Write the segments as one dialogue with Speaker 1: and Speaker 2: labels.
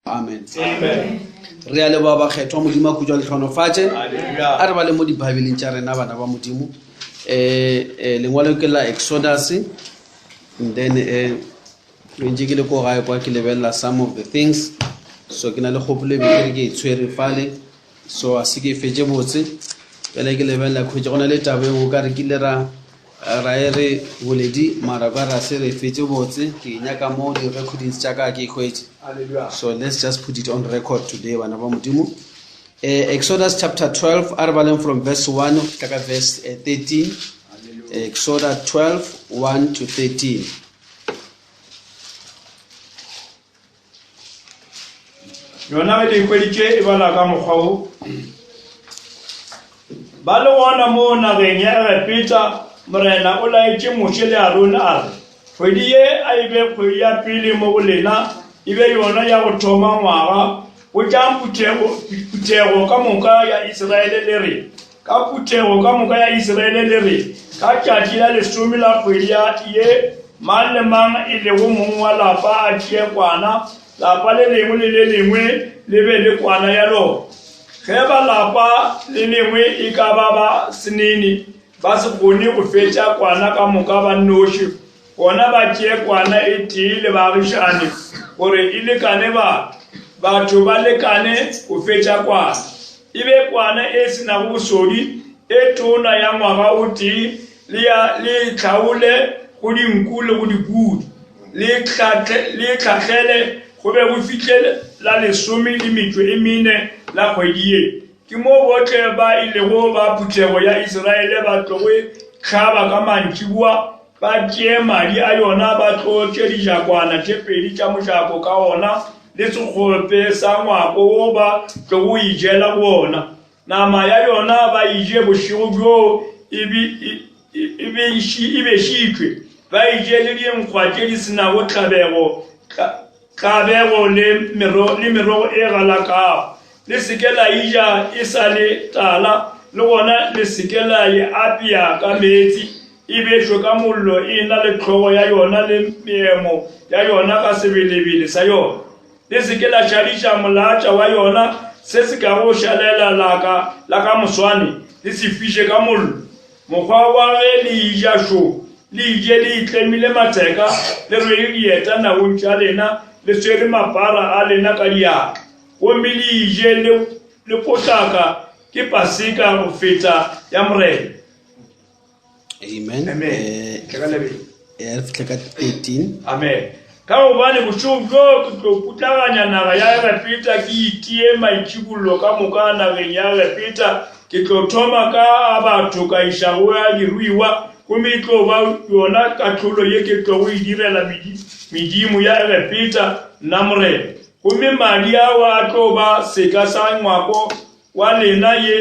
Speaker 1: Amen. Re a leboga bakgethwa modimo a khutjwa le tlhonofatše a re ba le mo dibibeleng tša rena bana ba modimo lengwalo ke la Exodus, and then ntse ke le ko gae kwa ke lebelela some of the things, so ke na le kgopolo e be ke e tshwere fale, so a se ke fetse botse pele ke lebelela khwetša go na le taba eo ka re ke le ra re boledi mara ka ra se re fetse botse ke nyaka mo di recordings tša ka ke khwetše. So let's just put it on record today bana ba modimo. Exodus chapter 12 are baleng from verse 1 to verse 13. Exodus 12 1 to 13.
Speaker 2: Yona le kweditše e bala ka mokgwa ba le gona mo nageng ya Peter morena o laetše Moshe le Aaron a re kgwedi ye a ebe kgwedi ya pele mo go lena ibe yona ya go thoma ngwaga o tšang phuthego ka moka ya Israele le re ka phuthego ka moka ya Israele le re ka tšatši la lesome la kgwedi ye mang le mang e lego mong wa lapa a tšee kwana lapa le lengwe le le lengwe le be le kwana ya lona ge ba lapa le lengwe e ka ba senene ba se kgone go fetša kwana ka moka ba noši gona ba tšee kwana e tee le baagišane gore e lekane batho ba lekane go fetša kwana e be kwana e senago bosodi e tona ya ngwaga o tee le tlhaole go dinku le go dipudi le tlhatlhele go be go fihle la lesome le metšo e mene la kgwedi ye ke mo botle ba ilego ba phuthego ya Israele ba tlogo tlhaba ka mantšibua ba tšee madi a yona ba tlo tše dijakwana tše pedi tša mojako ka ona le sekgope sa ngwako wo ba tlogo ijela go ona nama ya yona ba ije bošego bjo e bešitšwe ba ije le dinkgwa tše di senago tlabego le merogo e galakago le seke la ija e sa le tala le gona le seke la e apea ka metsi e bešwe ka mollo e na le tlhogo ya yona le meemo ya yona ka sebelebele sa yona le seke la šadiša molatša wa yona se se ka go šalela la ka moswane le se fiše ka mollo mokgwa wa ge le ija šo le ije le itlemile matheka le rwele dieta nagong tša lena le tšere mapara a lena ka diatla gomme le ije le potlaka ke pasika go feta ya morena.
Speaker 1: Amen. Fihle ka 13.
Speaker 2: Amen. Ka gobane bošego bjo ke tlo putlaganya naga ya Peter ke itie maitšhibollo ka moka nageng ya Peter ke tlo thoma ka batho ka išago ya diruiwa gomme e tlo ba yona katlholo ye ke tlogo e direla medimo ya Peter nna morena gomme madi ao a tlo ba seka sa ngwako wa lena ye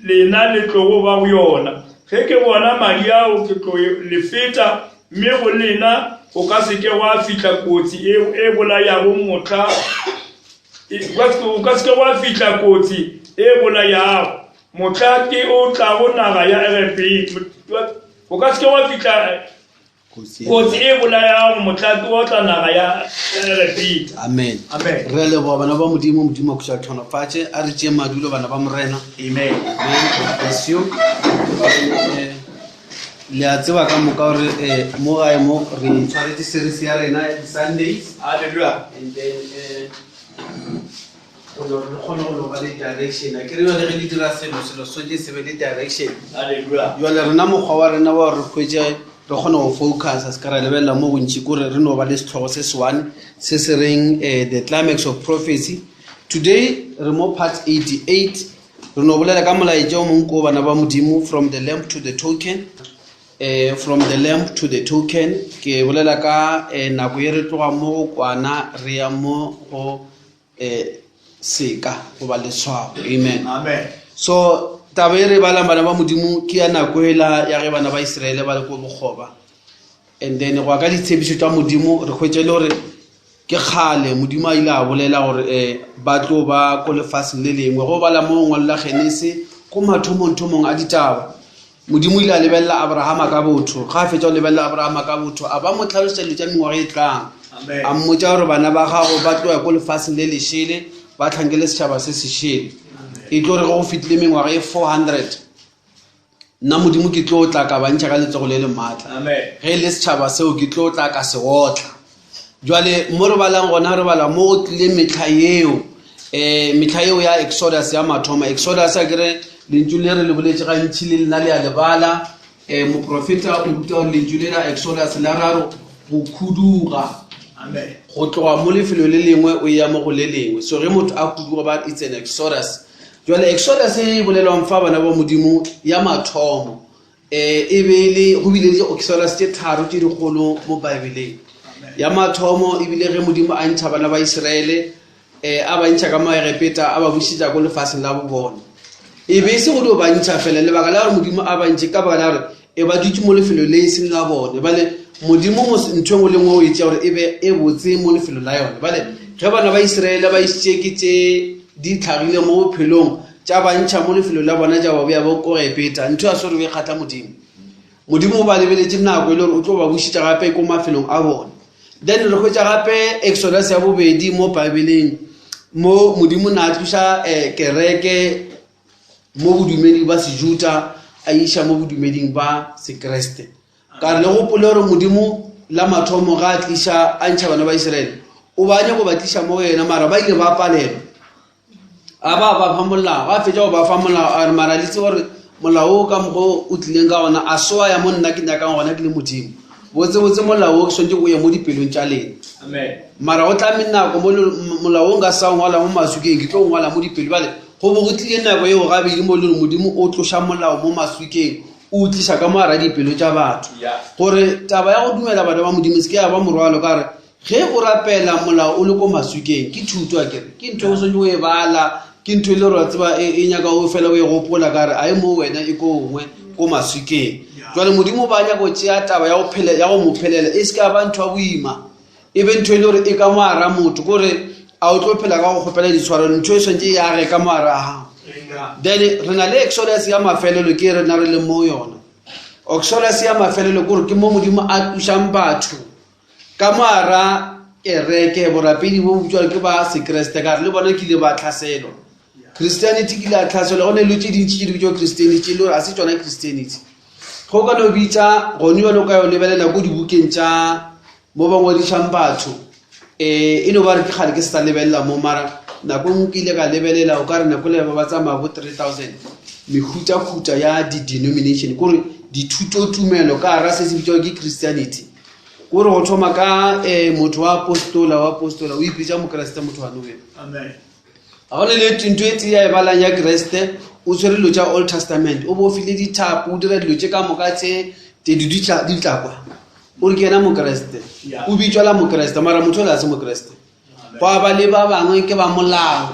Speaker 2: lena le tlogo ba go yona ge ke bona madi ao ke tlo le feta mme go lena o ka seke wa fihla kotsi e bolayago motla o ka seke wa fihla kotsi e bolayago motla ke o tlago naga ya Peter o ka seke wa fihla kotsi e bolayago motla ke o tla naga ya Peter.
Speaker 1: Amen. Re a leboga bana ba modimo a khutša tlhonofatše a re tšee madulo bana ba morena.
Speaker 2: Amen.
Speaker 1: Bless you. Le a tseba ka moka gore mo gae mo re tshwaretse series ya rena ya di-Sundays.
Speaker 2: Hallelujah.
Speaker 1: And then re kgone go loba le direction a ke re yone ge le dira selo so je se be le direction.
Speaker 2: Hallelujah.
Speaker 1: Jwale rena mokgwa wa rena wa re khwetše re kgone go focus a se ka ra lebelela mo bontši kore re no ba le setlhogo se se-one se se reng the climax of prophecy. Today re mo part 88 re no bolela ka molaetša o monko bana ba modimo from the lamp to the token. From the lamp to the token ke bolela ka nako ye re tloga mo go kwana re ya mo go seka go ba letshwao. Amen. So taba e re bala bana ba modimo ke ya nako ela ya ge bana ba Israele ba le ko bogoba, and then go ka ditshepišo tša modimo re hwetše le gore ke kgale modimo a ile a bolela gore ba tlo ba ko lefaseng le lengwe go bala mo ngwalla Genese ko mathomong a ditaba modimo ile a lebelela Abrahama ka botho ga a fetša go lebelela Abrahama ka botho a ba mo tlhalosetša dilo tša mengwaga e tlang a mmotsa gore bana ba gago ba tloya ko lefaseng le lešele ba tlhankele setšhaba se sešele e tlo re go fitile mengwaga e 400 nna modimo ke tlo tla ka bantšha ka letsogo le le maatla ge le setšhaba seo ke tlo tla ka se otla jwale mo re balang gona re bala mo go tlile metlha eo ya Exodus ya mathomo Exodus a kere lentšu le re le boletše gantšhi le lena le a lebala moprofeta o ruta gore lentšu le la Exodus la raro go khuduga go tloga mo lefelo le lengwe o ya mo go le lengwe so ge motho a khuduga ba it's an Exodus jwale Exodus e bolelwang fa bana ba modimo ya mathomo e be go bile di Exodus tse tharo tse digolo mo Bibeleng ya mathomo e bile ge modimo a ntšha bana ba Israele a ba ntšha ka Maegepeta a ba bušetša ko lefaseng la bobona e be se go dio ba ntšha fela lebaka la gore modimo a ba ntše ka baka la gore e ba dutse mo lefelo le e seng la bone bale modimo ntho engwe le ngwe o etša gore e be e botse mo lefelo la yone bale ge bana ba Israele ba išitše ke tše di tlhagile mo bophelong tša ba ntšha mo lefelo la bona tša ba boya bo Korepeta ntho ya sore o e kgatla modimo o ba lebeletše nako e le gore o tlo ba bušetša gape ko mafelong a bone then re hwetša gape Exodus ya bobedi mo Bibeleng mo modimo na tloša kereke mo bodumeding ba Sejuta a iša mo bodumeding ba Sekreste ka re le gopole gore modimo la mathomo ga a tliša a ntšha bana ba Israele o ba nyako ba tliša mo yena mara ba ile ba palelwa a ba fa molao ga fetša go ba fa molao a re mara letse gore molao o ka mokgwa o tlileng ka gona a soa ya mo nna ke nyakang gona ke le modimo botse molao o swantse go ya mo dipelong tša lena mara go tlame nako molao o nka sa ngwala mo masukeng ke tlo ngwala mo dipelo bale go bo go tlile nako eo gabedi mo le modimo o tloša molao mo masukeng o tliša ka mo ara dipelo tša batho gore taba ya go dumela bana ba modimo se ke ya ba morwalo ka re ge o rapela molao o le ko masukeng ke thuto a kere ke ntho o swantse o e bala ke ntho e le gore tseba e nyaka o fela o e gopola ka re a e mo wena e ko ngwe ko masukeng jwale modimo ba nyaka go tšea taba ya go mo phelela e se ka ba ntho a boima e be ntho e le gore e ka mo ara motho kore a o tlo phela ka go kgopela ditshwaro ntho e swantse ya ge ka mo ara gago then re na le Exodus ya mafelelo ke re na re le mo yona Exodus ya mafelelo kore ke mo modimo a tlošang batho ka mo ara kereke borapedi bo butšwa ke ba Sekreste ka re le bona ke ile ba tlhaselwa Christianity ke le a tlhaselwa go ne le tše dintši tše di butšwa Christianity le gore a se tšona Christianity go ka no bitša gone bjalo ka yo lebelela ko dibukeng tša mo ba ngwadišang batho e no ba re ke kgale ke se sa lebelela mo mara nako ngwe ke ile ka lebelela o ka re nako le ba tsamaya bo 3000 mehutahuta ya di-denomination kore dithutotumelo ka ara se se bitswa ke Christianity kore go thoma ka motho wa apostola o ipitša mokreste motho wa nobela a gone le ntho e tee ya e balang ya Kreste o tshwere dilo tša Old Testament o bo file dithapo o dira dilo tše ka moka tše di tlakwa o re ke yena mokreste o bitšwa la mokreste mara motho le a se mokreste go ba le ba bangwe ke ba molao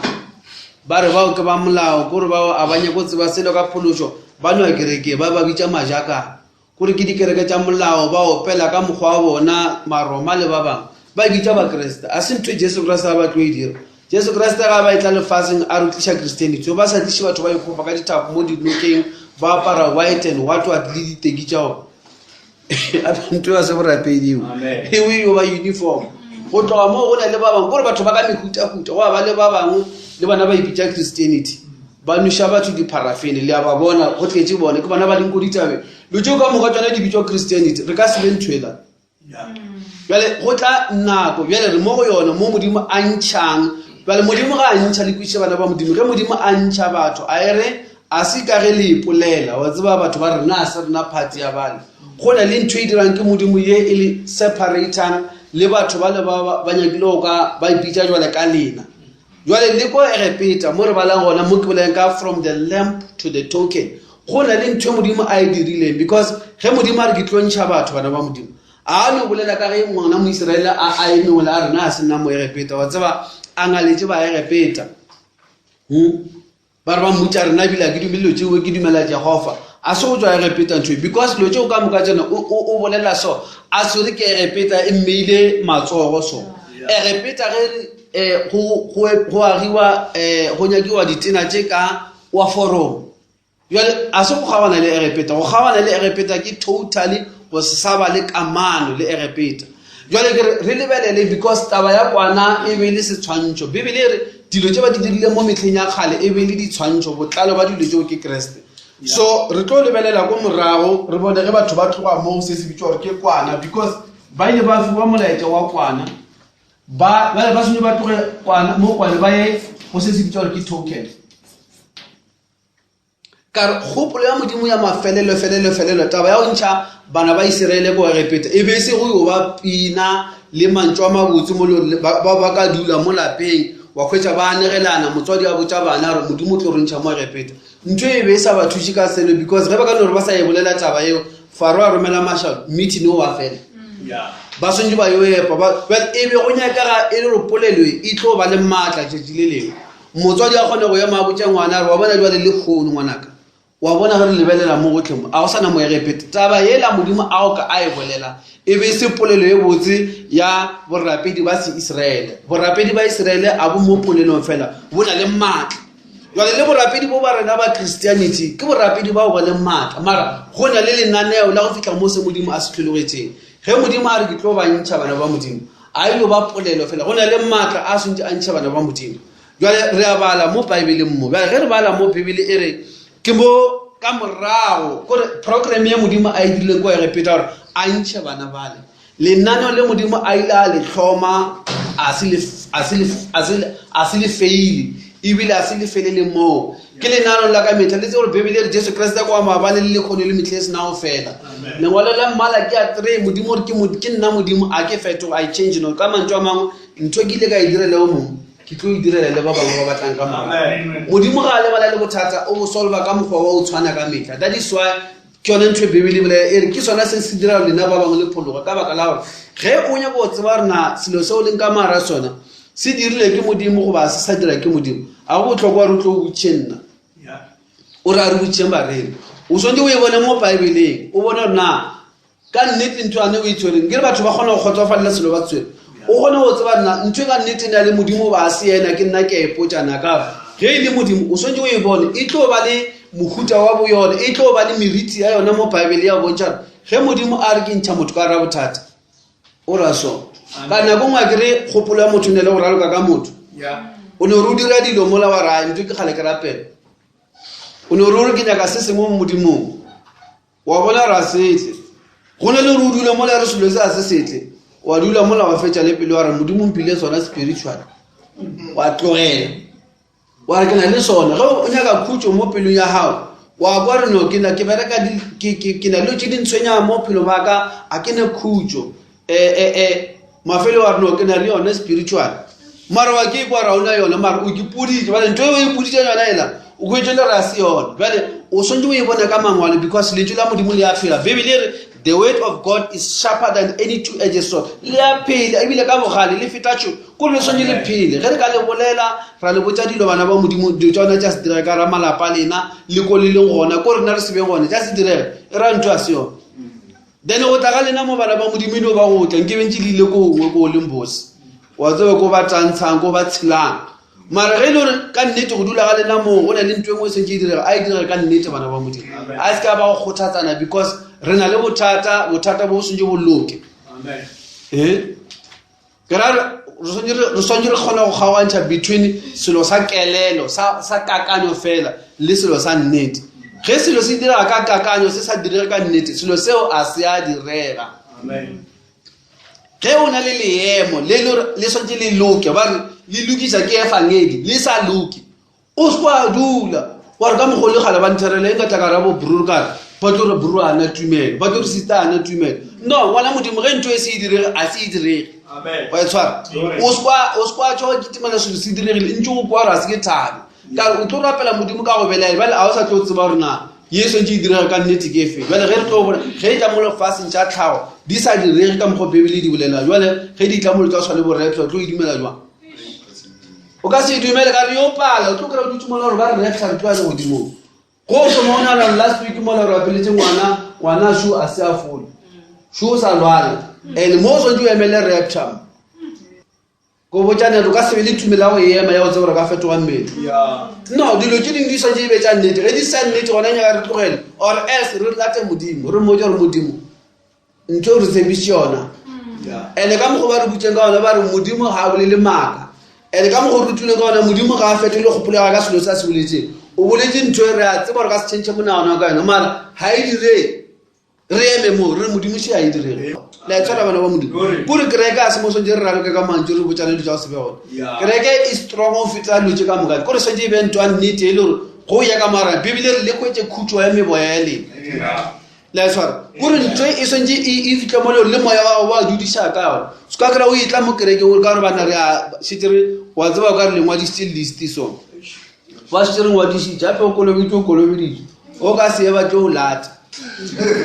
Speaker 1: ba re bao ke ba molao kore bao a banya go tseba selo ka phološo ba no kereke ba bitša majaka kore ke dikereke tša molao ba opela ka mokgwa wa bona maroma le ba bangwe ba bitša ba Kreste a se ntho Jesu Kriste a ba tlo e dira Jesu Kriste ga ba itla lefaseng a re tliša Christianity ba sa tliše batho ba ikgopa ka dithapo mo dinokeng ba apara white and what le diteki tša gona ntho ya se borapedi e o yo ba uniform go tloga mo go na le ba bangwe gore batho ba ka mehutahuta go ba le ba bangwe le bana ba ipitša Christianity ba noša batho dipharafene le a ba bona go tletse bone ke bana ba leng ko ditabe lo tšeo ka moka tsona di bitswa Christianity re ka se be nthwela jale go tla nako bjale re mo go yona mo modimo a ntšhang jale modimo ga a ntšha le kwiše bana ba modimo ge modimo a ntšha batho a ere a se ka ge le ipolela wa tseba batho ba rena a se rena party ya bale go na le ntho e dirang ke modimo ye e le separatang le batho ba le ba nyakile ka ba ipitša jwale ka lena jwale le ko Egepeta mo re balang gona mo ke bolang ka from the lamp to the token go na le ntho modimo a e dirileng because ge modimo a re ke tlontšha batho bana ba modimo a no bolela ka ge ngwana mo Israele a emengwe a rena a se nna mo Egepeta wa tseba a ngaletše ba Egepeta ba re ba mmutša rena bila ke dumele dilo tšeo ke dumela Jehova a se go tswa Egepeta ntho because dilo tšeo ka moka tsena o bolela so a se re ke Egepeta e mmeile matsogo so Egepeta ge go agiwa go nyakiwa ditena tše ka wa forum jwale a se go kgabana le Egepeta go kgabana le Egepeta ke totally go se saba le kamano le Egepeta jwale ke re lebelele because taba ya kwana e be le setshwantsho bibele re dilo tse ba di dirile mo metlheng ya kgale e be le ditshwantsho botlalo ba dilo tseo ke Kriste so re tlo lebelela go morago re bone ge batho ba tloga mo se se bitswa ke kwana because ba ile ba fiwa molaetsa wa kwana ba sone ba tloge kwana mo kwana ba ye go se se bitswa ke token ka kgopolo ya modimo ya mafelelo taba ya go ntšha bana ba Iseraele go repeta e be se go yo ba pina le mantšwa mabotse mo ba ka dula mo lapeng wa khwetsa ba anegelana motswadi a botsa bana re modimo tlo re ntšha mo repeta ntwe e be sa ba thushi ka selo because ge ba ka no re ba sa e bolela taba eo Faro a romela Marshall meeting o wa fela ba sonje ba yo epa ba e be go nyaka ga e le ropolelo e tlo ba le matla tšetšileleng motswadi a kgone go ya mabotsa ngwana re wa bona jwa le lekgono ngwanaka wa bona re lebelela mo gotlhe mo a o sana mo e repeta taba yela modimo a o ka a e bolela e be se polelo e botse ya borapedi ba se Israele borapedi ba Israele a bo mo polelong fela bona le matla jwale le borapedi bo ba rena ba Christianity ke borapedi ba o ba le matla mara go na le lenaneo la go fitla mo se modimo a se tlhologetseng ge modimo a re ke tlo ba ntšha bana ba modimo a ile ba polelo fela go na le matla a swantse a ntšha bana ba modimo jwale re a bala mo Bible mo ge re bala mo Bibele e re ke mo ka morago gore program ya modimo a idile go e repeta gore a ntšhe bana bale lenaneo le modimo a ile a le tlhoma a se le feile ebile a se le felele mo ke lenaneo la ka metlha le tse gore Bibele re Jesu Kriste kwa mabale le lekgono le metlha se nao fela lengwalo la mmala ke a 3 modimo re ke nna modimo a ke fetoga I change no ka mantswe a mangwe ntho ke ile ka e direla o mongwe ke tlo e direla le ba bangwe ba batlang ka mangwe modimo ga a lebala le bothata o bo solva ka mokgwa wa o tshwana ka metlha that is why ke yone ntho Bibele e re ke sona se se dira lena ba bangwe le phologa ka baka la gore ge o nya go tseba rena selo se o leng ka mara sona se dirile ke modimo go ba se sa dira ke modimo a go tlhokwa re tlo botšhenna o re a re botšeng bareng o swantse o e bone mo Bibeleng o bone gore na ka nnete ntho ane o e tshwereng ke re batho ba kgona go kgotsofalela selo ba tshwere o kgone go tseba nna ntho ka nnete na le modimo ba se yena ke nna ke a epotsana ka ge e le modimo o swantse o e bone e tlo ba le mohuta wa bo yone e tlo ba le meriti ya yona mo Bibele ya bontšha ge modimo a re ke ntšha motho ka ra bothata o ra so ka nako ngwe ke re kgopolo ya motho ne le go raloka ka motho o ne o dira dilo mola wa ra ntho ke kgale ke rapela o ne o re ke nyaka se sengwe mo modimong wa bona ra setle go ne le re o dula mola re selo se a se setle wa dula mola wa fetša le pele wa re modimo mpile sona spiritual wa tlogela wa re ke na le sona ge o nyaka khutšo mo pelong ya gago wa kwa re no ke na le tše dintshwenya mo phelo ba ka a ke ne khutšo mafelo wa re no ke na le yone spiritual mara wa ke kwa ra ona yona mara o ke puditše bale ntho e o puditše yona ela o kwetše le ra se yona bale o swantse o e bona ka mangwalo because letšo la modimo le a phela Bibele re the word of God is sharper than any two-edged sword le a phela ebile ka bogale le feta tšo ko le swantse le phele ge re ka le bolela ra le botša dilo bana ba modimo dio tsona tša se direga ka ra malapa lena le ko le leng gona ko rena re se be gone tša se direga e ra ntho a se yona then go tla ka lena mo bana ba modimo eno ba go tla nke bentse le ile ko gongwe ko o leng bosi wa tsebe ko ba tantshang ko ba tshelang mara ge e le gore ka nnete go dula ga lena moo go na le ntho e ngwe sentse e direga a e direga ka nnete bana ba modimo a se ka ba go kgothatsana because re na le bothata bo sentse bo loke ke ra re swantse re kgona go kgaogantšha between selo sa kelelo sa kakanyo fela le selo sa nnete ge selo se direga ka kakanyo se sa direga ka nnete selo seo a se a direga ge o na le leemo le swantse le loke ba re le lokisa ke efangedi le sa loke o se kwa dula wa re ka mogolo le gala ba ntherele e ka tla ka ra bo bruru kare ba tlo re bruru ana tumelo ba tlo re sista ana tumelo no ngwana modimo ge ntho e se e direge a se e direge wa e tshwara o se kwa tšwa kitimela selo se diregile ntse o kwa ra se ke thabe ka o tlo rapela modimo ka go belaele bale a o sa tlo tseba gore na yeso ntse e direga ka nnete ke efe jale ge re tlo bona ge e tla mo lefaseng tša tlhago di sa direge ka mokgwa Bibele di bolela jale ge di tla mo le tla tshwa le borepla o tlo e dumela jwang o ka se e dumele ka re yo pala o tlo kry-a o dutse mola gore ba re repla re tloa le godimong go so monana last week mola re apeletse ngwana shu a se a fola shu o sa lwala and mo so di emele repta go botsane re ka se be le tumela go ema ya go tseba re ka fetoga mmele no dilo tše dingwe di swantse e be tša nnete ge di sa nnete gona nyaka re tlogele or else re late modimo re mmoja gore modimo ntho re tshepiše yona ene ka mo ba re butseng ka ona ba re modimo ha bolele maka ene ka mo go rutule ka ona modimo ga a fetole go polega ka selo sa se boletseng o boletse ntho e re a tseba re ka se tšhentšhe monagano ka yona mara ha e dire re eme mo re modimo se a e direng la tsara bana ba modimo pure kereke a se mo sonje re raloke ka mantse re botsane di ja se be gona kereke is strong o feta lotse ka moka gore sonje be ntwa nnete le gore go ya ka mara bibele re le kwetse khutso ya meboya ya le la tsara gore ntwe e sonje e fitla mo le moya wa dudisha ka yona se ka kra o itla mo kereke o ka re bana re a sitere wa tseba ka re lengwa di still list so wa sitere wa di shi jape o kolobedi o ka se ba tlo lata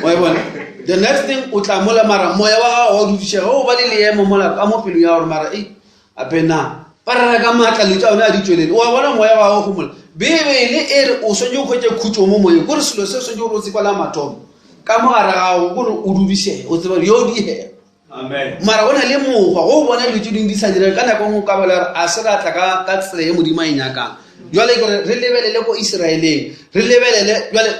Speaker 1: wa bona the next thing o tla mola mara moya wa ga o dudisha o ba le leemo mola ka mo pelo ya gore mara apena para ka matla le tsa ona di tswelele wa bona moya wa go mola bebele ere o sonje go tse khutso mo moye gore selo se sonje go tsi kwala mathomo ka mo gara ga gore o dudishe o tseba yo di he amen mara ona le mogwa go bona le tšeding di sa dira kana go ka bala a se ra tla ka tsela e modimo a inyaka jwale gore re lebelele go Israeleng re lebelele jwale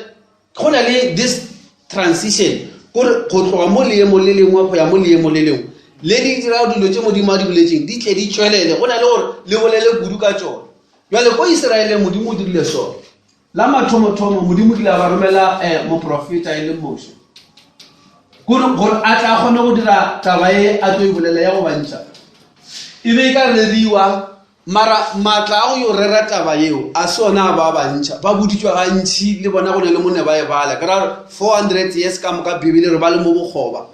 Speaker 1: go na le this transition gore go tloga mo leemo le lengwe go ya mo leemo le lengwe le di dira dilo tse modimo a di boletseng di tle di tswelele go na le gore le bolele kudu ka tsona jwale go Israeleng modimo o dirile so la mathomo modimo ke la ba romela mo profeta e le Moshe gore a tla kgone go dira taba e a tlo e bolela ya go bantša e be ka rediwa mara matla a go yo rera taba yeo a sona ba bantša ba boditswa gantši le bona go ne le mone ba e bala ka ra 400 years ka moka bibele re ba le mo bokgoba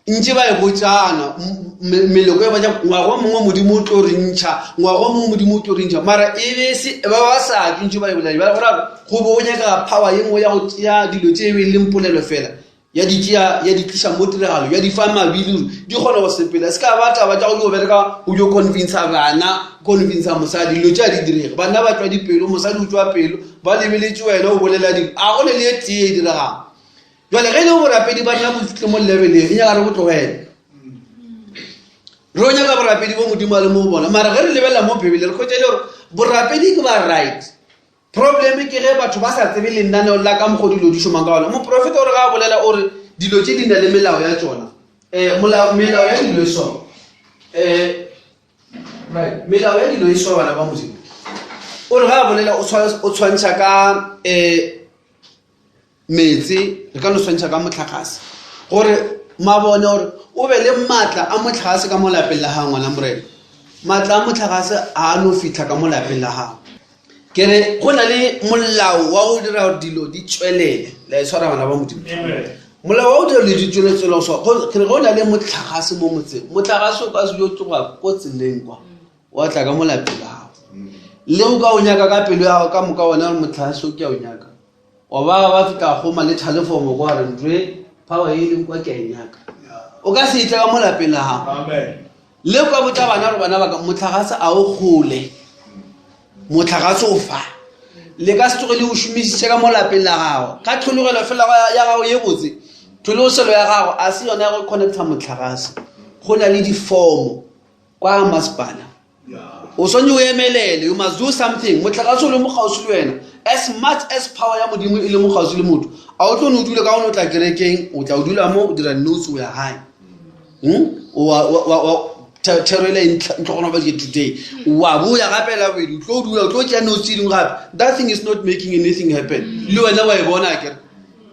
Speaker 1: ntše ba e botsana meleko e batša ngwago mongwe modimo o tlo re ntšha ngwago mongwe modimo o tlo re ntšha mara e be se ba ba sa ke ntše ba e bolela ba go bo nyaka power ye nngwe ya go tšea dilo tše e be le mpolelo fela ya di tlisha mo tiragalo ya di fa mabili di kgona go sepela se ka batla ba tša go yo bereka o yo convince bana convince mosadi lo tša di direga bana ba tšwa dipelo mosadi o tšwa pelo ba lebeletse wena o bolela di a go le le tee e diragang jwale ge le go borapedi ba nna bo fihle mo leveleng e nyaka re go tlogela re o nyaka borapedi bo modimo a le mo bona mara ge re lebelela mo bibele re kgwetse le gore borapedi ke ba right problem ke ge batho ba sa tsebe lenaneo la ka mokgo dilo di šomang ka ona moprofeta gore ga a bolela ore dilo tše di na le melao ya tsona melao ya dilo e so melao ya dilo e so bana ba modimo ore ga a bolela o tshwantšha ka metsi re ka no tshwantšha ka motlakase gore mabone gore o be le maatla a motlakase ka mo lapeng la ga ngwana morena maatla a motlakase a no fitlha ka mo lapeng la gago kere go na le molao wa go dira dilo di tswelele la e tshwara bana ba modimo molao wa go dira di tswelele so kere go na le motlakase mo motseng motlakase o ka se yo tloga ko tseleng kwa wa tla ka mo lapeng la gago le o ka o nyaka ka pelo ya gago ka moka wona gore motlakase o ke a o nyaka wa ba fita goma le thalefomo kwa re ndwe power e leng kwa ke a e nyaka o ka se itla ka mo lapeng la gago le o ka botsa bana gore bana ba ka motlakase a o gole motlakase o fa le ka se tloge le o šomišitše ka mo lapeng la gago ka thologelo fela ya gago ye botse thologoselo ya gago a se yona ya go connecta motlakase go na le difomo kwa masepala o sonye o emelele you must do something motlakase o le mo kgauswi le wena as much as power ya modimo e le mo kgauswi le motho a o tlo ne o dule ka gone o tla kerekeng o tla o dula mo o dira notes o ya gae terele ntlogona ba today wa boya gape la bedi o tlo dula o tlo tšea notes dingwe gape that thing is not making anything happen le wena wa e bona kere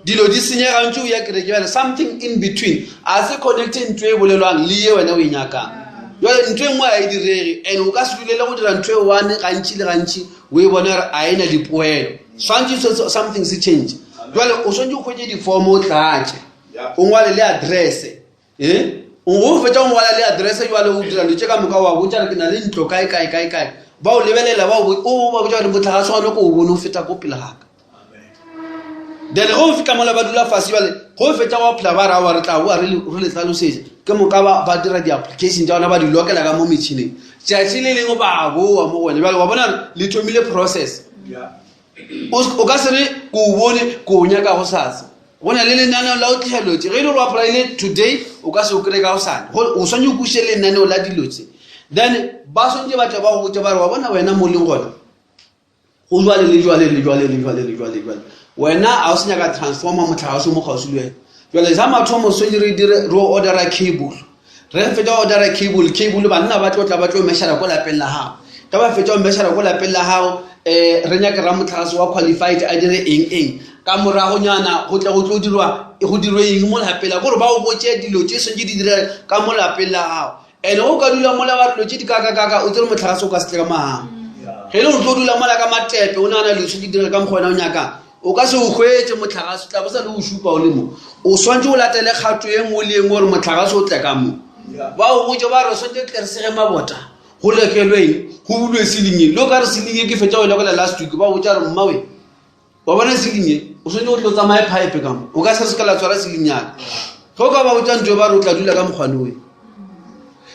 Speaker 1: dilo di senyega ntse o ya kereke bjale something in between a se connecte ntho e bolelwang le ye wena o e nyakang jale ntho e nngwe a e direge and o ka se dulele go dira ntho e one gantši le gantši o e bona gore a e na dipoelo swantse something se change jale o swantse o kgwetse difomo o tlatše o ngwale le addresse o fetša o ngwala le addresse jale o dira lotše ka moka wa botša re ke na le ntlo kae ba o lebelela ba botša gore motlakase wane ko o bone o feta ko pele gaka then go fika mola ba dula fase jale go fetša go phela ba ra wa re tla boa re le tlalosetša ke moka ba dira di-application tša bona ba di lokela ka mo metšhineng tšatši le lengwe ba boa mo gone jale wa bona re le thomile process o ka se re ko o bone ko o nyaka go sasa go na le lenaneo la o tlišalotše ge e le gore wa praile today o ka se o kry-e ka go sane o swantse o kuše lenaneo la dilotše then ba swantse batla ba go botša ba re wa bona wena mo leng gona go jwale wena a o se nyaka transforma motlakase mo kgauswi le wena jwale za mathomo so re dire ro order a cable re fetsa order a cable banna ba tla ba tlo meshara ko lapeng la hao ka ba fetsa meshara ko lapeng la hao re nya ke ra motlhagase wa qualified a dire eng ka morago nyana go tla go tlo dirwa go dirwe eng mo lapela gore ba o botse dilo tse seng di dire ka mo lapeng la hao ene o ka dula mo la ba tlo tse di kaka o tsere motlhagase o ka se tla mahang ge le o tlo dula mo la ka matepe o nana le tse di dire ka mogona o nyaka o ka se o khwetse motlhagase tla ba sa le o shupa o le mo o swantse o latele kgato e nngwe le nngwe gore motlhagase o tla ka mo ba o botse ba re swantse ke re sege mabota go lekelweng go bulwe selinge lo ka re selinge ke fetsa o le last week ba botsa re mmawe wa bona selinge o swantse o tlo tsamaya pipe ka mo o ka se re se ka la tswara selinyana go ka ba botsa ntwe ba re o tla dula ka mogwanoe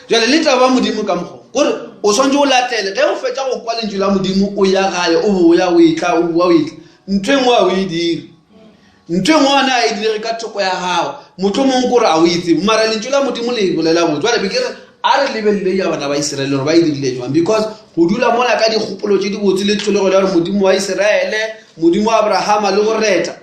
Speaker 1: jale le taba modimo ka mogo gore o swantse o latele ge o fetsa go kwa lentswe la modimo o ya gae o bo ya o itla o bua o itla ntwe ngwe a o e dire ntwe ngwana a e dire ka thoko ya gago motho mongwe kore a o itse mara lentswe la modimo le bolela botse jale bekere a re lebelele ya bana ba Iseraele gore ba e dirile jwang because go dula mola ka dikgopolo tse di botse le tlholego le gore modimo wa Iseraele modimo wa Abrahama le go reta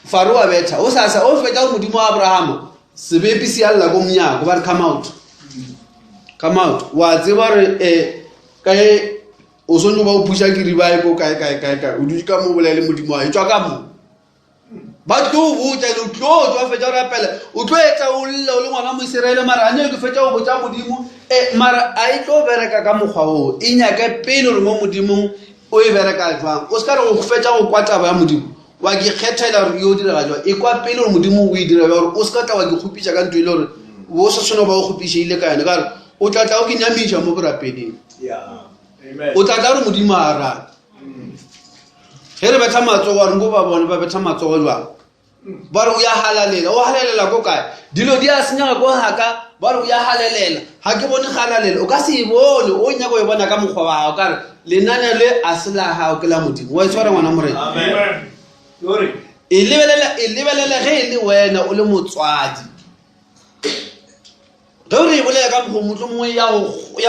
Speaker 1: Faro a betha o sasa o fetsa modimo wa Abrahama sebepi se alla go mnyako ba re come out wa tseba re kae o sonyo ba o pusha ke ribae ko kae o dutse ka mo bolele modimo wa e tswa ka mo ba tlo botsa le tlo tswa fetsa ra pele o tlo etsa o le ngwana mo Iseraele mara anye ke fetsa o botsa modimo mara a e tlo bereka ka mogwa o e nyaka pele re mo modimong o e bereka jwang o ska re go fetsa go kwata ba modimo wa ke kgethela re yo dira jwa e kwa pele re modimo o e dira gore o ska tla wa ke khupitsa ka ntwe le gore wo se sono ba go khupitsa ile ka yena ka o tla tla o ke nyamisha mo borapeding amen o tla tla re modimo a rata here ba thamatso gore ngo ba bone ba betha matsogo jwa ba re o ya halalela o halalela go kae dilo di a senya go haka ba re o ya halalela ha ke bone halalela o ka se e bone o nya go e bona ka mogwa wa ga re lenane le a se la ha o ke la modimo wa itshwara ngwana morena amen yore e lebelela ge e le wena o le motswadi ge re bolela ka motho mongwe ya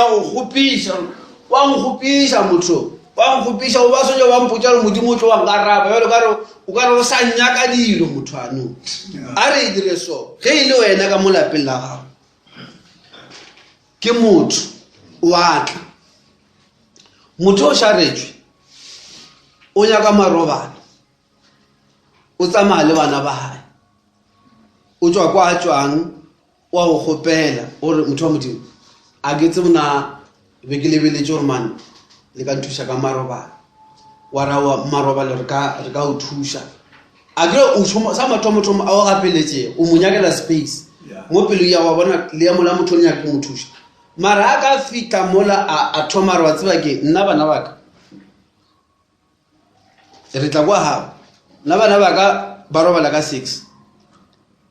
Speaker 1: go gopisha wa go gopisha motho wa go gopisha o ba sojo ba mpotsa re modimo o tlo wa ngaraba jalo ka re o ka re o sa nyaka dilo motho ano a re dire so ge e le wena ka mo lapeng la gago ke motho wa tla motho o sharetswe o nyaka marobalo o tsamaya le bana ba hae o tswa kwa a tswang wa go gopela gore motho wa modimo a ke tsebona be ke lebeletse gore mane le ka nthuša ka marobalo wa ra wa marobalo re ka o thuša a ke o sa mathomo a o gapeletse o mo nyakela space mo pelo ya wa bona le ya mola motho o nyaka mo thuša mara a ka fitla mola a thoma re wa tseba ke nna bana ba ka re tla kwa hao nna bana ba ka ba robala ka 6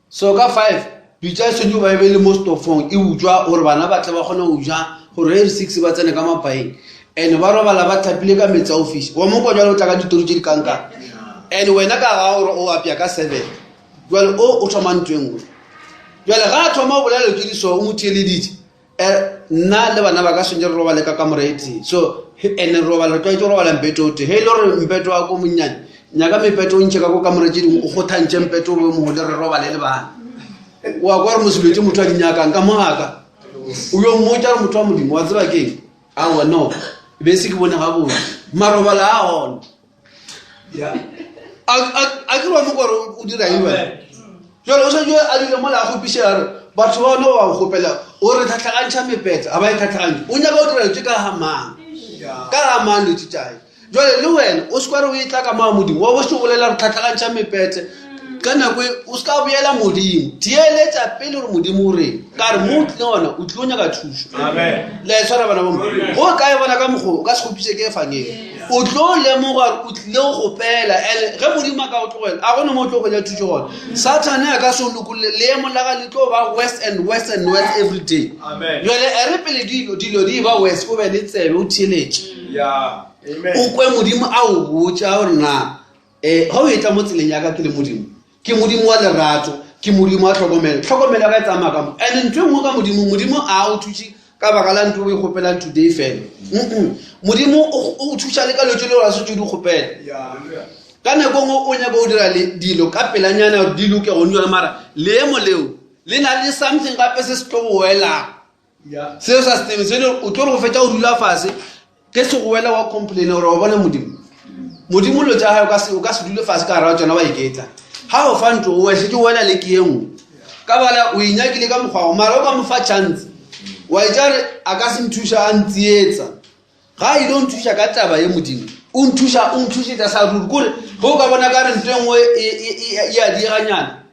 Speaker 1: so ka 5 bitsa senyo ba be le most of fong e utswa gore bana ba tla ba kgona go ja gore re 6 ba tsene ka mapaeng ene ba robala ba thapile ka metsa office wa mo kwa jalo o tla ka ditori tse di kanka ene wena ka ga gore o apia ka 7 jwale o thoma ntwengwe jwale ga a thoma o bolela ke di so o motieleditse nna le bana ba ka senye re robale ka kamoreti so ene robala twa itse robala mpeto te he lo re mpeto wa ko monnyane nyaka mepeto o ntšheka ko kamoreti ding o gothantše mpeto o mo le re robale le bana wa kwa re mosiletse motho a dinyakang ka mogaka o yo mmotsa re motho wa modimo wa tseba keng awa no be se ke bone ga bone marobala a gona a ke rwane gore o dira eng wena jalo o sa jo a dile mola a gopiše a re batho ba one wa gopela o re tlhatlhagantšha mepeta a ba e tlhatlhagantše o nyaka o dira letse ka gamang letse tšae jwale le wena o se kwa re o e tla ka maa modimo wa bo se bolela re tlhatlhagantšha mepete ka nako o se ka boela modimo theeletša pele gore modimo o reng ka re mo o tlile ona o tlile o nyaka thuso le e tshwara bana ba mo go kae bona ka mokgwa o ka se gopiše ke fangeng o tlo lemoga o tlile go gopela and ge modimo a ka o tlogela a gone mo o tlo go ja thuso gona satane a ka se lokolole leemo la ga le tlo ba west every day jale e re pele dilo di ba west o be le tsebe o theeletše o kwe modimo a o botša gore na ga o etla mo tseleng yaka ke le modimo ke modimo wa lerato ke modimo wa tlhokomelo ga e tsamaya ka mo and ntho e nngwe ka modimo a o thuše ka baka la ntho o e gopelang today fela modimo o thuša le ka lotso le gore a setse di gopela ka nako ngwe o nyaka o dira dilo ka pelanyana di loke go nna mara leemo leo le na le something gape se se tlo go wela seo sa seteme se o tlo go fetsa o dula fase ke se go wela wa complain gore o bona modimo lo tsa ha o ka se dule fase ka ra tsona ba iketla ha o fa ntlo o se ke wela le ke engwe ka bala o inyakile ka mokgwa mara o ka mo fa chance wa itare a ka se nthusha a ntsietsa ga e don't thusha ka taba ye modimo o nthushe tsa sa ruri kore go ka bona ka re ntengwe ya diranyana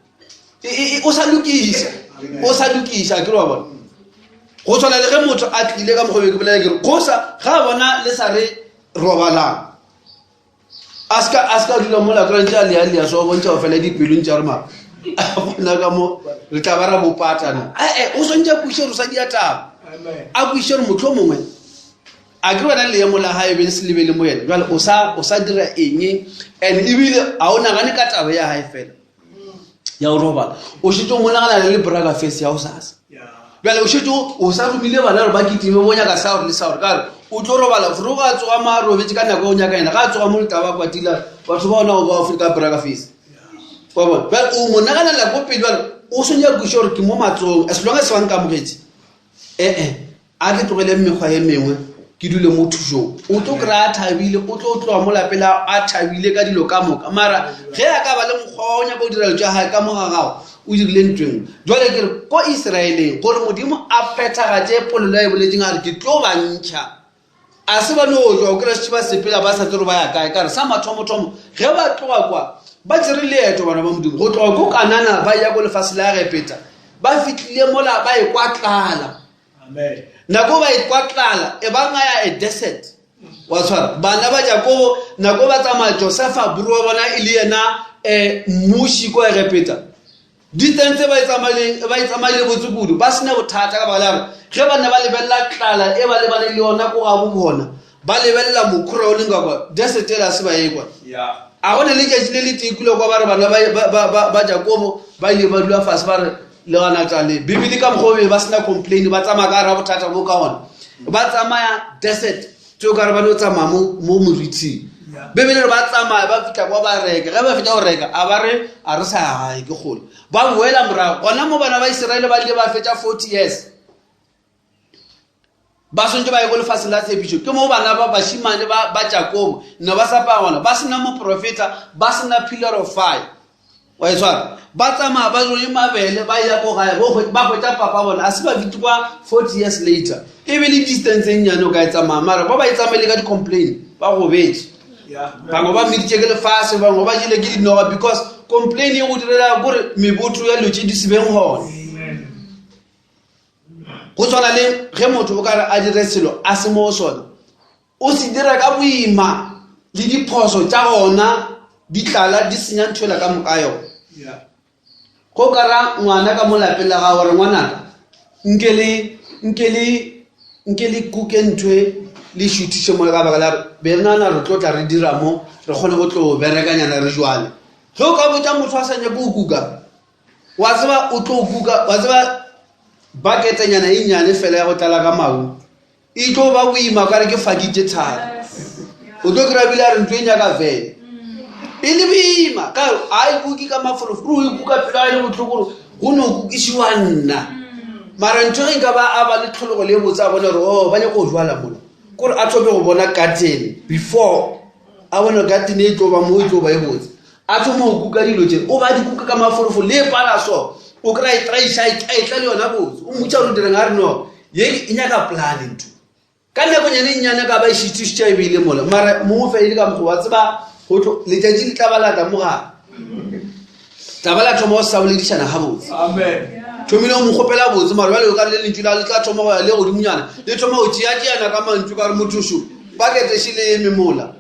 Speaker 1: o sa lukisha ke wa bona go tshwana le ge motho a tlile ka mogobeke bolela ke re gosa ga bona le sa re robalang aska dula mola ka ntse a le so bontša o fela dipelong tša re ma a bona ka mo re tla ba ra bopatana o sontša puše re sa diataba a puše re motlho mongwe a ke bona leemo la hae be le se lebele mo yena jwale o sa dira eng and ebile a o nagane ka taba ya hae fela ya go robala o šetše o monagana le braga face ya o sasa bjale o šetše o sa romile bana gore ba kitime bo nyaka saore le saore kare o tlo robala fore go a tsoga marobetse ka nako o nyaka ena ga a tsoga mo letaba kwatila batho ba ona go ba ofile ka braga face wa bona bjale o monaganela ko pele bjale o sonya kuše gore ke mo matsong as long as ba nkamogetse a ke tlogele mekgwa ye mengwe ke dule mo thusong o tlo kry-a a thabile o tlo tloa mo lapela a thabile ka dilo ka moka mara ge a ka ba le mokgwa o nyaka o dira tša gae ka mogagago o dirile ntweng jwale kere ko Iseraeleng gore modimo a phethagatše polelo ya e boletseng a re ke tlo ba ntšha a se ba no jwa o kry-a setši ba sepela ba sa tsere ba ya kae ka re sa mathomothomo ge ba tloga kwa ba tsere leeto bana ba modimo go tloga ko kanana ba ya ko lefase la gepeta ba fitlhile mola ba e kwatlala nako ba e kwatlala e ba ngaya e desert wa tshwara bana ba Jakobo nako ba tsamaya Josefa buru wa bona e le yena mmuši ko e gepeta distance ba itsamaile botsukudu ba sena bothata ka bala ge bana ba lebella tlala e ba le bana le yona ko ga bona ba lebella mokhura o lenga kwa desert la se ba ekwa a gone le tšatši le le tikulo kwa ba re bana ba Jakobo ba ile ba dula fase ba re le gana tale bibele ka mgobe ba sena complain ba tsamaya ka ra bothata bo ka ona ba tsamaya desert tso ka re ba no tsamaya mo moriti bibele ba tsamaya ba fitla kwa ba reka ga ba fitla go reka a ba re a re sa hae ke gole ba boela morago gona mo bana ba Iseraele ba ile ba fetša 40 years ba sontse ba ye go lefase la tshepišo ke mo bana ba bashimane ba Jakobo no ba sa pa gona ba sena mo profeta ba sena pillar of fire wa etswa ba tsamaya ba zo mabele ba ya go gae ba hwetša papa bona a se ba fithi kwa 40 years later e be le distance e nnyane o ka e tsamaya mara ba e tsamaile ka di-complain ba go betse bangwe ba meditše ke lefase bangwe ba jele ke dinoga because complain e go direla gore mebotho ya lotše di sebeng gona go tshwana le ge motho o kare a dire selo a se mo sona o se dira ka boima le diphoso tša gona di tlala di senya nthoela ka moka yona go kara ngwana ka mo lapeng la ga gore ngwanaka nkele kuke ntwe le šuthiše mo ka baka la be re nana re tlo tla re dira mo re kgone go tlo berekanyana re jwale ge o ka botša motho a sa nyake o kuka wa tseba o tlo kuka wa tseba baketenyana e nyane fela ya go tlala ka mau e tlo ba boima ka re ke faditše thara o tlo kry-a bile a re ntlo e nyaka vele e le boima ka a e kuki ka mafolofolo o e kuka pelo a e le botlhokore go ne o kukišiwa nna mara ntho ge nka ba a ba le tlhologo le botse a bone gore ba nyako go jwala mola kore a thope go bona garden before a bone garden e tlo ba mo e tlo ba e botse a thoma go kuka dilo tse o ba di kuka ka mafolofolo le pala so o kry-a e traiša e tla le yona botse o mmotša gore direng a re no ye e nyaka plan ntho ka nakonyane e nnyane ka ba e šitišitša e beile mola mara mongwe fe e le ka mokgo wa tseba letšatši le tlabalata mo gare tabala thoma go saboledišana ga botse thomile o mokgopela botse mara bale o ka le lentšu la le tla thoma go ya le godimonyana le thoma go tšeatšeana ka mantšu ka re mothušo paketese le eme mola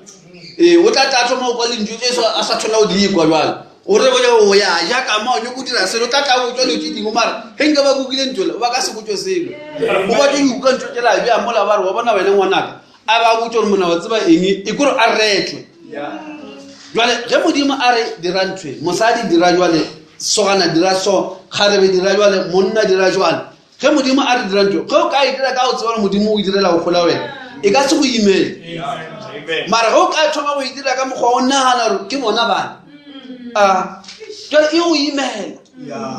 Speaker 1: o tla thoma go kwa lentšu tse a sa tshwana go diikwa jale o re boja go ya ja ka ma o nyako dira selo tla go tswa le tšedimo mara ge nka ba kukile ntole ba ka se botšwe selo o ba tšo dikuka ntho tšela bja mola ba re wa bona wena ngwanaka a ba botša gore mona wa tseba eng e kore a retlwe jwale ge modimo a re dira nthoe mosadi dira jwale sogana dira so kgarebe dira jwale monna dira jwale ge modimo a re dira nthoe ge o ka e dira ka go tseba gore modimo o direla go kgola wena e ka se go imele
Speaker 2: Amen.
Speaker 1: mara go ka thoma go itira ka mokgwa o nagana gore ke bona bana jale e go imela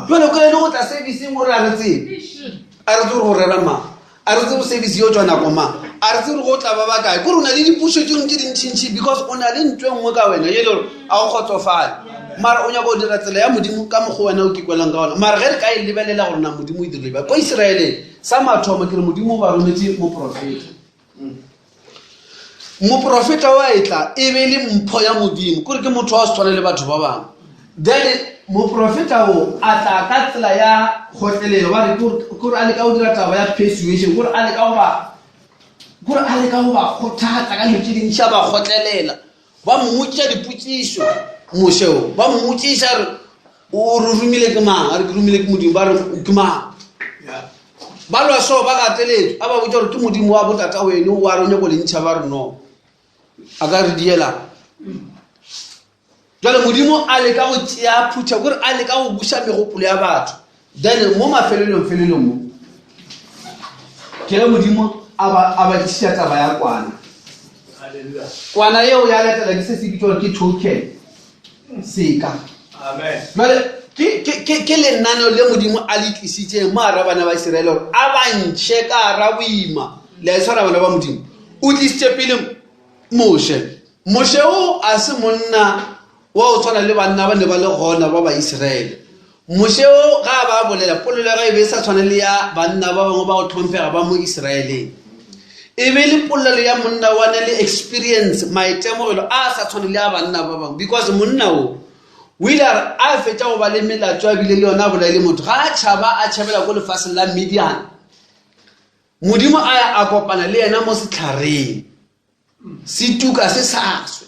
Speaker 1: jale o ka le go tla serviceng gore a re tsebe go rera mang a re tse go service yo tswa nako mang a re tse gore go tla ba ba kae kore o na le dipuso tse ntse dintšhintšhi because o na le ntho e nngwe ka wena ye le gore a go kgotsofale mara o nyaka go dira tsela ya modimo ka mokgwa wena o ke kwelang ka ona mara ge re ka e lebelela gore na modimo o dirile ba ko Iseraeleng sa mathomo ke re modimo o ba rometse moprofeta wa etla e be le mpho ya modimo kore ke motho wa se tshwane le batho ba bangwe then moprofeta o a tla ka tsela ya kgotlelelo ba re kore a le ka go dira taba ya persuasion kore a le ka go ba kgothatsa ka dilo tse dintšha ba kgotlelela ba mmotša dipotsišo mošeo ba mmotšiša re o re rumile ke mang a re ke rumile ke modimo ba re ke mang ba lwa so ba gateletso a ba botša gore ke modimo wa botata wene wa re o nyako le ntšha ba re no a ka re diela jale modimo a le ka go tšea phutha kore a le ka go buša megopolo ya batho then mo mafelelong mo ke ge modimo a ba tšhiša taba ya kwana yeo ya letela ke se se bitša gore ke token seka jale ke lenaneo le modimo a le tlisitseng mo ara bana ba Iseraele gore a bantšhe ka ara boima le a tshwara bana ba modimo o tlisitše pele Moshe o a se monna wa o tshwana le banna ba ne ba le gona ba ba Iseraele Moshe o ga ba bolela polelo ga e be sa tshwana le ya banna ba bangwe ba go tlhomphega ba mo Iseraeleng e be le polelo ya monna wa na le experience maitemogelo a sa tshwane le ya banna ba bangwe because monna o ile a fetša go ba le melatso a bile le yona bola le motho ga a tšhaba a tšhabela ko lefaseng la Midian modimo a kopana le yena mo setlhareng se tuka se saswe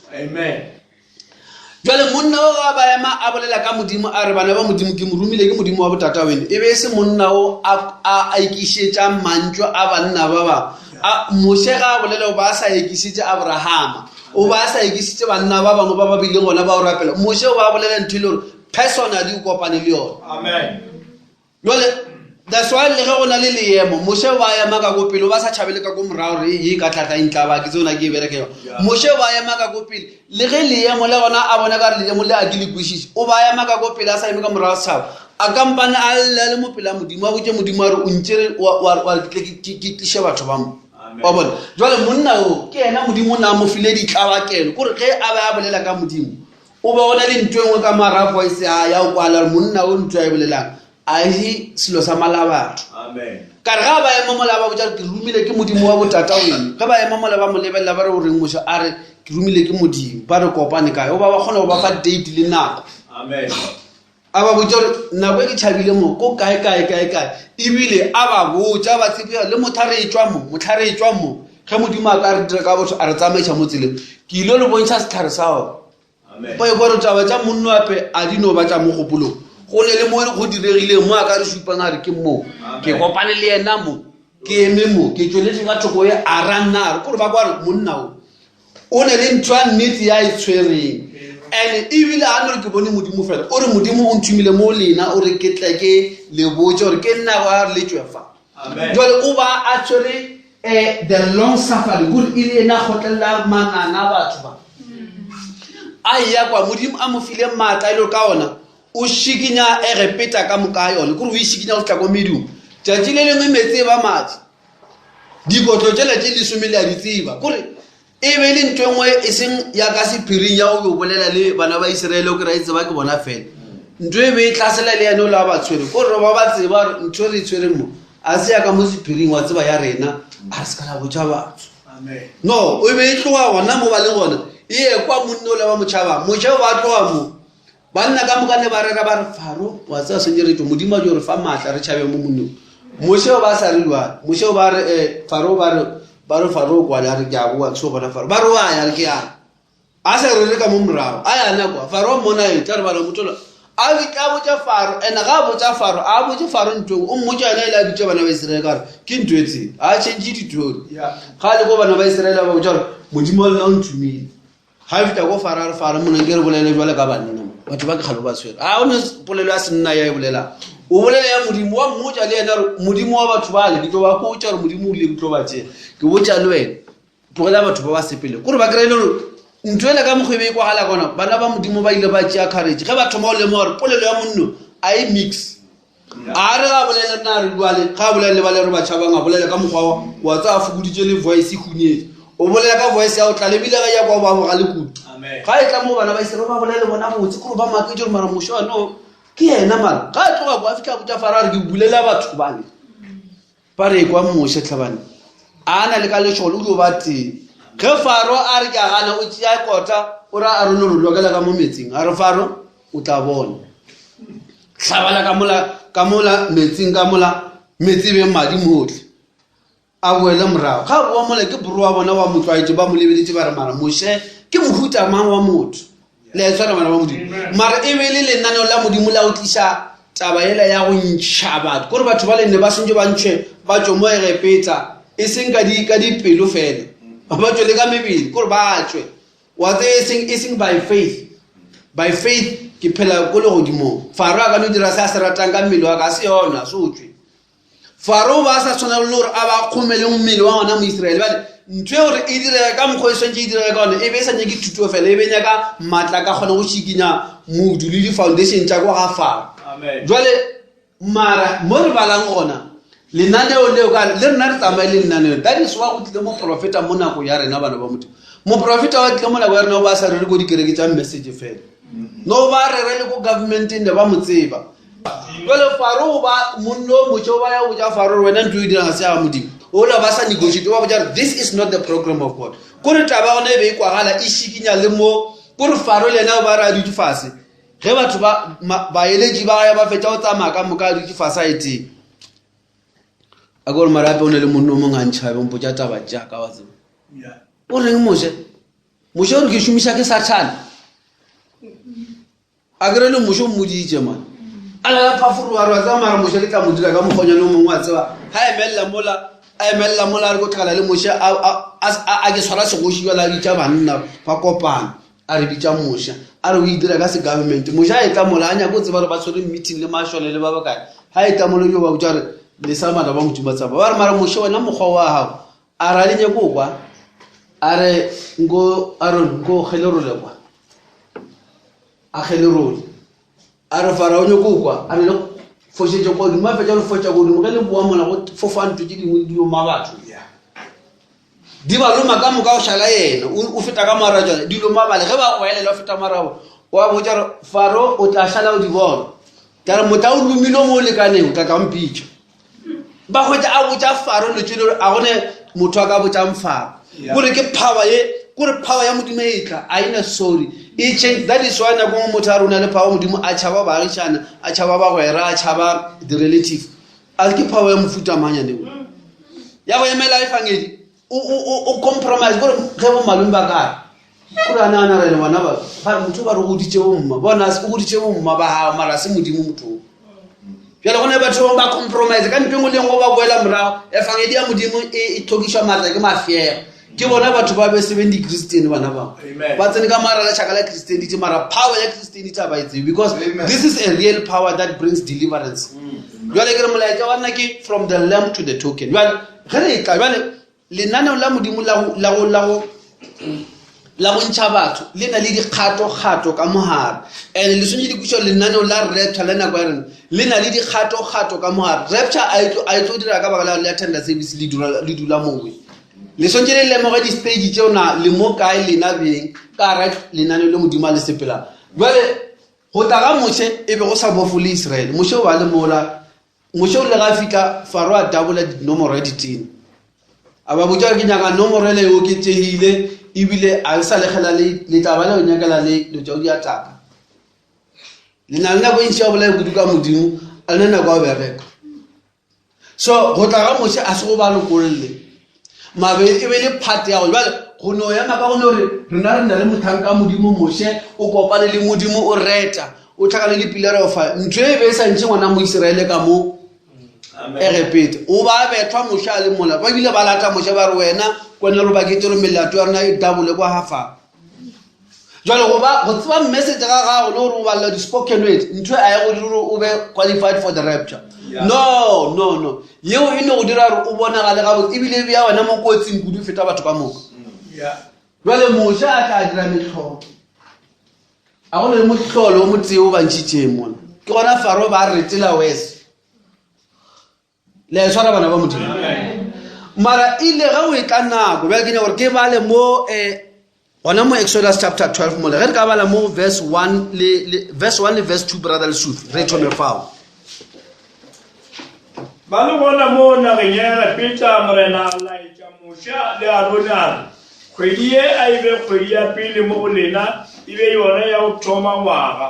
Speaker 1: jale monna o ga ba ema a bolela ka modimo a re bana ba modimo ke mo rumile ke modimo wa botata wena e be se monna o a ikišetša mantšwa a banna ba ba Moshe ga a bolela o ba sa ikišetše Abrahama o ba sa ikišitše banna ba bangwe ba ba bileng gona ba o rapela Moshe o ba bolela ntho ile gore personally o kopane le yona jale that's why le ge go na le leemo Moshe ba ema ka ko pele o ba sa tšhabele ka ko morago re ye ka tlatla intla ba ke tsona ke e bereke yona Moshe ba ema ka ko pele le ge leemo le gona a bona ka re leemo le a ke le kwešiše o ba ema ka ko pele a sa eme ka morago setšhaba a kampane a lela le mo pele a modimo a botše modimo a re o ntšere wa ke tliše batho ba mo wa bona jale monna o ke ena modimo na mo file ditlabakelo kore ge a ba a bolela ka modimo o ba gona le ntho engwe ka marafo a ise a ya o kwala monna o ntho a e bolelang a e selo sa malabatho ka re ga ba ema molaba botša ke rumile ke modimo wa botata wena ge ba ema molaba mo lebelela ba re o reng Moshe a re ke rumile ke modimo ba re kopane kae o ba kgona go ba fa date le nako a ba botša gore nako e ke tšhabile mo ko kae ebile a ba botša ba tsebega le motlhare e tšwa mo ge modimo a ka re dira ka botho a re tsamaiša mo tseleng ke ile le bontšha setlhare sa gona pa e kore taba tša monno ape a di no ba tša mogopolong go ne le mo go diregileng mo a ka re supang a re ke mo ke kopane le yena mo ke eme mo ke tšweletse ka thoko e a ranna re kore ba kwa re monna o ne le ntho a nnete ya e tshwereng and ebile a no re ke bone modimo fela o re modimo o nthumile mo lena o re ke tla ke le botse gore ke nna go a re letswe fa jale o ba a tshwere the long suffering good ile ena khotlela manana batho ba a ya kwa modimo a mo file matla ile ka ona o shikinya e repeta ka moka yone kore o ishikinya go tla go medium tšatši le lengwe metse ba matsi dikotlo tšela tše lesomele a di tseba kore e be le ntho engwe e seng ya ka sephiring ya go bolela le bana ba Iseraele o ke ra e tseba ke bona fela ntho e be e tlasela le yane o la ba tshwere kore ba ba tseba ntho re tshwereng mo a se ya ka mo sephiring wa tseba ya rena a re se ka la botša batho no o be e tloga gona mo ba le gona e kwa monne o le ba motšhaba motšhao ba tloga mo banna ka mokane ba rera ba re Faro wa tseba senjeretšo modimo a jo re fa maatla re tšhabe mo monneng Moshe ba sa re lwa Moshe ba re Faro ba re Faro kwa le re ke a boa tso bona Faro ba re wa ya ke a sa re ka mo morago a ya na kwa Faro mona e tla re ba le motolo a bi ka botša Faro ena ga botša Faro a botše Faro ntho o mmotša ena ile a bitša bana ba Iseraele ka re ke ntho etse a change ditori ga le go bana ba Iseraele ba botša re modimo le on to me ha fita go Faro mona ke re bolele jwale ka banna batho ba ke khalo ba tshwere a o ne polelo ya senna ya e bolela o bolela ya modimo wa mmotša le yena modimo wa batho ba le ke tlo ba ko tša re modimo o le ke tlo ba tšea ke botša le wena tlogela batho ba ba sepele gore ba kry-ele gore ntho ele ka mokgwebe e kwagala kona bana ba modimo ba ile ba tšea courage ge ba thoma go lema gore polelo ya monno a e mix a re ga bolele nna re duale ga bolele ba le re batšhabang a bolele ka mokgwa wa tsa a fokoditše le voice e hunyetse o bolela ka voice ya o tla lebile ga ya kwa ba boga le kudu ga e tla mo bana ba isere ba bolele bona botse gore ba maketse gore mara mošwa no ke yena mara ga e tloga kwa fitlha botsa fara re ke bulela batho bale ba re kwa moše tlhabane a na le ka letšholo o dio ba teng ge Faro a re ke a gana o tšea kota o ra a rone re lokela ka mo metsing a re Faro o tla bona tlhabala ka mola metsing ka mola metsi be madi motlhe a boele morago ga boa mola ke boro wa bona wa motlwaetse ba mo lebeletse ba re mara moše ke mohuta mang wa motho le a tshwana bana ba modimo mara e be le lenaneo la modimo la o tliša taba ela ya go ntšha batho kore batho ba lenne ba swantse ba ntšhwe ba tšwe mo egepetsa e seng ka dipelo fela ba tšwe le ka mebele kore ba tšwe wa tse e seng by faith ke phela ko le godimo Faro a ka no dira se a se ratang ka mmele wa ka se yona se o tšwe Faro ba sa tshwana le gore a ba kgomele mmele wa ngwana moiseraele bale ntho e gore e direga ka mokgwa e swantse e direga ka one e be e sa nyake thuto fela e be nyaka maatla ka kgona go šikinya modu le di-foundation tša kwa ga Faro jwale mara mo re balang gona lenaneo leo ka le rena re tsamaye le lenaneo that is why go tlile moprofeta mo nako ya rena bana ba modimo moprofeta wa tlile mo nako ya rena o ba sa rere ko dikereke tša message fela no ba rere le ko governmenteng ne ba mo tseba jwale Faro ba monno motho ba ya go ja Faro wena ntho e dirang se ya modimo o la ba sa negotiate ba botsa this is not the program of God kore taba ona e be e kwagala e šikinya le mo kore Faro le yena ba ra dutse fase ge batho ba eletši ba ya ba fetša go tsamaya ka moka a dutse fase a eteng a gore marape o ne le monno o mongantšhabe mpotša taba jaaka wa tseba o reng moše gore ke šomiša ke Satane a kere le moše o mmoditše man a lela phaforoa re wa tseba mara moše ke tla modira ka mokgonyane o mongwe wa tseba ga emelela mola a re ko thakala le moše a ke tshwara segoši bala bitša banna ba kopana a re bitša moša a re o e dira ka se government moša a e tla mola a nyako o tseba re ba tshwere meeting le mašole le ba bakae ga e tla mola yo ba botša re le sa mara ba modimo tsaba ba re mara moše wena mokgwa wa gago a ra le nyako kwa a re nko gelerole kwa a gelerole a re Fara o nyako kwa a re le fošetše kwa godimo a fetša le fotša godimo ge le boa mola go fofanto tše dingwe di loma batho di ba loma ka moka o šala yena o feta ka marajana di loma bale ge ba go elela o feta marago wa botša re Faro o tla šala o di bona ka re motla o lomile mo o lekaneng o tla tla mpitša ba hwetša a botša Faro letšwe le gore a gone motho a ka botšang Faro kore ke power ya modimo e tla a ina sorry e change that is why nako motho a rona le power modimo a tšhaba baagišana a tšhaba bagwera a tšhaba the relative a ke power ya mofuta manyane ya go emela e fangedi o compromise gore ge bo malome ba kare kore a naana rele bona motho ba re goditše bomma bona o goditše bomma ba gago mara se modimo motho bjale gone batho ba compromise ka ntho engwe le engwe ba boela morago efangedi ya modimo e thokišwa maatla ke mafego ke bona batho ba be sebeng di-Christian bana bangwe ba tsene ka mara la tšhaka la Christianity mara power ya Christianity a ba etsebe because this is a real power that brings deliverance jwale ke re molaetša wa nna ke from the lamb to the token jwale ge re tla jwale lenaneo la modimo la go ntšha batho le na le dikgato-kgato ka mogare and le swantse dikwišo lenaneo la rapture la nako ya rena le na le dikgato-kgato ka mogare rapture a e tlo dira ka baka la tender service le dula mowe le swantse le lemoge di-stage tšeo na le mo kae lena beng ka ra lenaneo le modimo a le sepela jale go tla ka moše e be go sa bofole Israele moše o ba le mola moše o le ga fitlha Faro a dabola dinomoro ya ditene a ba botša ke nyaka nomoro ele e oketsegile ebile a sa legela le taba le o nyakela le tšao di ataka le na le nako e ntši ya bolae kudu ka modimo a le nako a bereka so go tla ga moše a se go ba lokolole mabe e be le part ya go jale go no ya maka go no re rena re nna le mothanka modimo moše o kopane le modimo o reta o tlhakale le pillar of fire ntho e be sa ntše ngwana mo Israele ka mo e repete o ba bethwa moše a le mola ba bile ba lata moše ba re wena kone re bakete re melato ya rena e double kwa hafa jale go tseba message ga gago le gore o balla di-spoken word ntho a ye go dira o be qualified for the rapture no yeo e ne go dira gore o bonagale gabotse ebile bea wena mo kotsing kudu feta batho ka moka jwale Moshe a tla dira metlholo a go le motlholo o motseo ba ntšhitšeng mona ke gona Faro ba retela wes le tshwara bana ba modimo mara ile ga o e tla nako ba ke nya gore ke bale mo gona mo Exodus chapter 12 mo le ge re ka bala mo verse 1 le verse 2 brother le sufi re thome fao
Speaker 2: ba le bona mo nageng ya Peter morena a laetša Moshe le Aarone a re kgwedi ye a e be kgwedi ya pele mo go lena e be yona ya go thoma ngwaga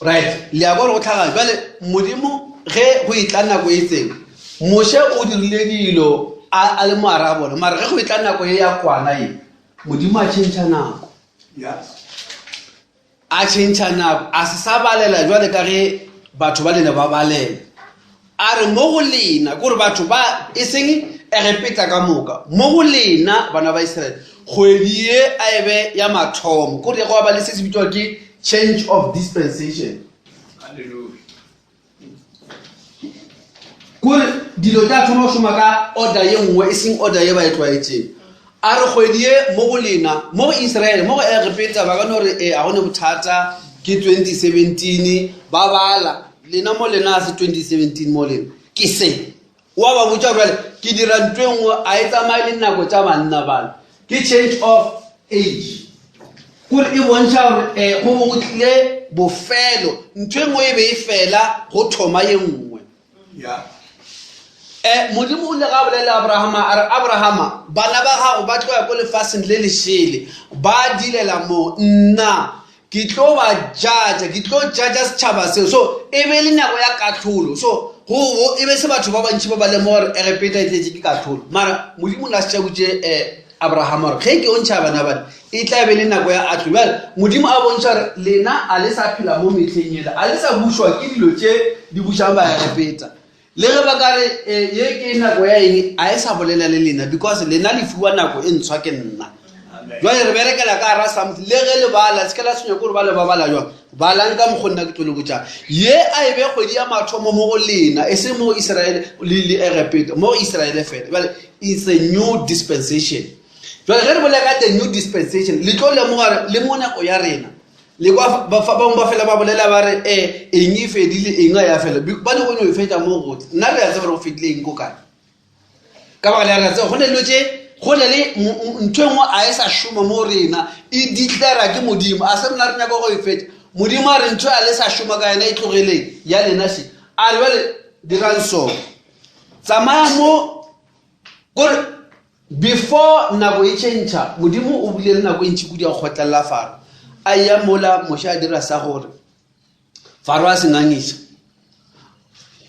Speaker 1: right le a bona go tlhaga jale modimo ge go itla nako e itseng Moshe o dirile dilo a le mo arabona mara ge go itla nako e ya kwana e modimo a tšhentšha nako a tšhentšha nako a se sa balela jwale ka ge batho ba lena ba balela a re mo go lena gore batho ba e seng repeta ka moka mo go lena bana ba Israel kgwedi ye a ebe ya mathomo gore go ba le se se bitswa ke change of dispensation.
Speaker 2: Hallelujah.
Speaker 1: Gore dilo tla thoma go shoma ka order ye nngwe e seng order ye ba e tlwaetseng a re kgwedi ye mo go lena mo go Israel mo go repeta ba ka no re a gone bothata ke 2017 ba bala lena mo lena se 2017 mo lena ke se wa ba botsa jwale ke dira ntwengwe a etsa maile nako tsa banna bana ke change of age gore e bontsha gore go botle bofelo ntwengwe e be e fela go thoma ye nngwe modimo o le ga bolela Abrahama bana ba gago ba tloya go lefaseng le lešele ba dilela mo nna ke tlo ba judge ke tlo judge setšhaba seo so e be le nako ya katlholo so go e be se batho ba bantši ba ba le mo re repeta e tletse ke katlholo mara modimo la se tšabutse Abraham re ge ke o ntšha bana bana e tla be le nako ya atlo bjale modimo a bontšha re lena a le sa phela mo metlheng yela a le sa bušwa ke dilo tše di bušang ba repeta le ge ba ka re ye ke nako ya eng a e sa bolela le lena because lena le fiwa nako e ntshwa ke nna jwale re berekela ka ra something le ge le bala se ke la senya gore ba le ba bala jwang balang ka mokgonna ke tlo le botsa ye a e be kgwedi ya mathomo mo go lena e se mo Israel le repeta mo Israel fela well it's a new dispensation jwale ge re bolela ka the new dispensation le tlo le mogare le mo nako ya rena le kwa ba fela ba bolela ba re eng e fedile eng ya fela ba le go no e fetsa mo go nna re ya tseba go fedile eng go ka ba le ra tseba go ne lotse go le ntwengwe a e sa shuma mo rena e declare ke modimo a se mna re nyaka go e fetsa modimo a re ntwe a le sa shuma ka yena e tlogele ya lena se a re bale dirang so tsamaya mo gore before nako e tšhentšha modimo o bule le nako e ntši kudi a kgotlela Faro a ya mola Moshe a dira sa gore Faro a sengangiša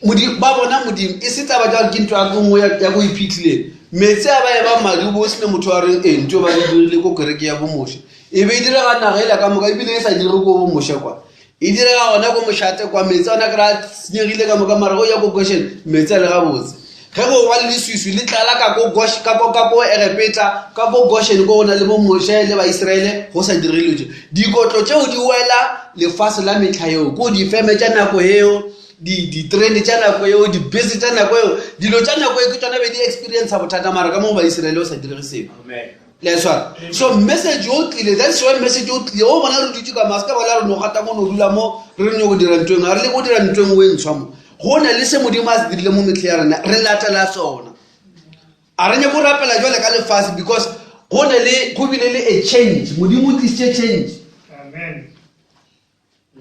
Speaker 1: modimo ba bona modimo e se taba ja ke ntwa ya nngwe ya go iphitlhileng metse a ba e ba madi bo se motho wa re ntwe ba di dirile go kereke ya bo Moshe e be dire ga naga ela ka moka e bile e sa dire go bo Moshe kwa e dire ga ona go moshate kwa metse ona kra senyegile ka moka mara go ya go question metse le ga botse ge go ba le swiswi le tlala ka go gosh ka go repeta ka go goshen go ona le bo Moshe le ba Israele go sa dirile tše dikotlo tšeo di wela le fase la metlhayo go di feme tša nako eo di trend tša nako eo di busy tša nako eo dilo tša nako e ke tsona be di experience bothata mara ka mo ba Israele o sa dire seo amen let's what so message o tlile that's why message o tlile o bona re dutse ka maska ba la re no gata mo no dula mo re nyo go dira ntweng a re le go dira ntweng o entshwa mo go na le se modimo a se dirile mo metlhe ya rena re latela sona a re nya go rapela jwale ka lefase because go na le go bile le a change modimo tlisitse change amen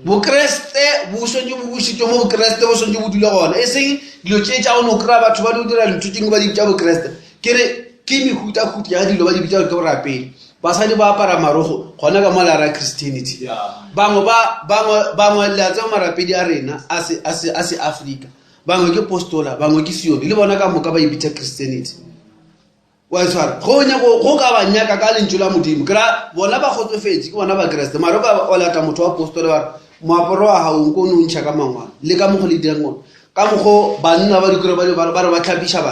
Speaker 1: bo Kriste bo sonje bo bušitšwe mo Kriste bo sonje bo dula gona e seng dilo tše tša go no kry-a batho ba di dira nthuting ba di bitša bo Kriste ke re ke mehutahuta ya dilo ba di bitša ke borapedi basadi ba apara marogo gona ka mola ra Christianity bangwe le a tseo marapedi a rena a se Africa bangwe ke postola bangwe ke sione le bona ka moka ba e bitša Christianity wa swara go ka ba nyaka ka lentšu la modimo kra bona ba kgotsofetse ke bona ba Kriste mara o lata motho wa postola ba moaparo wa gago ko no ntšha ka mangwana le ka mogo le dirang gona ka mogo banna ba dikore ba re ba tlhapiša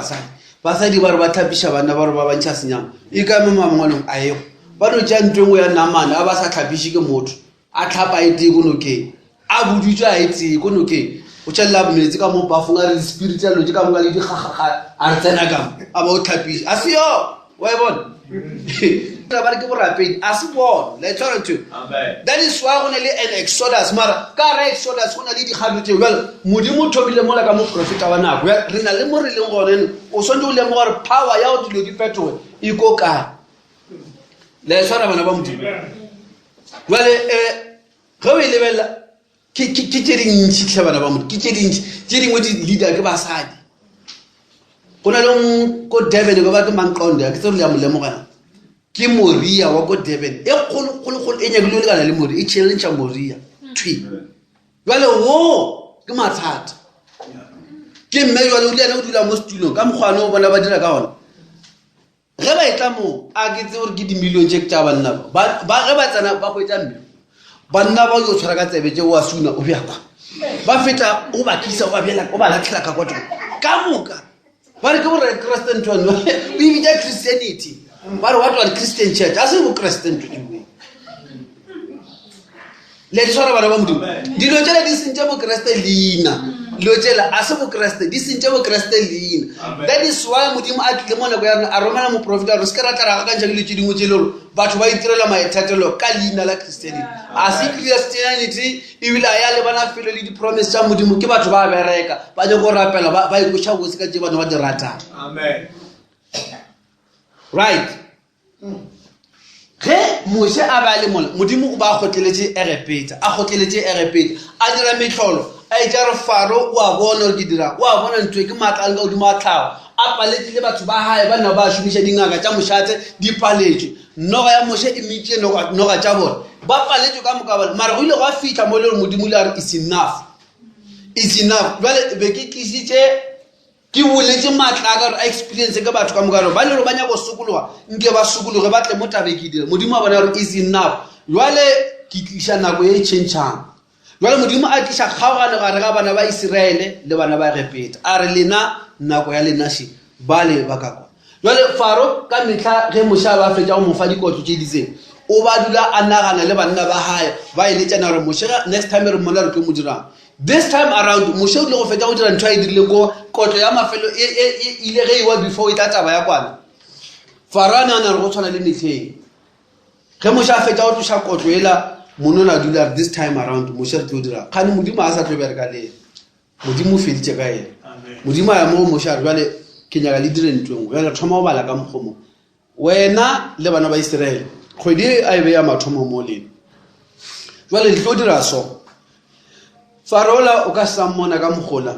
Speaker 1: basadi ba re ba tlhapiša banna ba re ba bantšha senyama e ka mo mangwalong a ego ba no tša ntwengwe ya namane a ba sa tlhapiše ke motho a tlhapa a etee ko nokeng a bodutšwe a etee ko nokeng o tšhelela metsi ka mo bafong a re spirit ya lotse ka moka le dikgagaga a re tsena kamo a ba o tlhapiše a seyo Why bon? As born, let's turn to. That is why only an exodus, Mara, Kara exodus, only the habit. Well, Mudimu told the Molagamu prophet our now. We are in a lemon, or so do more power out to the petrol. You go car. Let's turn about it. Well, how will level kitchen 6 7 kitchen with the leader of side. Kuna long go Devon go back to Manconde, I told them Lemora. Kimoria wa go Devon. E kolo enya gloli kana le mori, e challenge Moria. Twi. Wale wo, ke mathata. Ke mme wa le na o dula mo stulo, ka mogwana o bona ba dira ka ona. Ge ba etla mo, a ke tse gore ke di million tse tsa banna ba. Ba ge ba tsana ba go etla mme. Banna ba yo tshwara ka tsebe tse wa suna o bya kwa. Ba feta o ba kisa o ba bela o ba latlhela ka kwatlo. Ka moka. But Christian to we be Christianity. But what was Christian church? As a Christian to do. Let's talk about them. The Logella disinjabo Christelina. Logella Asabo Christel, disinjabo Christelina. That is why Mudim at Lemona a Roman prophet Roscarata Mutillo, but why tell my title Kalina la Christianity. As if Christianity, you will Ayalabana feel the promise Mudim Kiba to Bareka, but the Gorapella by Kusha was Kajivan or the Rata. Amen. Right. He Moshe abalimol Mudimu ba hotelete repeat a hotelete repeat adira metolo a jaro faro wa bona gidira wa bona ntwe ke matlanga o di matlawa a paletse le batho ba hae ba na ba shumisha dingaka tsa moshate di paletse no ya Moshe imitse no ga tsa bona ba paletse ka mokabala mara go ile go fitla mo le Modimo le are is enough bale be ke tlisitse ki boletse matla ka experience ka batho ka mogaro ba le ro banya go sukuluwa nke ba sukuluge ba tle motabe ke dire Modimo a bona re is enough jwale ke tlisha nako e changeang jwale Modimo a tlisha kgaogano gare ga bana ba Israele le bana ba repeat a re lena nako ya lenashi bale ba ka kwa jwale Faro ka metla ge Moshe ba fetsa go mofa dikotlo tse ditseng o ba dula a nagana le banna ba hae ba ile tsena re Moshe next time re mona re ke mo dirang. This time around, Moshe o le go fetsa go dira ntwa e dirile go kotlo ya mafelo ile ge iwa before ita taba ya kwana. Farana na go tshwana le metlheng. Ge Moshe a fetsa go tlosa kotlo ela monona dula this time around Moshe re tlo dira. Khane Modimo a sa tlo bereka le. Modimo feditse ka ena. Modimo ya mo Moshe a jwale ke nyaka le dire ntweng. Ya thoma go bala ka mogomo. Wena le bana ba Israel. Kgwedi a ebe ya mathomo mo le. Jwale le tlo dira so. Farola o ka samona ka mogola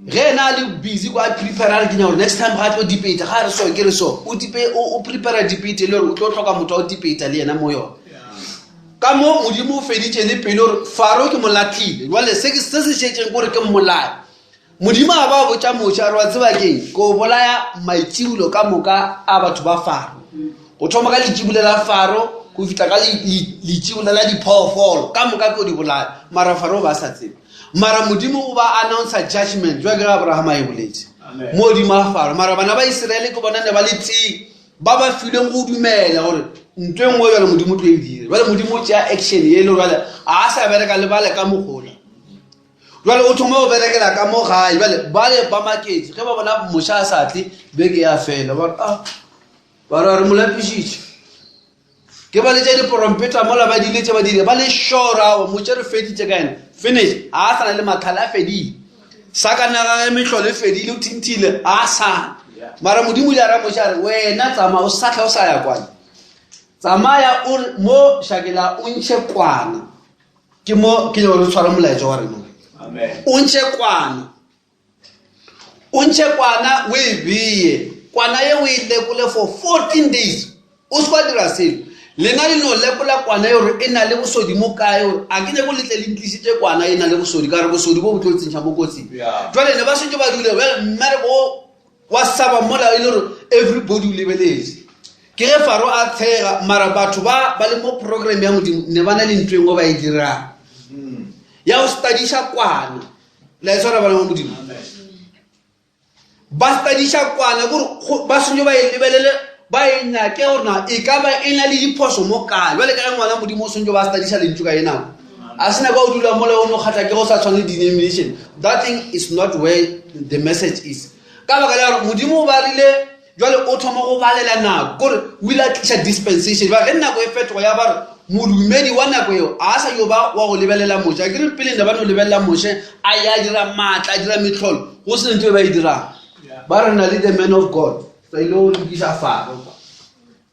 Speaker 1: ge na le busy go prepare ke nya next time ga tlo debate ga re so ke re so o prepare debate le o tlo tlhoka motho o debate le yena mo yo ka mo Modimo o feditse le pelo Faro ke molatlile jwale se se tshetseng gore ke molai Modimo a ba botsa Moshe a re tseba keng go bolaya maitshiulo ka moka a batho ba Faro go thoma ka letsibule la Faro go fitla ka letsibule la diphoofolo ka moka ke di bolaya mara Faro ba sa tsebe mara Modimo o ba announce judgment jwa ga Abraham a ebuletse Modimo a Faro mara bana ba Israele go bona ne ba letsi ba ba fileng go dumela gore ntwe ngwe ya Modimo tlo e dire ba le Modimo tsa action ye le bale a sa bereka le bale ka mogola jwale o thoma o berekela ka mo gae bale ba maketse ge ba bona Moshe a sa tle beke ya fela ba re molapisitse ke ba le tse di prompeta mola ba diletse ba dire ba le shora Moshe re feditse ka ena finish a sana le makhala fedile saka na ga metlhole fedile o tintile a sa mara Modimo le ara Moshe a re wena tsama o satla o sa ya kwana tsamaya o mo shakela o ntshe kwana ke mo ke le tshwara molaetso wa rena amen o ntshe kwana we biye kwana ye o ilekole for 14 days o swa dira selo lena le no lekola kwana yo re ena le bosodi mo kae yo a ke ne go letle le intlisitse kwana ena le bosodi ka re bosodi bo botlotse ntšha mo kotsi jwale ne ba sentse ba dule well mmare go wa saba mola ile re everybody le beletse ke ge Faro a tshega mara batho ba le mo program ya Modimo ne bana le ntwe ngo ba e dira ya o studisha kwana la tsora ba le mo Modimo ba studisha kwana go ba senyo ba e lebelele ba ina ke ona e ka ba ina le diphoso mo kae jwale ka ngwana Modimo senyo ba studisha le ntwe ka ena a sena ba o dula mo le ono khatla ke go sa tshwane denomination that thing is not where the message is ka ba ka la Modimo ba rile jwale o thoma go balela nako kore o ile a tliša dispensation ba ge nako e fetogo ya bare modumedi wa nako eo a sa yo ba wa go lebelela moše a kere pele ne ba no lebelela moše a ya dira maatla a dira metlholo go se ntho e ba e dirang ba re na le the man of God sa ile go lokiša Faro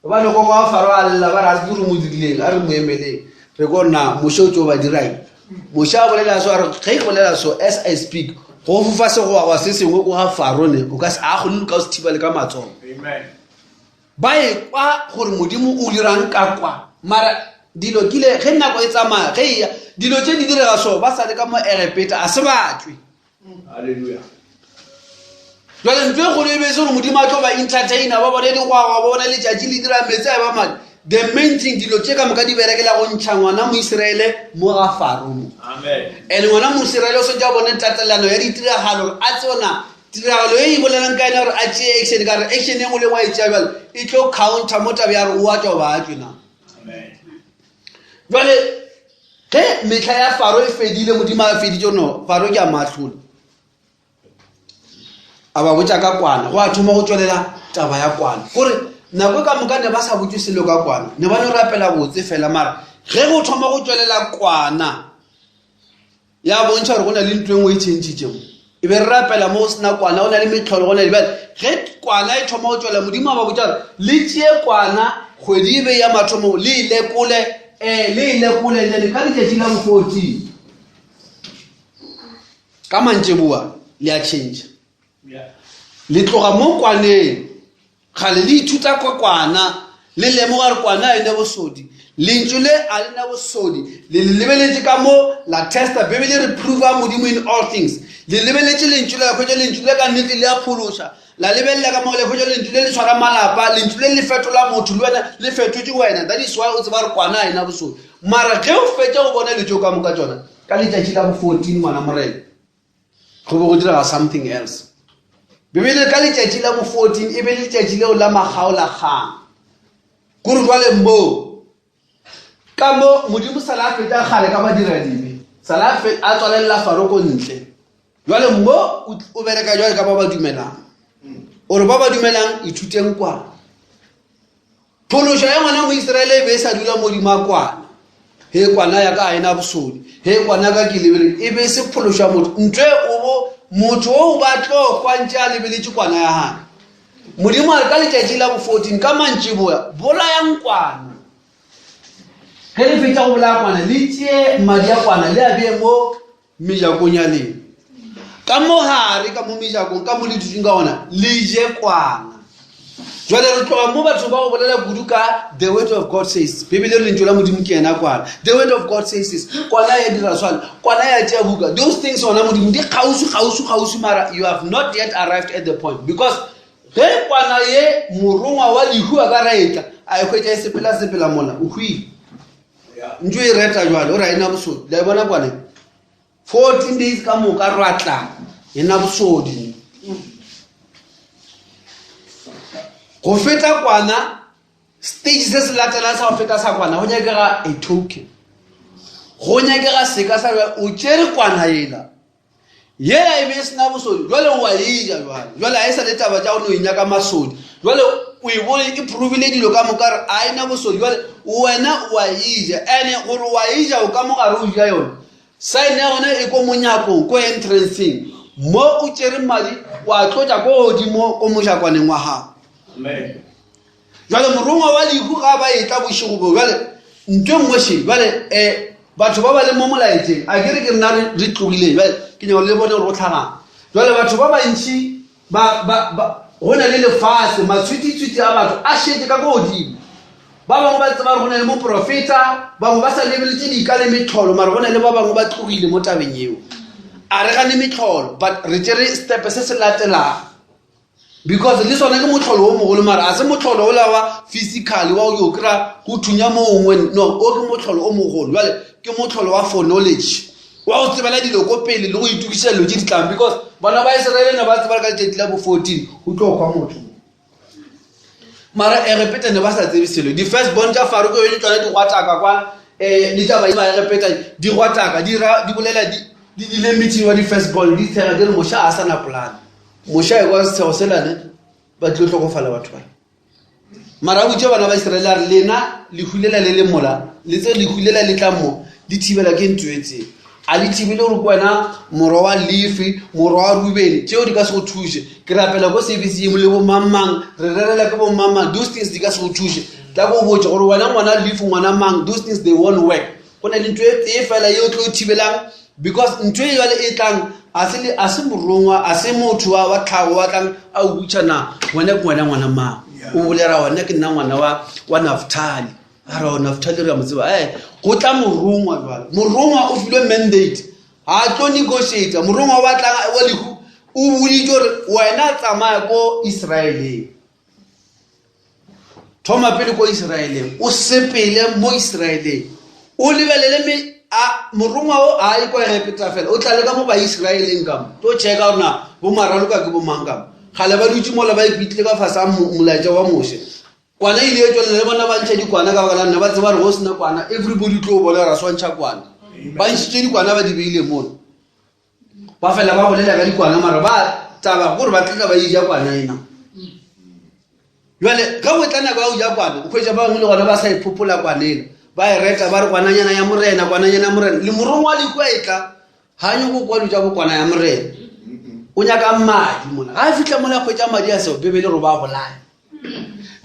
Speaker 1: ba le go go Faro a lla ba re a se dire mo dirileng a re mo emeleng re go na moše o tšo ba dirai moše a bolela so a re ge ke bolela so as I speak go fofa se go wa se sengwe go ga Faro ne o ka se a go ka se thiba le ka matsogo
Speaker 2: Amen.
Speaker 1: ba e kwa gore modimo o dirang ka kwa mara dilo kile ge nako e tsamaya ge ya dilo tše di direga so ba sa le ka mo erepeta a se batswe
Speaker 2: Hallelujah.
Speaker 1: jwale ntho e kgolo e be se gore modimo a tlo ba entertainer ba bone digwagwa ba bona letšatši le dira metsi a ba madi the main thing dilo tše ka moka di berekela go ntšha ngwana moiseraele mo ga Faro
Speaker 2: Amen.
Speaker 1: and ngwana moiseraele o swantse a bone tatelano ya ditiragalo gore a tsona tiragalo e e bolelang ka ena gore a tšee action ka re action e ngwe le ngwe a e tšea jale e tlo counter mo tabe ya re o a tšwa ba a tšwena
Speaker 2: Amen.
Speaker 1: jwale ge metlha ya Faro e fedile modimo a feditše no Faro ke a maatlhole a ba botša ka kwana go a thoma go tswelela taba ya kwana kore nako ka moka ne ba sa botse selo ka kwana ne ba no rapela botse fela mara ge go thoma go tswelela kwana ya bontšha gore go na le ntho e ngwe e tšhentšhitšego e be re rapela mo go sena kwana go na le metlholo go na le bjale ge kwana e thoma go tswelela modimo a ba botša gore le tšee kwana kgwedi e be ya mathomo le ilekole ene ka letšatši la bo 14 ka mantšeboa le a change
Speaker 2: Yeah.
Speaker 1: le tloga mo kwaneng kgale le ithuta kwa kwana le lemoga re kwana ene bosodi lentšu le a lena bosodi le lebeletše ka mo la testa bebele re prova modimo in all things le lebeletše lentšu le kgwetša lentšu le ka nnete le a phološa la lebelela ka mo le kgwetša lentšu le le tshwara malapa lentšu le le fetola motho le wena le fetotše wena that is why o tseba re kwana ena bosodi mara ge o fetša go bona letšo ka moka tšona ka letšatši la bo 14 ngwana morena go be go diraga something else bebele ka letšatši la bo 14 e be letšatši leo la magaolakgang kore jwale mo ka mo modimo sala a feta kgale ka badira dibe sala a tswalelela Faro ko ntle jwale mo o bereka jwale ka ba ba dumelang ore ba ba dumelang ithuteng kwana phološo ya ngwana moiseraele e be e sa dula modimo a kwana he kwana ya ka a ena bosodi he kwana ka ke lebele e be se phološo ya motho ntwe motho o ba tlo kwantše a lebeletše kwana ya gane modimo a re ka letšatši la bo 14 ka mantšeboa bolayang kwana ge le fetša go bolaya kwana le tšee madi a kwana le a bee mo mejakong ya lena ka mo gare ka mo mejakong ka mo le dutšeng ka gona le je kwana jwale re tloga mo batho ba go bolela kudu ka the word of God says bebele re lentšo la modimo ke ena kwana the word of God says this kwana ya dira swana kwana ya tšea buka those things ona modimo di kgausu mara you have not yet arrived at the point because ge kwana ye morongwa wa lehu a ka raetla a e hwetša e sepela mola o hwile ntšo e reta jwale o ra ena bosodi la e bona kwana 14 days ka moka ratla ena bosodi go feta kwana stage se se latelang sa go feta sa kwana go nyakega a token go nyakega seka sa o tšere kwana yela e be sena bosodi jwale wa ija jwale a e sa le taba tša go no inyaka masodi jwale o e bone e provile dilo ka moka re a ena bosodi jwale wena wa ija ane gore wa ija o ka mogare o ja yone sign ya gona e ko monyakong ko entranceng mo o tšere madi wa tlotša ko godimo ko mojakwaneng wa gago
Speaker 2: Amen.
Speaker 1: jwale morongwa wa lehu ga ba etla bošego bo jwale ntho nngwe she jwale batho ba ba le mo molaetšeng a kere ke rena re tlogileng jwale ke nyako le bone gore go tlhagang jwale batho ba bantšhi go na le lefase matshwititshwiti a batho a šetse ka ko godimo ba bangwe ba tseba re go na le moprofeta bangwe ba sa lebeletse dika le metlholo mara go na le ba bangwe ba tlogile mo tabeng eo a re gane metlholo but re tšere stepe se se latelang because le sona ke motlholo o mogolo mara a se motlholo o la wa physically wa o kry-a go thunya mo ngwe no o ke motlholo o mogolo jwale ke motlholo wa for knowledge wa go tsebela dilo ko pele le go itukiša dilo tše ditlang because bana ba Iseraele ne ba tseba ka letšatši la bo 14 go tlo kgwa motho mara e repeta ne ba sa tsebe selo di first born tša Faro ke yone tsona di gwataka kwa le taba ba e repeta di gwataka di bolela di le meeting wa di first born di tshega di re moša a sa na plan moša e kwa setshego selane ba tlo tlhokofala batho ba mara botse bana ba Israel a re lena le hulela le mola le tse le hulela le tla mo di thibela ke ntwetse a le thibele gore kwena moro wa Lefi moro wa Rubeni tšeo di ka se go thushe ke rapela go service ye le bo mamang re rerela ke bo mamang those things di ka se go thushe tla go botse gore wena ngwana Lefi ngwana mang those things they won't work go na le ntwe e fela yo tlo thibelang because ntwe e yale e tlang a se morongwa a se motho wa tlhago wa tlang a o butšana wena ke ngwana mang o bolera wena ke nna ngwana wa Naftali ara Naftali re a mo tseba go tla morongwa jwale morongwa o filwe mandate ha tlo negotiate morongwa wa tla wa lehu o budi gore wena tsamaya ko Israeleng thoma pele ko Israeleng o sepele mo Israeleng o lebelele me a morongwa o a i ko repeta fela o tla le ka mo ba Israeleng kam to checka ona bo maralo ka ke bo mangam gale ba dutse mo le ba ipitle ka fasa molaetsa wa mose kwana ile e tswele le bona ba ntse di kwana ka bana ba tseba re go sna kwana everybody tlo bola ra swantša kwana ba ntse di kwana ba di beile mo ba fela ba bolela ka di kwana mara ba taba gore ba tla ba ija kwana ina jwale ka botlana ba o ja kwana o khwetsa ba ngile gona ba sa iphopola kwanela ba e reta ba re kwananyana ya morena le morongwa le kwa etla ha nyo go kwa lutsa go kwana ya morena o nyaka madi mona ga fitla mona khwetsa madi a se bebele ro ba bolaya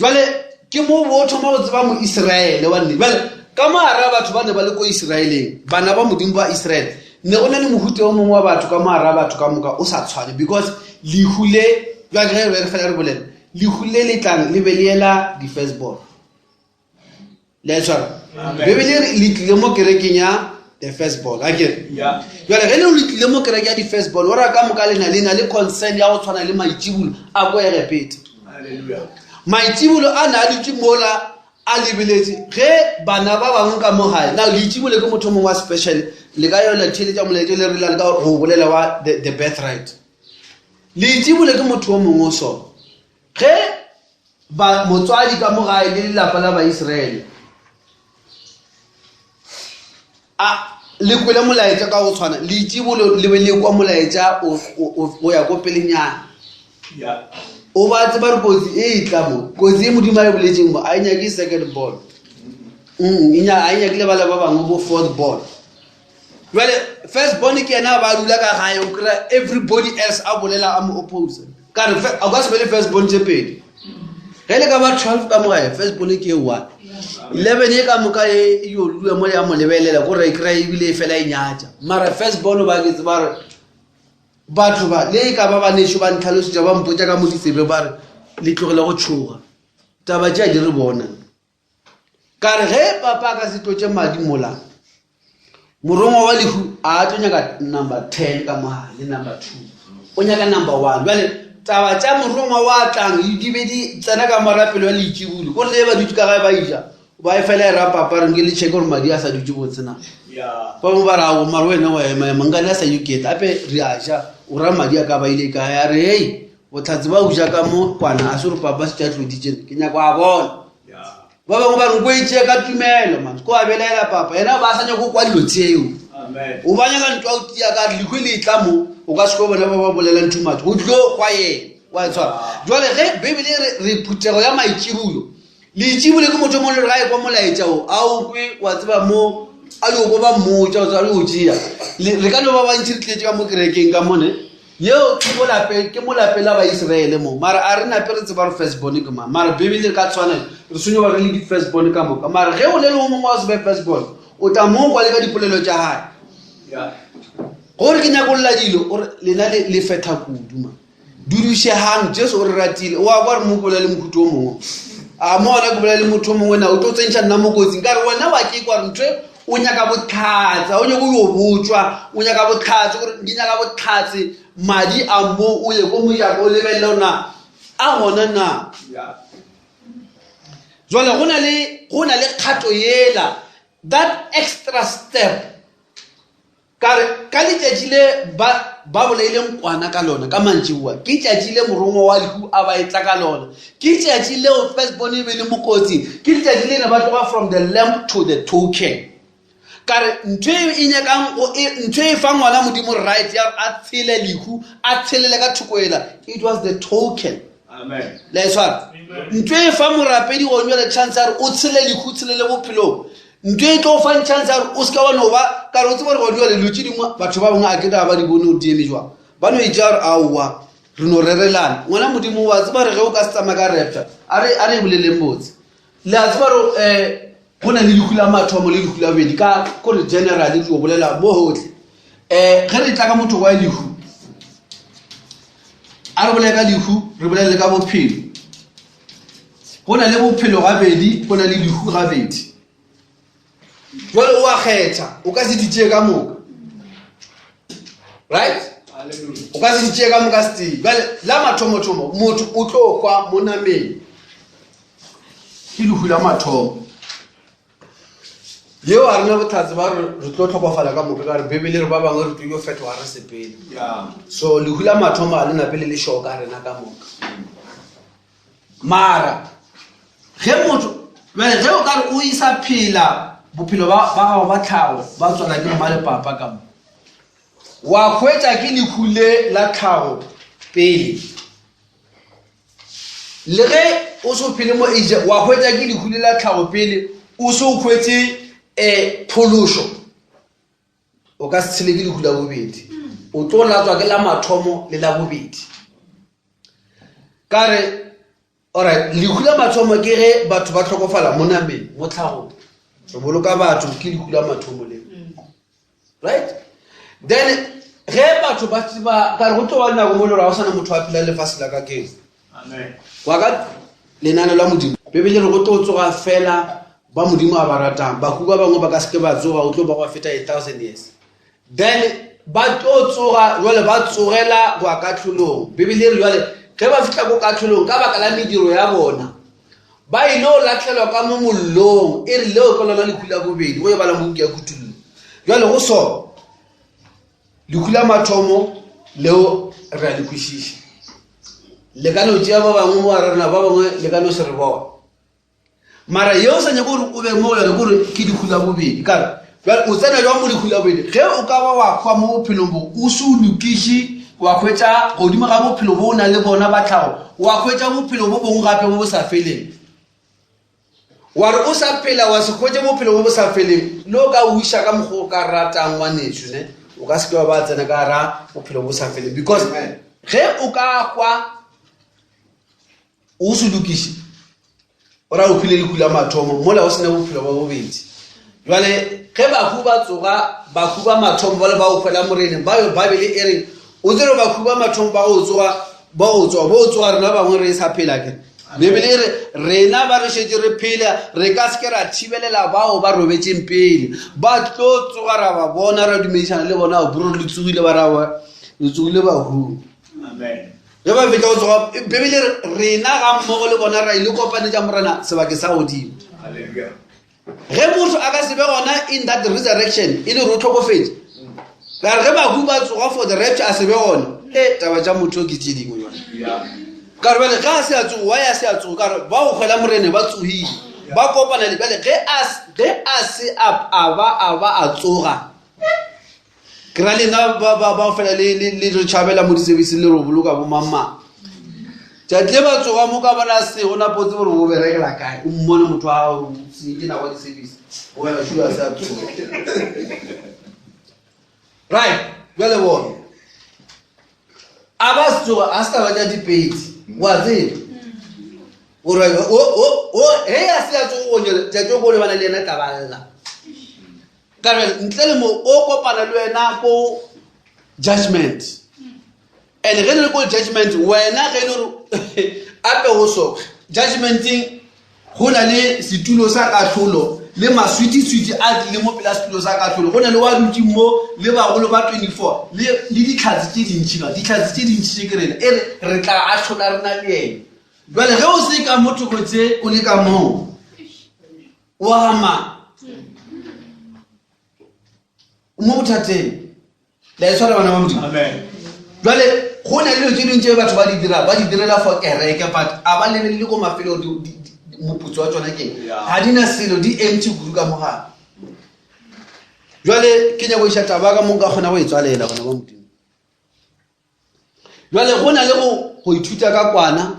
Speaker 1: jwale ke mo botho mo tseba mo Israel wa nne jwale ka mara batho ba ne ba le ko Israeleng bana ba modimo ba Israel ne ona le mohute o mongwe wa batho ka mara batho ka moka o sa tshwane because le hule jwale re fela re bolela le hule le tlang le beliela di firstborn le tsara bebele le tlile mo kerekeng ya the firstborn again jwale ge le tlile mo kerekeng ya di firstborn ora ka moka lena le concern ya go tshwana le maitshibulo a go e repeat
Speaker 2: Hallelujah.
Speaker 1: maitshibulo a na le timola a lebeletse ge bana ba bangwe ka mo gae na le itshibole ke motho mongwe wa special le ka yona tshele tša molaetso le rile le ka go bolela wa the birthright le itshibole ke motho o mongwe so ge ba motswadi ka mo gae le lelapa la ba Israel a le kwele molaetsa ka go tshwana le itshibole le be le kwa molaetsa o ya go pelenyana o ba tse ba re kotsi e tla mo kotsi e modimo a boletseng mo a nyake second ball a nyakile bala ba bangwe bo fourth ball jwale first born ke yena ba dula ka gae o kry everybody else a bolela a mo oppose ka re a ka se be le first born tse pedi ge le ka ba 12 ka mo gae first born ke 1 11 e ka mo ka e yo lua mo ya mo lebelela gore e kry ebile e fela e nyatsa mara first born ba ke tseba re batho ba le ka ba nesho ba ntlhalositse ba mpotsa ka moditsebe ba re le tlogela go tshoga taba tša di re bona ka re ge papa ka se tlotse madi mola morongwa wa lehu a tlo nyaka number 10 ka moga le number 2 o nyaka number 1 jwale taba tša morongwa wa tlang di be di tsena ka morapelo wa leitšibule gore le ba dutse ka gae ba ija ba e fela e ra papa re nke le check gore madi a sa dutse botsena ba mo ba ra go mara wena wa ema mangane a sa yuketa ape re a ja o ra madi a ka ba ile ka ya re hey botlhatsi ba o ja ka mo kwana a se re papa se tla tloditse ke nyaka a bona ba bangwe ba re go itse ka tumelo man ko a belela papa yena ba sa nya go kwa dilo tseo amen o banya ka ntwa o tia ka le le tla mo o ka se go bona ba bolela ntumatso go tlo kwa ye wa tswa jwale ge bebele re phutego ya maitshibulo le itshibule ke motho mo le gae kwa molaetsa o a o kwe wa tseba mo a le go ba motsa o tsa le o tšea re ka no ba bantši re tletse ka mo kerekeng ka mone yeo ke molapela ba Israele mo mara a re nape re tseba re firstborn ke ma mara bebele ka tshwana re sonyo ba re le di firstborn ka moka mara ge o le le mongwe wa se be firstborn o tla mo kwa le ka dipolelo tša gae gore ke nyako lla dilo ore lena le fetha kudu ma dudushe hang jesu o re ratile o a kwa re mo bolela le mokhuto o mongwe a mo ona ke bolela le motho o mongwe na o tlo tsentšha nna mo kotsing ka re wena wa ke kwa re ntwe o nyaka botlhatsa o nyaka yo botswa o nyaka botlhatsa gore di nyaka botlhatse madi a mo o ye go mo ya go lebella ona a gona na jwale go na le kgato yela that extra step ka letšatši le ba bolaileng kwana ka lona ka mantšiwa ke tšatši le morongwa wa lehu a ba etla ka lona ke tšatši leo firstborn e be le mokotsi ke letšatši le ne ba tloga from the lamp to the token kare ntho e fa ngwana modimo right ya a tshele lehu a tshelele ka thukoela it was the token
Speaker 2: Amen.
Speaker 1: la e tshwara ntwe e fa morapedi go nwa chance ya o tshele lehu tshele le bophelo ntwe e tlo fa chance ya o ska bona ba ka re tsebore go nwa le lutsi dingwa batho ba bangwe a ke ba di bone o dieme jwa ba no ija awa re no rerelana ngwana modimo wa tseba re ge o ka se tsama ka raptor a re boleleng botse le a tseba re go na le dikula mathomo le dikula bedi ka ko re general di go bolela mo hotle ge re tla ka motho wa lehu a re bolela ka lehu re bolela ka bophelo go na le bophelo ga bedi go na le lehu ga bedi jwale o a kgetha o ka se ditšee ka moka right o ka se ditšee ka moka steve jwale la mathomo motho o tlo kwa mo nameng ke lehu la mathomo yeo a rena bothatsi ba re tlo tlhokofala ka moka ka re bebele re ba bangwe re tlo yo fetoga re sepele so lehu la mathomo a le napele le shoka rena ka moka mara ge motho ge o ka re o isa phela bophelo ba gago ba tlhago ba tswala ke mma le papa ka mo wa khwetša ke lekhule la tlhago pele le ge o se phele mo age wa khwetša ke lekhule la tlhago pele o se o khwetse phološo o ka se tshele ke lekhula bobedi o tlo latswa ke la mathomo le la bobedi ka re alright lekhula mathomo ke ge batho ba tlhokofala mo nameng mo tlhagong re boloka batho ke lekhula mathomo le right then ge batho ba tseba ka re go tlo ba nako mo le ra o sana motho a phela lefase la ka keng
Speaker 2: Amen.
Speaker 1: wa ka lenane la modimo bebele re go tlo tsoga fela ba modimo a ba ratang ba kuba bangwe ba ka se ke ba tsoga o tlo ba go feta 1000 years then ba tlo tsoga jwale ba tsogela go ka tlholong bebele re jwale ge ba fitla go ka tlholong ka baka la mediro ya bona ba ilo latlhelwa ka mo mollong e re leo ka lona lekhula bobedi go e bala mo ya kutullo jwale go so lekhula mathomo leo re a le kwishisha le ka no tšea ba bangwe mo rena ba bangwe le ka no se re bona mara yo sa nyako re o be mo yone gore ke dikhula bobedi ka jwale o tsena jwa mo dikhula bobedi ge o ka ba wa khwa mo bophelong bo o se o lukishi wa khwetša godimo ga bophelo bo o na le bona ba tlhago wa khwetša bophelo bo bongwe gape bo bo sa feleng wa re o sa phela wa se khwetše bophelo bo bo sa feleng le o ka o iša ka mokgwa o ka ratang ngwanetšo ne o ka se ke ba tsena ka ra bophelo bo sa feleng because ge o ka kwa o se lukiše o ra o phile lekhula mathomo mola o sena bophelo ba bobedi jwale ge bakhu ba tsoga bakhu ba mathomo ba le ba o phela morene ba yo babele e re o tsere bakhu ba mathomo ba o tsoga rena bangwe re sa phela ke bebele re rena ba re shetse re phela re ka se ke ra thibelela bao ba robetseng pele ba tlo tsoga ra ba bona ra dumedisana le bona o bro le tsogile ba rawa le tsogile ba hu
Speaker 2: Amen.
Speaker 1: ge ba fetla go tsoga bebele rena ga mmogo le bona ra ile kopane tša morena sebake sa godimo
Speaker 2: Hallelujah.
Speaker 1: ge motho a ka se be gona in that resurrection e le re o tlhokofetse ka re ge bahu ba tsoga for the rapture a se be gona taba tša motho ke tše dingwe yone
Speaker 2: Yeah.
Speaker 1: ka re bale ga a se a tsogo wa ya se a tsogo ka re ba go kgwela morene ba tsogile ba kopana le bale ge a se a ba a tsoga ke ra lena ba fela le re tšhabela mo disebeseng le re boloka bo mamang tšatle ba tsoga mo ka bona se go na potse gore o berekela kae o mmone motho a ke nako disebese o wela shu a se a tsoga right jwale bona a ba se tsoga a se taba tša dipedi wa tsebe gore he a se a tsogo gonyele tšatšo ko lebana le yena tabalela ka re ntle le mo o kopana le wena ko judgment and ge le ko judgment wena ge le re ape go so judgmenting go na le setulo sa katlholo le maswiti a tlile mo pela setulo sa katlholo go na le wa dutse mo le bagolo ba 24 le ditlhatsi tše dintšhi ka ditlhatsi tše dintšhi tše ke rena e re tla a tlhola rena le ene jwale ge o se ka motho kgwetse o le ka moo wa gama mo bothateng la e tshwara bana ba modimo
Speaker 2: Amen.
Speaker 1: jwale go na le dilo tse dingwe tse batho ba di direla for kereke but a ba lebelele ko mafelo moputso wa tsona keng ga di na selo di empty kudu ka mogare jwale ke nyako iša taba ka mo ka kgona go e tswalela gona ba modimo jwale go na le go ithuta ka kwana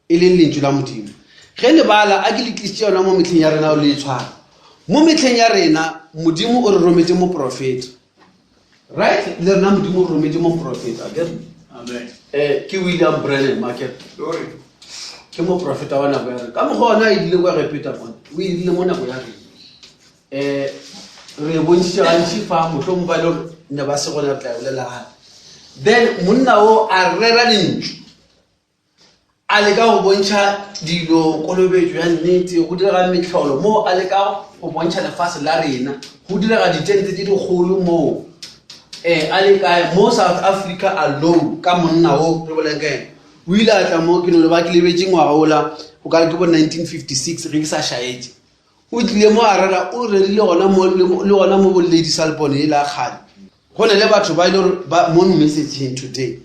Speaker 1: e leng lentswe la modimo ge le bala a ke le tlisitse yona mo metlheng ya rena o le tshwara mo metlheng ya rena modimo o re rometse mo profeta right le rena modimo o re rometse mo profeta
Speaker 2: Amen.
Speaker 1: ke William Branham market ke mo profeta wa nako ya re ka mo gona e dile kwa repeater bona o e dile mo nako ya re re bontšha gantši fa mohlomong ba le ne ba se gona re tla bolela gape then monna o a rera lentswe a leka go bontšha dilo kolobetso ya nnete go direga metlholo mo a leka go bontšha lefase la rena go direga ditente tse dikgolo moo a leka mo South Africa alone ka monna o re boleng ka ena o ile a tla mo ke no le ba ke lebetse ngwaga ola o ka re ke bo 1956 ge ke sa shaetse o tlile mo a rera o rerile gona mo bo Lady Salbone e la kgale go ne le batho ba ile ba mo messaging today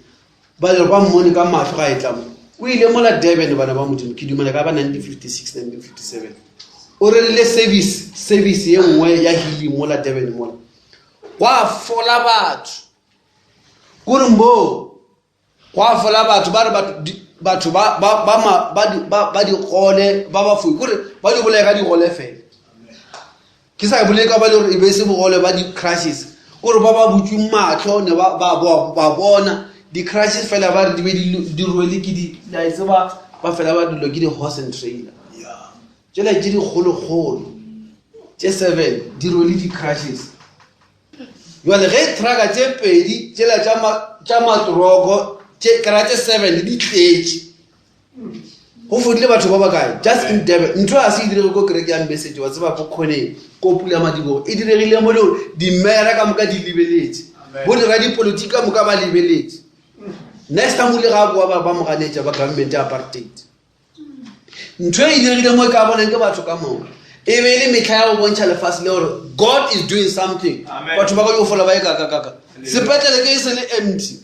Speaker 1: ba le ba mmone ka mahlo ga e tla mo o ile mo la Durban bana ba modimo ke dumela ka ba 1956 1957 o rerile service ye nngwe ya healing mo la Durban mo wa fola batho gore mbo wa fola batho ba re batho ba di gole ba ba fu gore ba di bolela ka di gole fela ke sa bolela ba le e be se bogole ba di crashes gore ba ba butse matlo ne ba bona di crashes fela ba di be di rwele ke di la itse ba fela ba dilo ke di horse and trailer tsela tse di golo tse 7 di rwele di crashes jwale ge traga tse pedi tsela tša matroko tše karate 7 di tletše go fodile batho ba bakae just in Durban ntho a se e direge ko kereke ya message wa tseba ko kgoneng ko pula madibogo e diregile mo leo dimera ka moka di lebeletse bo dira dipolotiki ka moka ba lebeletse next time o le ga boa ba moganetša ba government ya apartheid ntho e diregile mo e ka bonang ke batho ka moka e be le metlha ya go bontšha lefase le gore God is doing something batho ba ka yo fola ba e kaka sepetlele ke e se le empty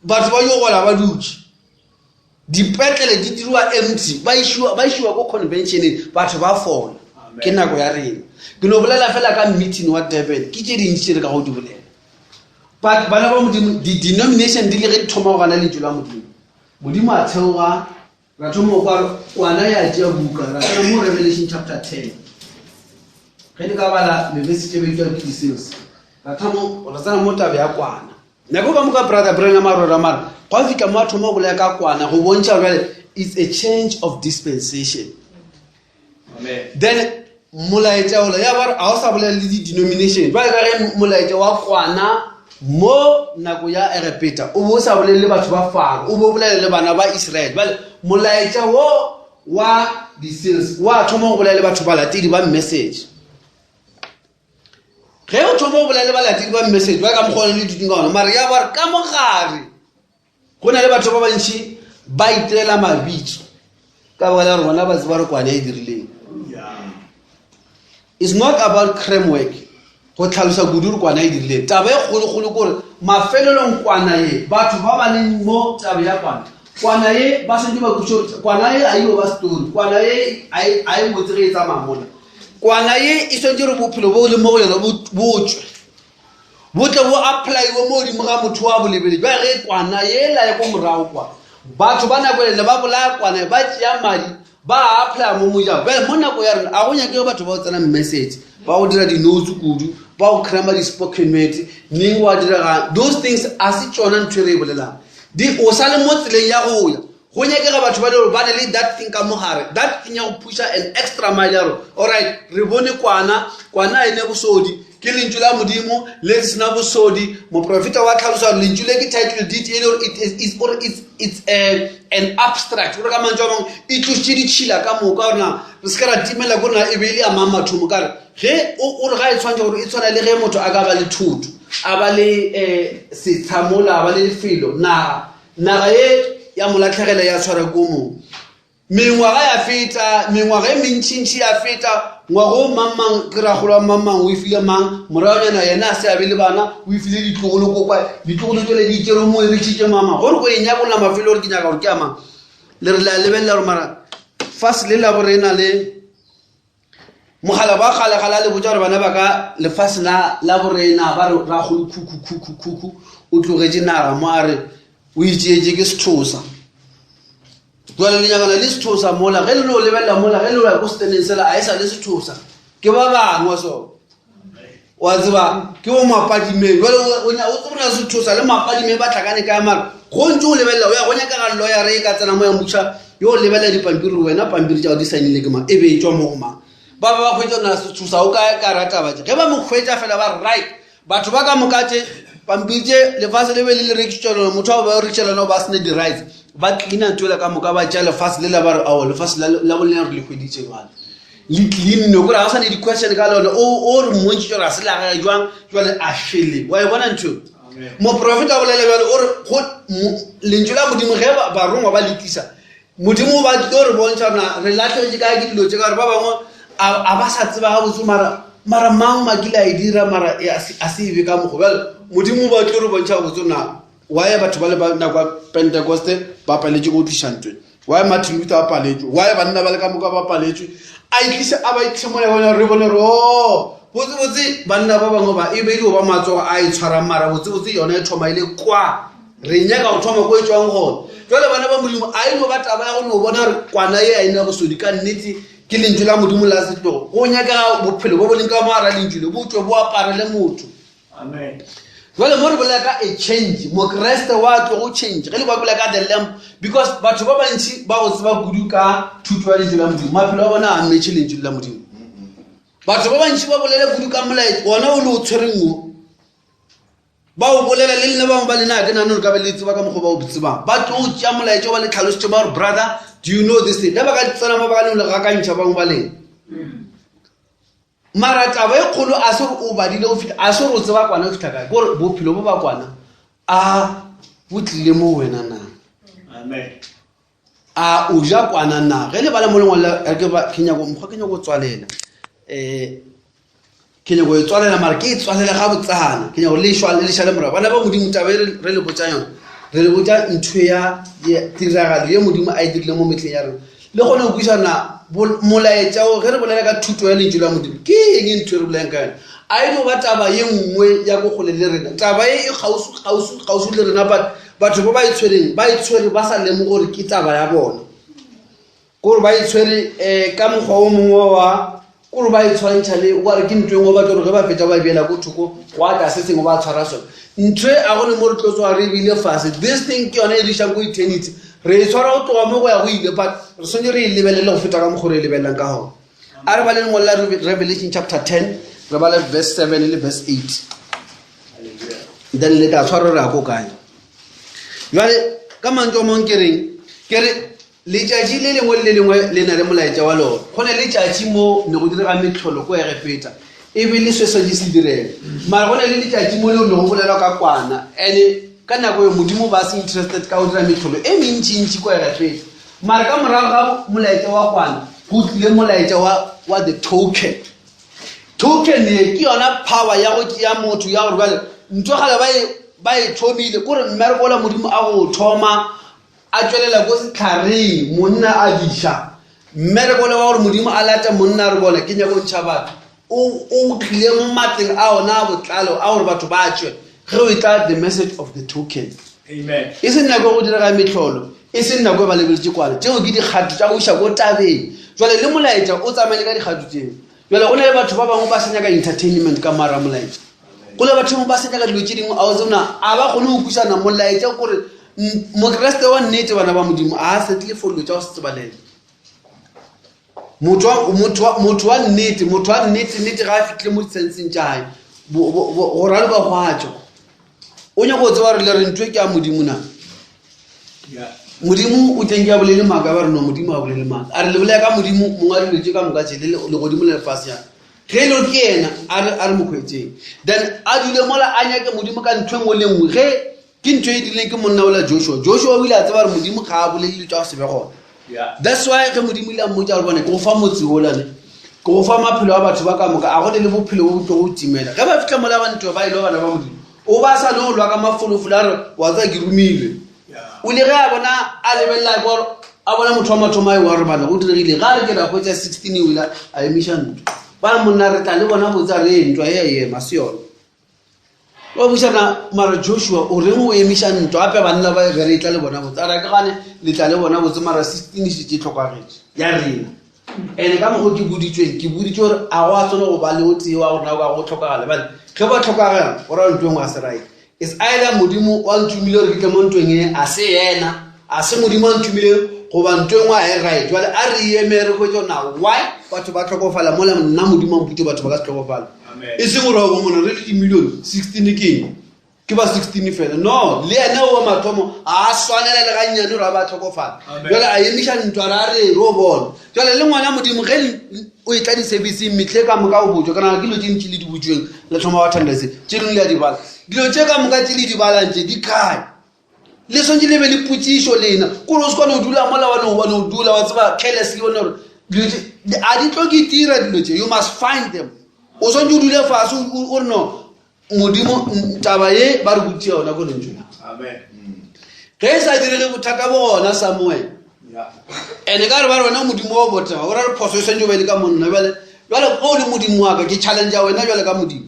Speaker 1: batho ba yo gola ba dutse dipetlele di dirwa empty ba ishiwa ko conventioneng batho ba fola ke nako ya rena ke no bolela fela ka meeting wa Durban ke tše dintši re ka go di bolela but bana ba modimo di-denomination di le ge di thoma go gana lentswe la modimo a theoga ra thoma kwa kwana ya tšea buka ra tsena mo Revelation chapter 10 ge di ka bala message be ke di-sales ra tsena mo tabe ya kwana nako ka moka brother Branham marora mara go fika mo a thoma go bolela ka kwana go bontšha jwale it's a change of dispensation.
Speaker 2: Amen.
Speaker 1: Then molaetša ola ya ba a o sa bolela le di-denomination ba ka ge molaetša wa kwana mo nako ya Erepeta o bo sa bolele batho ba faro o bo bolele le bana ba Israel bale molaetša wo wa di-seals wa thoma go bolele batho ba latedi ba message ge o thoma go bolele ba latedi ba message ba ka mogone le dithuting ka gona mara ya ba re ka mogare go na le batho ba bantši ba itirela mabitso ka baka la gore bona ba tseba re kwane e dirileng. It's not about crime work go tlhalosa kudu re kwana e dirileng taba e kgolo kore mafelelong kwana ye batho ba ba leng mo taba ya kwana ye ba sentse ba kutso kwana ye a yo ba story kwana ye a e botse ge e tsamaya mola kwana ye e sentse re bophelo bo le mo go yona botswe botle bo applyiwe mo godimo ga motho wa bolebele ba ge kwana ye la ya ko morago kwa batho ba nako le ba bolaya kwana ba tšea madi ba apply mo moja ba mo nako ya rena a go nyake batho ba o tsena message ba o dira di-notes kudu ba o krama di-spoken word ning wa dira those things a se tsona ntho re bolelang di o sa le mo tseleng ya go ya go nyakega batho ba le ba ne le that thing ka mogare that thing ya go pusha an extra mile ya ro alright re bone kwana ene bosodi ke lentswe la modimo le sena bosodi moprofeta wa tlhalosa lentswe le ke title deed it's an abstract re ka mantšwa mang e tlositše ditšhila ka moka gorena re se ka ra timela gorena e be ile a mamathomo kare ge o re ga e tshwantša gore e tshwana le ge motho a ka ba le thuto a ba le setshamola a ba le lefelo naga ye ya molatlhegela ya tshwara ko mong mengwaga ya feta mengwaga e mentšintši ya feta ngwago mamang ke ragolwa mamang o ifile mang moragonyana yena a se abe le bana o ifile ditlogolo kokwa ditlogolo tsele di itšere mo e retšitše mama gore ko e nyakolla mafelo gore ke nyaka gore ke a mang le re la lebelela gore mara fase le la gore e na le mogala ba kgalekgala le botša gore bana ba ka lefase la borena ba re ragolo khuku o tlogetše naga mo a re o itšeetše ke sethosa Jwale le nyakana le sethosa mola ge le no lebella mola ge le ya go steneng sela a isa le sethosa ke ba bangwe so wa tseba ke o mapadime jwale o tsona sethosa le mapadime ba tlakane ka mara go ntse o lebella o ya go nyaka ga lawyer re ka tsena mo ya mutsha yo lebella dipampiri wena pampiri tša o di sainile ke mang e be e tswa mo mang ba khwetsa na sethosa o ka rata batse ge ba mo khwetsa fela ba right batho ba ka mokate pampiri tše lefase le be le rekitšelana motho a ba rekitšelana ba sene di-rights ba cleana tuela ka moka ba tša lefase le la ba re ao lefase la bolena re le hweditše jale le clean no gore ga sa ne di-question ka lone o re montšitše gore a se lagae jwang jwale a fele wa e bona ntho moprofeta a bolele jale o re lentšu la modimo ge barongwa ba letlisa modimo ba tlo re bontšha rona re latlhetse ka ke dilo tše ka gore ba bangwe a ba sa tseba ga botse mara mang makile a e dira mara a se ebe ka mogo jale modimo ba tlo re bontšha botse na why batho ba le ba nako Pentecoste ba paletse go tshantwe why Martin Luther ba paletse why banna ba le ka moka ba paletse a itlisa a ba itlhemola bona re bone ro botse banna ba bangwe ba e be ile ba matsogo a itshwara mara botse yona e thoma ile kwa re nyaka go thoma go e tswang gone jwale bana ba modimo a ile ba taba ya go no bona re kwana ye a ina go sodi ka nnete ke lentšu la modimo la setlogo go nyaka bophelo bo boleng ka mara lentšu le botswe bo aparele motho
Speaker 2: amen
Speaker 1: jwale mo re bolela ka a change mokreste wa tlo go change ge le ba bolela ka the lamp because batho ba bantši ba go tseba kudu ka thuto ya lentšu la modimo maphelo a bona a mmetše lentšu la modimo batho ba bantši ba bolele kudu ka molaetso wona o le o tshwereng o ba o bolela le lena bangwe ba lena ke nano re ka be le tseba ka mokgwa ba o tsebang ba tlo o tšea molaetso ba le tlhalositše ba gore brother do you know this thing le ba ka tsena ba ba ka le gakantšha bangwe ba lena mara taba e kgolo a se re o badile go fita a se re o tseba kwana go fita kae gore bophelo bo ba kwana a bo tlile mo wena na a o ja kwana na ge le bala mo lengwe la ke ba mokgwa ke nyako tswalela ke nyako e tswalela mara ke e tswalela ga botsana ke nyako le šale morago bana ba modimo taba re le botsa yona re le botsa ntho ya tiragalo ye modimo a e dirile mo metlheng ya rena le gone go buisana molaetša o ge re bolela ka thuto ya lentšu la modimo ke eng ntho e re bolelang ka yone a e no ba taba ye nngwe ya go gole le rena taba e kgausu le rena batho ba ba itshwere ba sa lemo gore ke taba ya bona kore ba itshwere ka mokgwa o mongwe wa kore ba itshwarentšha le gore ke ntho engwe ba tlo re ge ba fetsa ba beela ko thoko go ata se sengwe ba tshwara sone ntho e a gone mo re tlotswa re ebile fase this thing ke yone e rišang ko eternity re tshwara go tloga mo go ya go ile but re swantse re e lebelele go feta ka mokgwa re e lebelelang ka gone a re baleng ngwe la Revelation chapter 10 re bale verse 7 le verse 8 then le ka tshwara re a ko kae jwale ka mantswe mong ke re letšatši le lengwe le lengwe le na le molaetša wa lona go ne letšatši mo ne go direga metlholo ko ege feta e be le sweswa di se direla mara go ne le letšatši mo le ne go bolelwa ka kwana and ka nako yo modimo ba se interested ka go dira metlholo e mentšintši ko ege feta mara ka morago ga molaetša wa kwana go tlile molaetša wa the token e ke yona power ya go tšea motho ya gore bale ntho gale ba e thomile kore mmereko la modimo a go thoma a tswelela ko setlhareng monna a diša mmereko le wa gore modimo a lata monna re bona ke nyako ntšha batho o tlile mo matleng a ona a botlalo a gore batho ba tswe ge o etla the message of the token
Speaker 2: amen
Speaker 1: e se nako go direga metlholo e se nako e ba lebeletse kwana tseo ke dikgato tša go iša ko tabeng jwale le molaetša o tsamaile ka dikgato tseo jwale go na le batho ba bangwe ba senyaka entertainment ka mara molaetša go le batho ba senyaka dilo tše dingwe a tsona a ba kgone go kušana molaetša gore mokreste wa nnete bana ba modimo a setle for dilo tša go se tsebalela motho wa nnete ga a fitlile mo disenseng tša gae gore a le ba gwatswa o nyako o tseba re le re ntho e ke a modimo na modimo o teng ke a bolele maaka ba re no modimo a bolele maaka a re le bolela ka modimo mongwe a diletse ka moka tšele le godimo le lefase yana ge le ke yena a re mokgwetseng then a dule mola a nyake modimo ka ntho engwe le nngwe ge ke ntho e dileng ke monna ola Joshua o ile a tseba re modimo ga a bolele tša go sebe gona that's why ge modimo ile a mmotša gore bone ke go fa motse olane ke go fa maphelo a batho ba ka moka a gone le bophelo bo tlo go timela ge ba fitlha mola ba ntho ba ile bana ba modimo o ba sa le go lwa ka mafolofolo a re wa tsa ke romilwe o le ge a bona a lebelela gore a bona motho wa mathomo a e wa re bana go diregile ga re ke ra kgwetsa 16 e wile a emiša ntho ba monna re tla le bona botsa re ntwa e ema se yone o bushana mara Joshua o reng o emisha ntwa ape banna ba be re tla le bona botsa ra ka gane le tla le bona botsa mara 16 se tlhokagetse ya rena ene ka mo ke buditswe gore a wa tsona go ba le o tsewa go na go tlhokagala ba ke ba tlhokagala ora ntwe ngwa se right is either modimo wa ntumile re ke mo ntweng e a se yena a se modimo wa ntumile go ba ntwe ngwa e right wala a re emere go tsona why batho ba tlhokofala mo la nna modimo mputse batho ba ka tlhokofala e se go go mona re di million 16 ke ba 16 fela no le ena o mathomo a swanela le ganyane ra ba tlhokofala jwale a emisha ntwa ra re ro bona jwale le ngwana modimo ge o itla di service mitle ka moka o botso kana ke lo tšintši le di butsweng le thoma wa thandase tšereng le ya dibala dilo tše ka moka tše le dibalantše di kae le sonje le be le putsišo lena kore o se kwane o dula mola wane o dula wa tseba carelessly one gore a di tlo ke tira dilo tše you must find them o sonje o dule fase o re no modimo taba ye ba re butse yona ko lentšong ge e sa direle bothata bo gona samuel ene ka re ba re wena modimo wa botema o ra re phoso e swantse o be le ka monna jale o le modimo wa ka ke challenge ya wena jale ka modimo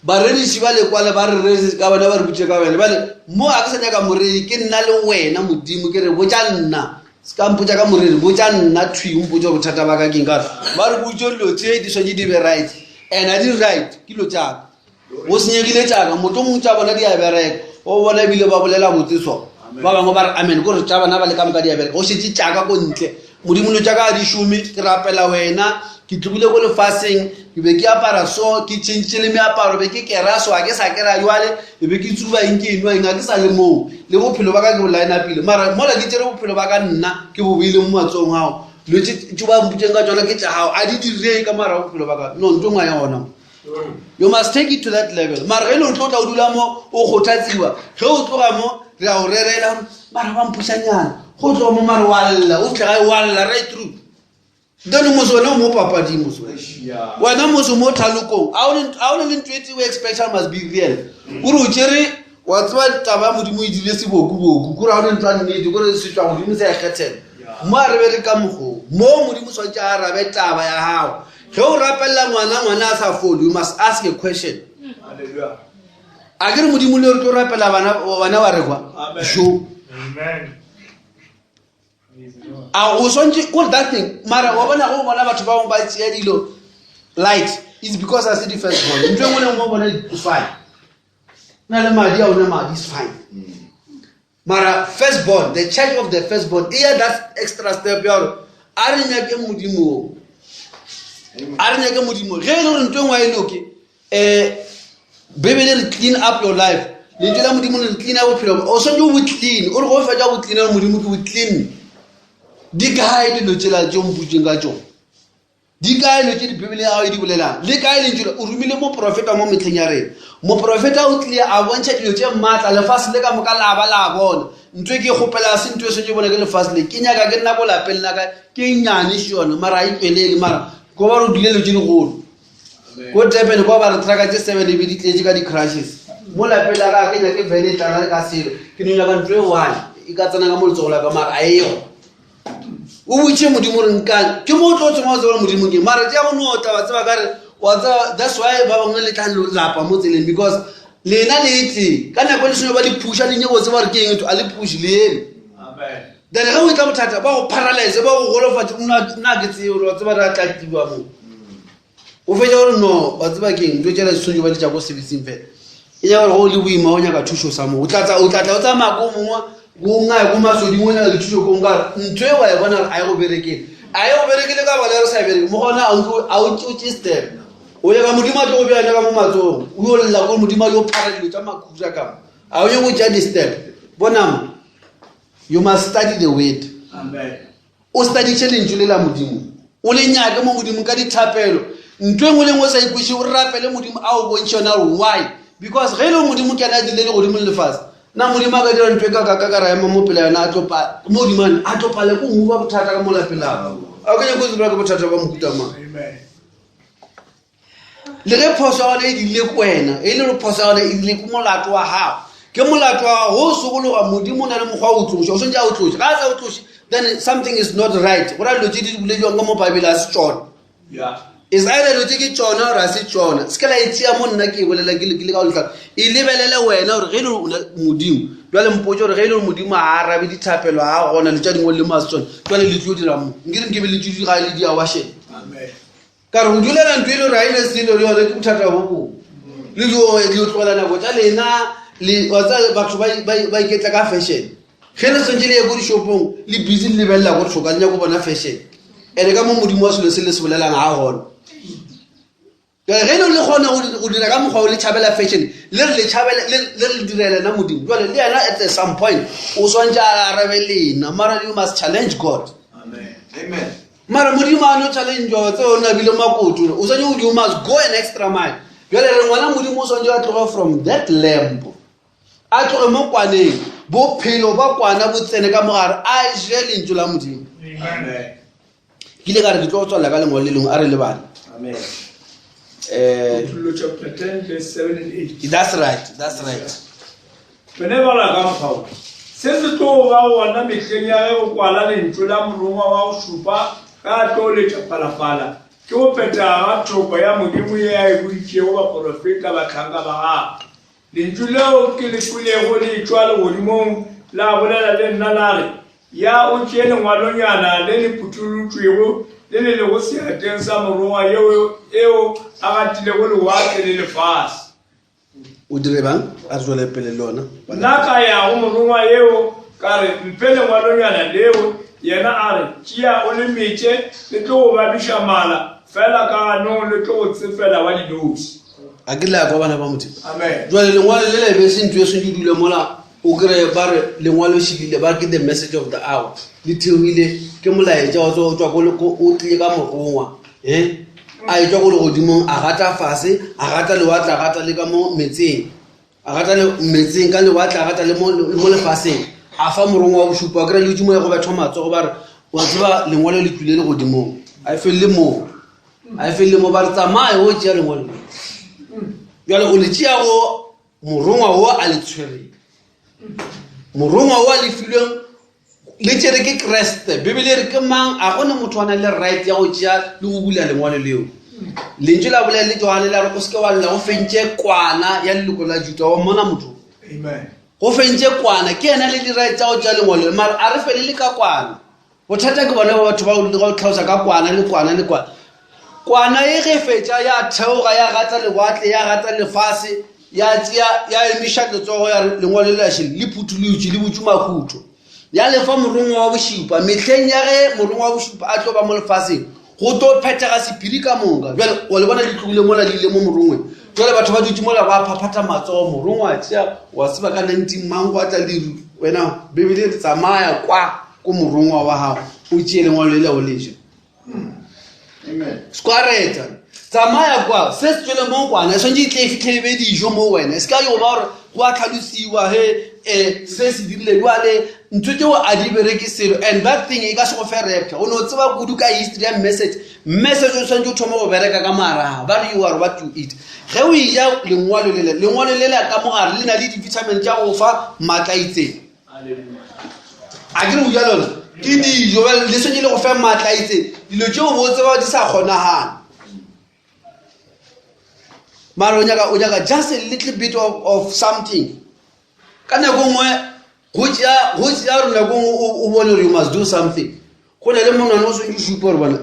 Speaker 1: barediši ba lekwale ba re ka bona ba re butse ka wena bale mo a ke sa nyaka moredi ke nna le wena modimo ke re botsa nna se ka mpotsa ka moredi botsa nna thwi mpotsa bothata ba ka keng ka ba re butse dilo tse di swantse di be right and a di right ke lo tsaka o senyegile tsaka motho mongwe tsa bona di a bereka o bona ebile ba bolela botse so ba bangwe ba re amen gore tsa bana ba le ka moka di a bereka o šetse tsaka ko ntle modimo lo tsaka a di šome ke rapela wena ke tlogile ko lefaseng ke be ke apara so ke tšhentšhe le meaparo be ke kera so a ke sa kera jwale e be ke tsuba eng ke enwa eng a ke sa le moo le bophelo ba ka ke bo line pele mara mola ke tsere bophelo ba ka nna ke bo beile mo matsong ao lo tse ba mputseng ka tsona ke tša gao a di direng ka mara bophelo ba ka no ntho ngwa ya gona you must take it to that level mara ge le o tlo tla o dula mo o kgothatsiwa ge o tloga mo re a o rerela mara ba mpušanyana go tloga mo mare wa lla o fitlhega wa lla right through then moso wena o mo papadi moso wena moso mo thalokong a o le ntho etse o expectation must be real kore o tšere wa tseba taba ya modimo e dile sebokuboku kore a o le ntho a nnete kore setswa modimo se ya kgethela mo a re be re ka mogo mo modimo swantse a rabe taba ya gago ge o rapelela ngwana a sa fole you must ask a question a ke re modimo le re tlo rapela bana wa rekwa sure o swantse kore that thing mara wa bona go bona batho ba bangwe ba tšea dilo light is because I see the first born ntho engwe le ngwe bona is fine na le madi a ona madi is fine mara first born the church of the first born iya that extra step ya gore a re nyake modimo ge e le gore ntho engwe a e loke bebele re clean up your life lentho la modimo le clean up bophelo o swantse o bo clean o re go fetsa bo clean le modimo ke bo clean di kae dilo tsela tse mputseng ka tsone di kae lo tse di bibele ya di bolelang le kae le ntse o rumile mo profeta mo metlheng ya rena mo profeta o tlile a bontsha dilo tse mmatla lefase le ka moka la ba la bona ntwe ke gopela se ntwe se ke bona ke lefase le ke nyaka ke nna go lapeng la ka ke nyane shone mara e tswelele mara go ba ro dile le tse digolo go tepele go ba re traka tse 7 e be di tletse ka di crashes mo lapeng la ka ke nyaka ke vele tla ka selo ke nyaka ntwe one e ka tsena ka mo letsogo la ka mara a eo o butse modimo re nkang ke mo tlo tsoma tsona modimo ke mara tja go no taba tseba ka re wa tsa that's why ba bangwe le tla lapa mo tseleng because lena le itse ka nako le seno ba di pusha le nyego tseba re ke eng a le push le ene amen then ga o tla bothata ba go paralyze ba go golofatsa nna ke tseo re tseba re tla tiwa mo o fetsa gore no ba tseba ke eng ntwe tjela setsonyo ba le tja go sebetsing fela e ja gore go le boima o nyaka thuso sa mo o tla o tsa mako mongwe go nna go masodi mo nya le thuso go nka ntwe wa e bona a go berekele ka ba le re sa bereke mo gona a o tšotse step o ya ka modimo a tlo go bjana ka mo matsong o yo lla go modimo yo phara dilo tša makhura ka a o ye go tša di step bonamo you must study the word amen o study challenge le la modimo o le nyaka mo modimo ka dithapelo ntwe engwe le ngwe sa ikwiše o rapele modimo a o bontšhe na why because ge le modimo ke ana dile le godimo le lefase na modimo a ka dira ntwe ka ra ema mo pele yana a tlopa modimo a tlopale ko ngwa bothata ka mo lapela a ka nyako zibra ka bothata ba mokuta ma amen le ge phoso ya e dile kwena e le phoso ya e dile ko molato wa gago ke molato wa go sokologa modimo na le mogwa o tlosha o sentse a o tlosha ga sa o tlosha then something is not right go ra dilo tse di bulediwang ka mo bible a se tsona is either lo ke tsona ra se tsona se ka la itsia mo nna ke bolela ke le ka o tla ilebelele wena gore ge lo modimo jwale mpotse gore ge lo modimo a arabe dithapelo a gona le tša dingwe le masetsone jwale le tlo dira mo nkere nke be le tšudi ga le di a washe ka re go dulela ntwe le ra ine selo le yone ke bothata bo bo le yo tlogela nako tša lena le wa tsa batho ba iketla ka fashion ge le sentse le ye go dishopong le busy le belela go tlhoka nya go bona fashion ene ka mo modimo wa selo se le se bolelang a gona ge le gona go dira ka mokgwa o le tšhabela fashion le le direla na modimo jwale le yena at some point o swantse a arabe lena mara you must challenge God.
Speaker 2: Amen.
Speaker 1: Mara modimo a no challenge wa tse o nabile makoto o swantse you must go an extra mile jwale re ngwana modimo o swantse a tloga from that lamp a tloge mo kwaneng bophelo ba kwana bo tsene ka mogare a je lentso la modimo.
Speaker 2: Amen.
Speaker 1: Ke ile ka re ke tlo tswalla ka lengwe le lengwe a re le bana.
Speaker 2: Amen. Chapter 10, verse 7 and 8.
Speaker 1: That's right.
Speaker 2: Whenever I come out, since the two of our one Michenia, Kuala in Tulam, Roma, Supa, Catholic Palapala, Joe Peta, Topaya, Mudimu, which you over for a fit of a Kangaba. The Julio Kilikule, Holy Tuala, Wodimon, La Vola, then Nanari. Ya Uchian and Waloniana, then Puturu Tribu. Lele le wosi atensa murunga yeo agati le wolu wake le fast
Speaker 1: udire bang azole pele lona
Speaker 2: naka ya murunga yeo kare mpele ngwalonya na leo yena are kia ole meche le tlo ba bisha mala fela ka no le tlo tsefela wa didosi
Speaker 1: akila kwa bana ba muthi.
Speaker 2: Amen.
Speaker 1: Jwale le ngwalo le be se ntwe se dudule mola o gre bare le ngwalo shibile ba ke the message of the hour le theoile ke molaetša wa tswa go le o tle ka morongwa a etswa go le godimo a gata fase a gata le watla gata le ka mo metseng a gata le metseng ka le watla gata le mo lefaseng a fa morongwa wa bosupa kry le dimo ya go ba thoma tsogo ba re wa tseba lengwalo le tlile le godimo a felle mo ba re tsamaye o tšea lengwalo jwale o le tšea go morongwa wo a le tshwereng morongwa wo a le filweng le tšere ke Kreste bibele re ke mang a gone motho ana le right ya go tšea le go bula lengwalo leo lentše la bolela le Johane la re go se ke wa lla go fentše kwana ya leloko la Juda wa mona motho.
Speaker 2: Amen.
Speaker 1: Go fentše kwana ke ena le di right tša go tšea lengwalo mara a re fele le ka kwana bothata ke bona batho ba go tlhalosa ka kwana le kwana e ge fetša ya theoga ya gata lewatle ya gata lefase ya tšea ya emiša letsogo ya lengwalo le lašele le phuthuletše le botšumakhutho ya lefa morongwa wa bošipa mehleng ya ge morongwa wa bošipa a tlo ba mo lefaseng go to phethega sephiri ka moka jwale o le bona di tlogile mola di ile mo morongweng jwale batho ba dutse mola ba phaphata matsogo morongwa a tšea wa tseba ka 19 mango a tla leru wena bibele re tsamaya kwa ko morongwa wa gago o tšee lengwalo le leo leje.
Speaker 2: Amen.
Speaker 1: Skwareta tsamaya kwa se se tswele mo kwana swantse tle fitlhe be dijo mo wena se ka yo ba gore go a tlhalosiwa se se dirile jwale ntho tseo a di bereke selo and that thing e ka se go fe repta o no tseba kudu ka history ya message o swantse o thoma go bereka ka maraga ba re you are what you eat ge o ija lengwalo lele ka mogare le na le di-vitamin tša go fa maatla itseng a ke re o ja lona ke dijo le swantse le go fe maatla itseng dilo tseo bo tseba di sa kgonagana mara o nyaka just a little bit of something ka nako nngwe go tšea rona ko o bone gore you must do something go na le monwana o swantse supa gore bona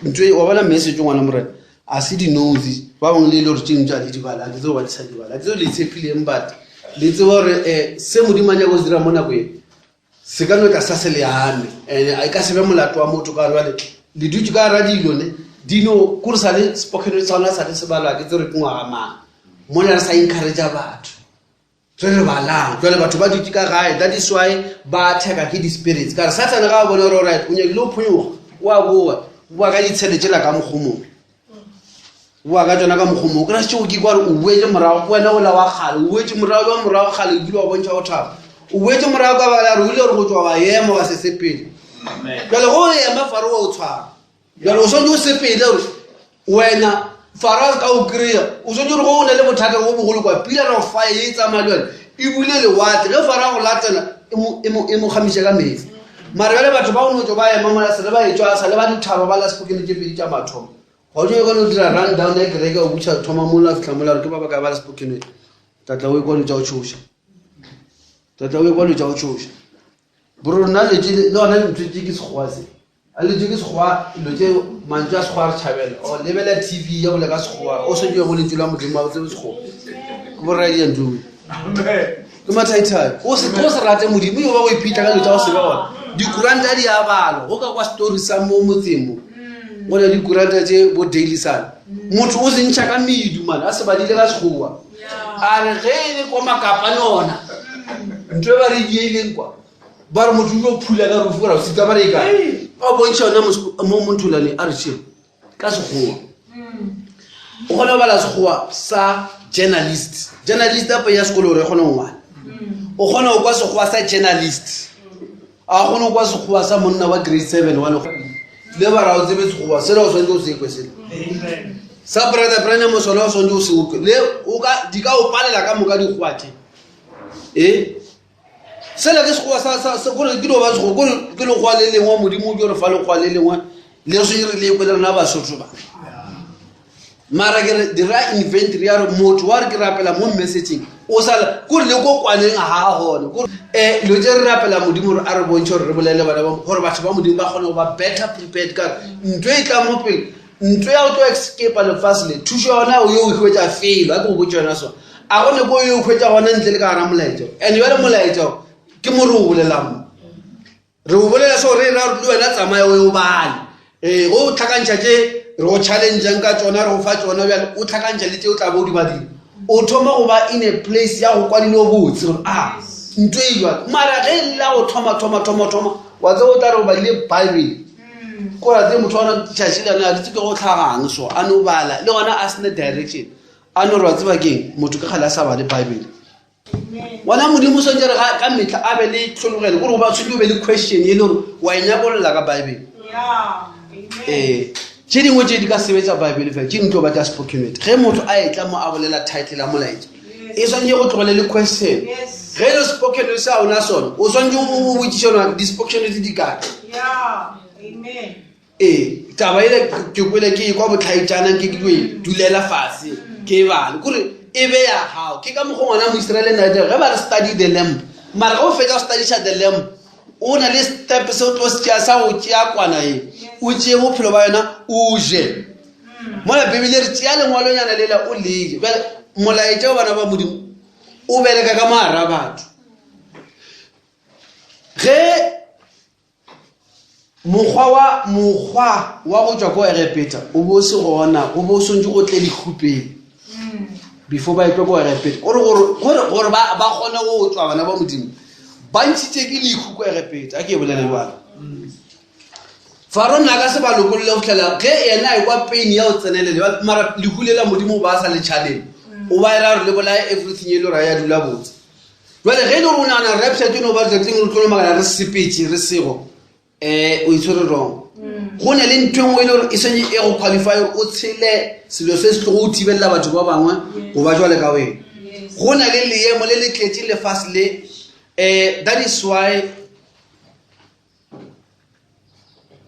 Speaker 1: ntwe wa bona message ngwana morena a se di-nosi ba bangwe le ile gore tšeng tša le dibala ke tseo ba di sa dibala ke tseo le tshepileng but le tseba gore se modimo a nyaka go se dira mo nako e se ka no tla sa se leane and a ka se be molato wa motho ka jwale le dutse ka radio ne dino kore sa le spoken sa ona sa le se bala ke tsere ke ngwaga mang mona re sa encourage batho re balang jwale batho ba dutse ka gae that is why ba attack ke di-spirits ka re satana ga a bone gore right o nyakile o phonyoga wa boa ka ditsheletšela ka mokgomong boa ka tsona ka mokgomong kry seo ke kwa re o boetse morago wena ola wa kgale o boetse morago wa morago kgale dilo wa bontšha go thapa o boetse morago ka bala re o ile gore go tswa ba ema wa se sepele jwale go ema faro wa o tshwara jwale o swantse o sepele gore wena fara ka o kry-a o swantse gore go o na le bothata go bogolo kwa pillar of fire e tsamaya le wena e bule lewatle ge fara go latela e mo kgamiše ka metsi mara jale batho ba onotso ba ema mola sale ba etswa sale ba dithaba ba la sepokene tše pedi tša mathomo go jo go no dira run down e kereke o butša thoma mola fitlamola ke ba ba ka ba le spoken word tatla o e kwa lo tša o tšhoša tatla o e kwa lo tša o tšhoša bro nna le ona ntse ke sekgowa se a le ke sekgowa lo tše mantšu a sekgowa re tšhabela o lebela tv ya bole ka sekgowa o se go le tšula modimo wa tsebe sekgowa ke borra di ntlo ke mathaithai o se rate modimo yo ba go iphitlha ka lo tša go se ba ona dikuranta di a balo go ka kwa story sa mo motsemo go le dikuranta tše bo daily sun motho o se ntšha ka medu man a se badile ka sekgowa a re ge e le kwa makapa nona ntho e ba re dieleng kwa ba re motho o phula ka rufu ra sitsa ba re ka o bontšha ona mo monthulane a re tšhe ka sekgowa o kgona go bala sekgowa sa journalist apa ya sekolo re kgona ngwana o kgona go kwa sekgowa sa journalist a kgona go kwa sekgowa sa monna wa grade 7 wa le ba ra o tsebe sekgowa se o swantse o se ekwe sele sa brother Brandon mo sona o swantse o se ukwe le o ka di ka o palela ka moka di gwate sela ke sekgowa sa sekolo ke do ba sekgowa ke le gwa le lengwa modimo o re fa le gwa le lengwa le se re le ekwe le rena ba sotho ba mara ke dira inventory ya motho wa re ke rapela mo messaging o sala go le go kwaneng ha gone go lo tse re rapela modimo re a re bontshe re bolele bana ba gore batho ba modimo ba gone go ba better prepared ka ntwe e tla mo pele ntwe ya go escape le fastly thuso yona o yo hwetsa fail a go botsa yona so a gone go yo hwetsa gona ntle le ka ra molaetso and yona molaetso ke mo re o bolelang re o bolela so re ra le wena tsamaya o bana go tlhakantša tše re go challenge ka tsona re go fa tsona bjale o tlhakantša le tše o tla bo di badile o thoma go ba in a place ya go kwadile o botse gore ntho e jwa mara ge la go thoma wa tse o tla re o badile bible ko ra tse motho ona tšhašilana a ditse ke go tlhagang so a no bala le gona a sene direction a no re wa tseba keng motho ka gale a sa bale bible wona modimo swantse re ka metlha a be le tlhologelo gore go ba tshwantse o be le question e le gore wa e nyakolola ka bible tše dingwe tše di ka sebetsa bible fela tše ntlo ba tša spoken word ge motho a etla mo a bolela title ya molaetša e swantse go tlogele le question ge le spoken word sa ona sona o swantse o botšiša ona di-spoken word di kae taba ele ke kwele ke kwa botlhaitšana ke dulela fase ke bane kore e be ya gago ke ka mokgo ngwana moiseraele nate ge ba re study the lamp mara ge o fetsa go studyša the lamp o na le step se o tlo se tšea sa go tšea kwana e o tšee bophelo ba yona o je mola bibele re tšea lengwalonyana lela o leke molaetša o bana ba modimo o beleka ka maara batho ge mokgwa wa go tšwa ko erepeta o bo se gona o bo swantse go tle dikgupeng before ba etwa ko erepeta gore ba kgone go tswa bana ba modimo ba ntšhitše ke lekhu ko erepeta a ke e bolele bana faro nna ka se ba lokolole go tlhela ge ena e kwa pain ya o tsenelele mara lehulela modimo ba sa le tšhaleng o ba era gore le bolaya everything e le gore ya dula botse jale ge e le gore o nagana repsite no ba tsatseng re tlolo magana re sepetse re sego o itshwere wrong go ne le ntho engwe e le gore e sanye e go qualify gore o tshele selo se se tlo go thibelela batho ba bangwe go ba jwale ka wena go na le leemo le le tletse lefase le that is why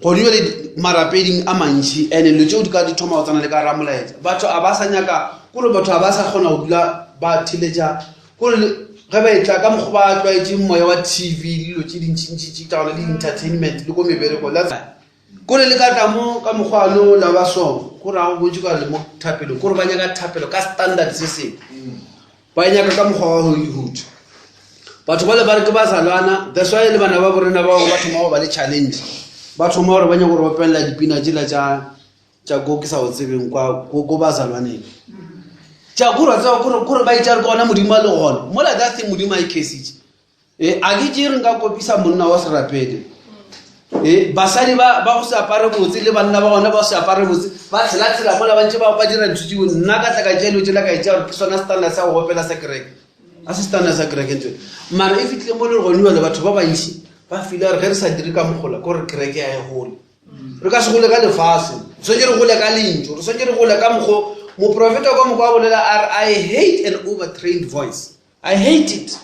Speaker 1: go di le marapeding a mantši ene le tšeo di ka di thoma go tsana le ka ramolaetša batho a ba sa nyaka kore batho a ba sa kgona go dula ba thiletša kore ge ba etla ka mokgwa ba tlwaetše moya wa tv dilo tše dintšintšintši taona le entertainment le ko mebereko kore le ka tamo ka mokgwa ano la ba song kore a go bontše ka le mo thapelo kore ba nyaka thapelo ka standard se seng ba nyaka ka mokgwa wa hollywood batho ba le ba re ke ba salwana that's why le bana ba borena ba go ba thoma go ba le challenge ba thoma gore ba nyaka gore ba pelela dipina tsela tša ko ke sa go tsebeng ko ba salwaneng tša kore ba itša re ka gona modimo a le gona mola that thing modimo a ikesitše a ke tše re nka kopisa monna wa serapele basadi ba go se apare botse le banna ba gona ba go se apare botse ba tshela mola bantse ba dira ntho tšeo nna ka tla ka tšelo tšela ka etša gore ke sona standard sa go gopela sa kereke a se standard sa kereke ntho mara e fitlile mo le goniwa le batho ba bantši ba fila re ge re sa dire ka mogola kore kereke ya e gole re ka se gole ka lefase re swantse re gole ka lentso re swantse re gole ka mokgo moprofeta ka mokgwa a bolela I hate an overtrained voice I hate it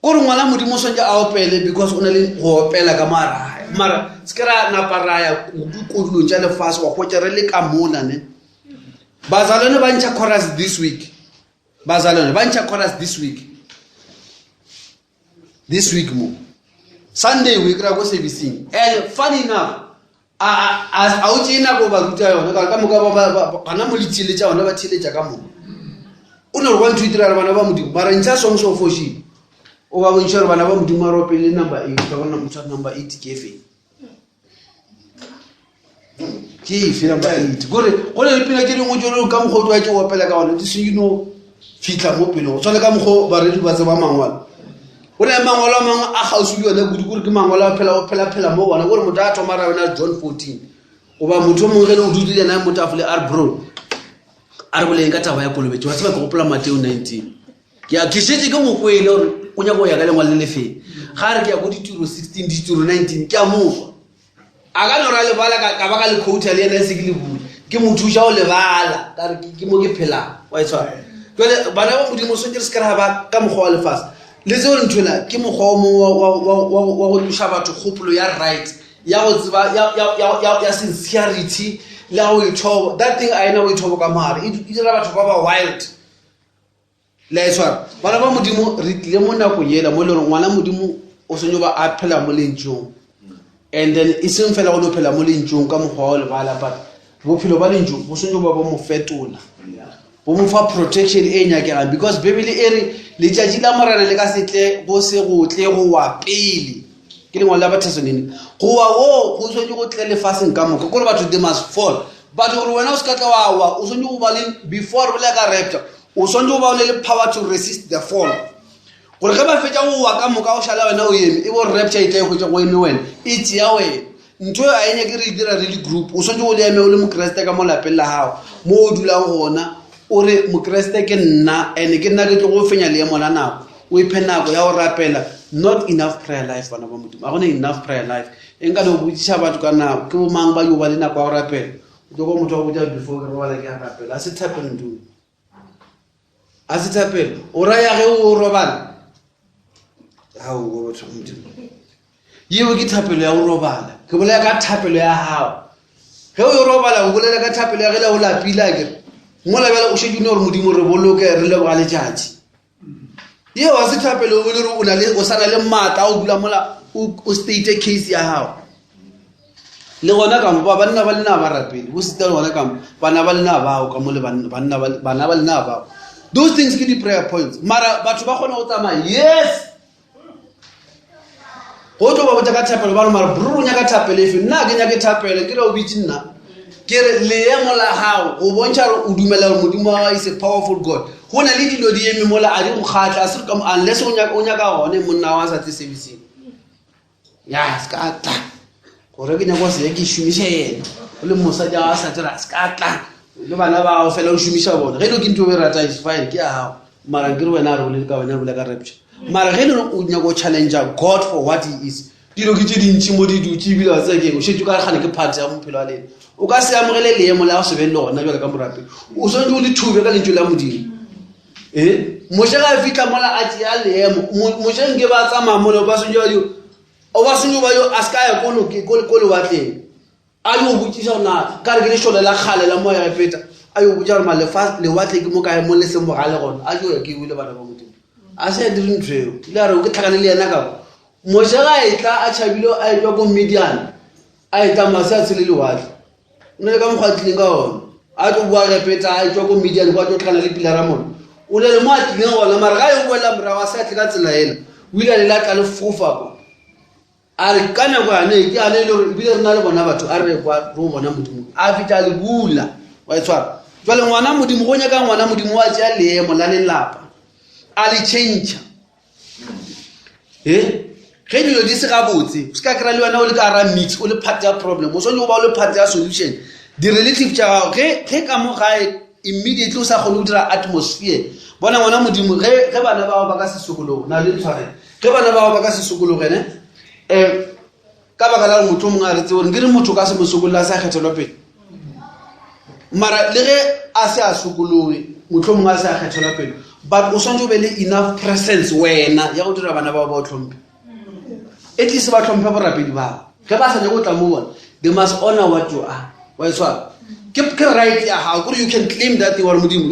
Speaker 1: kore ngwana modimo swantse a opele because o na le go opela ka marae mara skera na paraya ku tja le fast wa go tsere le ka mona ne bazalwane ba ntša chorus this week mo Sunday we kra go servicing and funny enough as autina go ba ruta yona ka moka ba bana mo litile tja ona ba thile tja ka mo o no want to itira bana ba modimo mara ntša songs of worship o ba bontšha bana ba modimo ro pele number 8 ka bona motho number 8 ke fe ke fe number 8 gore le pina ke dingwe jolo ka mogodi wa ke opela ka ona di no fitla mo pele o tsole ka mogo ba re di ba tseba mangwala o le mangwala mangwe a gausu le yone gudi gore ke mangwala phela mo bona gore motho a thoma ra bona John 14 o ba motho mo ngene o dudile na motafole bro a re boleng ka taba ya kolobetse wa tseba go gopola Mateo 19 ke a kishetse ke mo kwele gore o nya go ya ka lengwa le lefe ga re ke ya go ditiro 16 ditiro 19 ke a mo a ka lora le bala ka ba ka le quote le ena se ke le bua ke motho ja o le bala ka re ke mo ke phela wa itshwa jole bana ba modimo so ke se kra ba ka mogwa le fast le se re nthola ke mogwa wa go lusha batho khopolo ya right ya go tsiba ya sincerity la o ithobo that thing I know ithobo ka mara it dira batho ba wild le tswa bana ba modimo re tle mo na go yela mo le ngwana modimo o senyo ba a phela mo lentsong and then iseng fela go lo phela mo lentsong ka mogwa le bala but bophelo ba lentsong bo senyo ba mo fetola bo mo fa protection e nyakega because bebele ere le tjatši la morana le ka setle go se go tle go wa pele ke le ngwala ba thesonene go wa go so go tle le faseng ka moka gore batho they must fall but gore wena o se ka tla wa o so go ba le before le ka rapture o so go ba le power to resist the fall gore ge ba fetša go wa ka moka o shala wena o eme e bo rapture e tla go tša go eme wena it's ya wena ntho a enya ke re dira really group o so go le eme o le mo Kriste ka mo lapeng la hao mo o dulang gona ore mo Kriste ke nna ene ke nna ke go fenya le mo la nako o iphenako ya o rapela not enough prayer life bana ba modimo a gone enough prayer life enka le go botšiša batho ka nako ke bo mang ba yo ba le nako ya o rapela o go motho go ja before ke robala ke rapela a se thapela ntho a se thapela o ra ya ge o robala ha o go batho modimo yeo ke thapelo ya o robala ke bolela ka thapelo ya hao ge o robala o bolela ka thapelo ya ge la o lapila ke mola bela o shedune gore modimo re boloke re le ga le tjatši ye wa se thapelo o le re o na le o sana le mata o dula mola o state case ya hao le gona ka mo banna ba lena ba rapele bo se tla gona ka mo bana ba lena ba o ka mo le bana ba lena ba those things ke di prayer points mara batho ba gona o tsamaya yes go tlo ba botsa ka thapelo ba mara bru nya ka thapelo efe nna ke nya ke thapelo ke re o bitse nna ke re le emo la hao go bontšha re o dumela gore modimo wa is a powerful God go na le dilo di eme mola a di go kgatla se ka unless o nyaka gone monna wa sa tse servicing ya ska tla gore ke nyaka se ke shumishe yena o le mosadi wa sa tsela ska tla le bana ba o fela o shumisha bona ge lo ke ntwe rata is fine ke a hao mara ke re wena re le ka wena re le ka rapture mara ge lo o nyaka o challenge God for what he is dilo ke tse dintši mo di dutse bila tse ke o shetse ka gane ke part ya mophelo wa lena o ka se amogele le emo la go se be le gona jwa ka morapelo o so ntse o le thube ka lentšwe la modimo moše ga fitla mola a tšea leemo moše nke ba tsamaya mola ba sonye ba yo a se ka ya ko lewatleng a yo botšiša ona ka re ke lešole la kgale la moya gepeta a yo botša gore malefa lewatle ke mo kae mo le seng bogale gona a yo ya ke buile bana ba modimo a se ya dire ntho eo ile a re o ke tlhakane le yena kako moše ga e tla a tšhabile a etwa ko median a eta mase a tshele lewatle o ne le ka mokgwatlileng ka gona a tlo bua gepeta a etwa ko median go a tlo tlhakana le pila ramona o le mo a tlileng gona mara ga e boela morago a se a tle ka tsela ela o ile a le latla le fofa ko a re ka nako yane ke ane e le gore ebile re na le bona batho a re kwa re o bona modimo a fita le bula wa e tshwara jwale ngwana modimo go nyaka ngwana modimo wa tšea leemo la lelapa a le change ge dilo di se gabotse o se ka kry-a le wena o le ka ra mix o le part ya problem o sone o ba o le part ya solution di-relative tša gago ge ka mo gae immediately o sa kgone go dira atmosphere bona ngwana modimo ge bana bao ba ka se sokologo na le tshware ge bana bao ba ka se sokologene ka baka la motho mongwe a retse gore ke re motho ka se mo sokolola a sa kgethelwa pele mara le ge a se a sokologe motho mongwe a se a kgethelwa pele but o swantse o be le enough presence wena ya go dira bana bao ba o tlhompe at least ba tlhomphe borapedi bao They must honor what you are. Why so? Keep right how good you can claim that you are Mudim.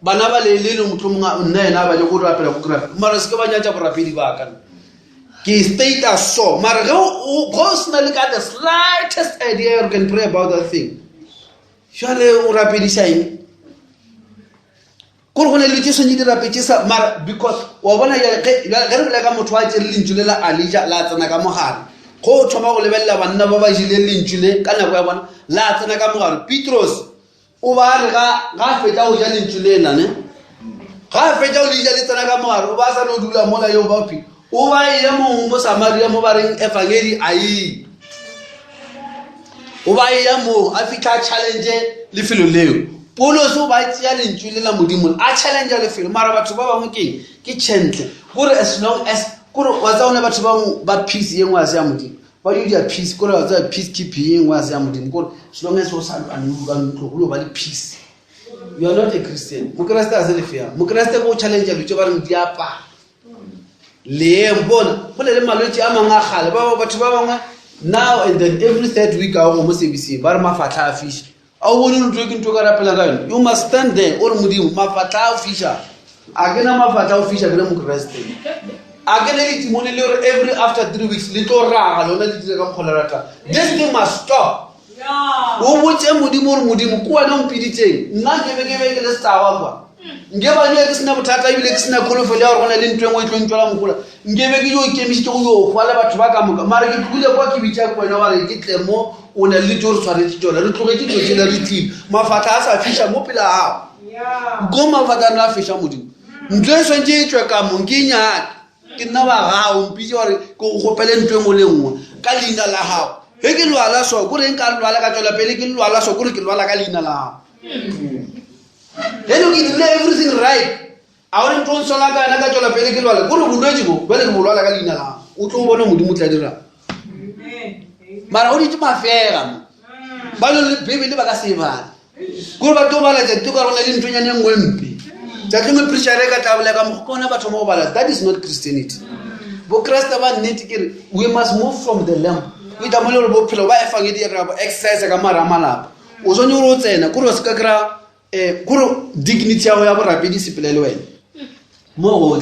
Speaker 1: Banaba Lilo Mutumga, Naba, you would rapid of Maraskava Rapidi Bakan. He state as so. Margo personally got the slightest idea you can pray about that thing. Surely, rapidly saying. Because Wabana Garaka Mutwaji Linjula Alija Latanagamahar. Ko Tomago Levella Vanava Linjule, Kanawan, Latanagamar, Petros, Uvarga, Rafetao Jalinchulena, Rafetao Lijanagamar, Ubasa no Dula Mola Yobapi, Uva Yamu Samaria Movaring Evangeli Ai Uva Yamu, Africa Challenge, Lifiluleo. Polo so by challenge Julia Mudimun. I challenge the film Marabatuba Muki, kitchen. Good as long as Kuro was on about but peace young was Yamudi. But you did peace, Kuro was a peacekeeping was Yamudin. Good as long as was and you can global peace. You are not a Christian. Mukrasta as a fear. Mukrasta go challenge whichever Diapa. Leem Bon, put a maluchi among Halaba, but now and then every third week I almost ABC, Barma Fata fish. I wouldn't drink into Garapelagan. You must stand there, or Mudim, Mafata fisher. Again, I'm a Fata fisher, Gramcresting. Again, Monilor every after 3 weeks, little Ra, this thing must stop. Who would tell Mudim, who I don't pity take? Not giving a star. Give a new Snapata, you listen to Kolofola when I didn't train with Tulamula. Give you a chemist to you, Falaba Tobacco, Margaret, who the work we check when I get them more. On a little strategy, a little team. Mafatas, fish, a mopila. Go Mafadana fish, Amudi. Dress and J. Munginia, Kinava, Pizor, Copelen Tremolemu, Kalina Laha. Hegel Wala so good and Kalwala Pelican Wala so good Wala Kalina Laha. Then you get everything right. Our own Solaga and Agatola Pelican Wala, good Munajibo, Belan Wala Kalina, Uto Mudimutadra. Maroni to my fair. But baby never got seen. Go back to Malay, took our legend to young wimpy. Taking a preacher mobile. That is not Christianity. Bokrastava Nitik, we must move from the lamp. With a little pillow by exercise a Gamara Malap. Was on your road and a Kuros Kakra, a Kuru dignity of rapid discipline. More.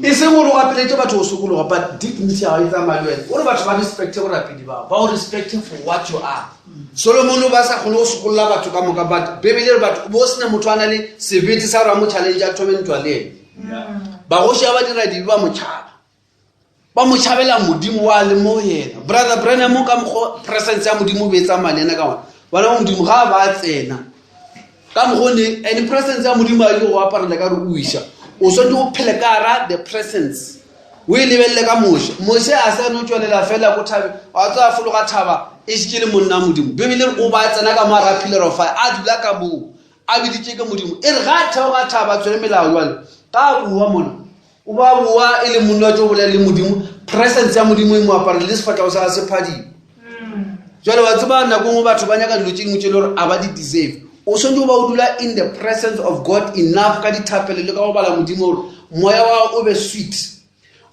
Speaker 1: It's a more operator to school about dignity. What about respect for Rapidiva? About respecting for what you are. Solomon Basa school lava to come about baby, but most Namutanali, Civility Saramu challenge to a Bahosha Radiva Mucha. Bamuchabela Mudimu Moye, Brother Brenna Mukam present Samudimu with some Malena. But Mudim have at come home and present Samudima you are like a wisha. Also do Pelagara the presence. We live like a mush. Moshe asa no chole la fela kutabi. Ata fulu kataba. Iskili munamudim. Bibili uba tsanaga mara pillar of fire. Adu lakabu. Abidi chika mudim. Irgata kataba chole mila wal. Tabu wamona. Uba uwa ili munajo wala ili mudim. Presence ya mudim mu apar list fata wasa ase party. Chole watuba na kunguba tubanyaka luching muchelo abadi deserve. Also, you in the presence of God enough. Kadi tapele look over Mudimo, Moya over sweet.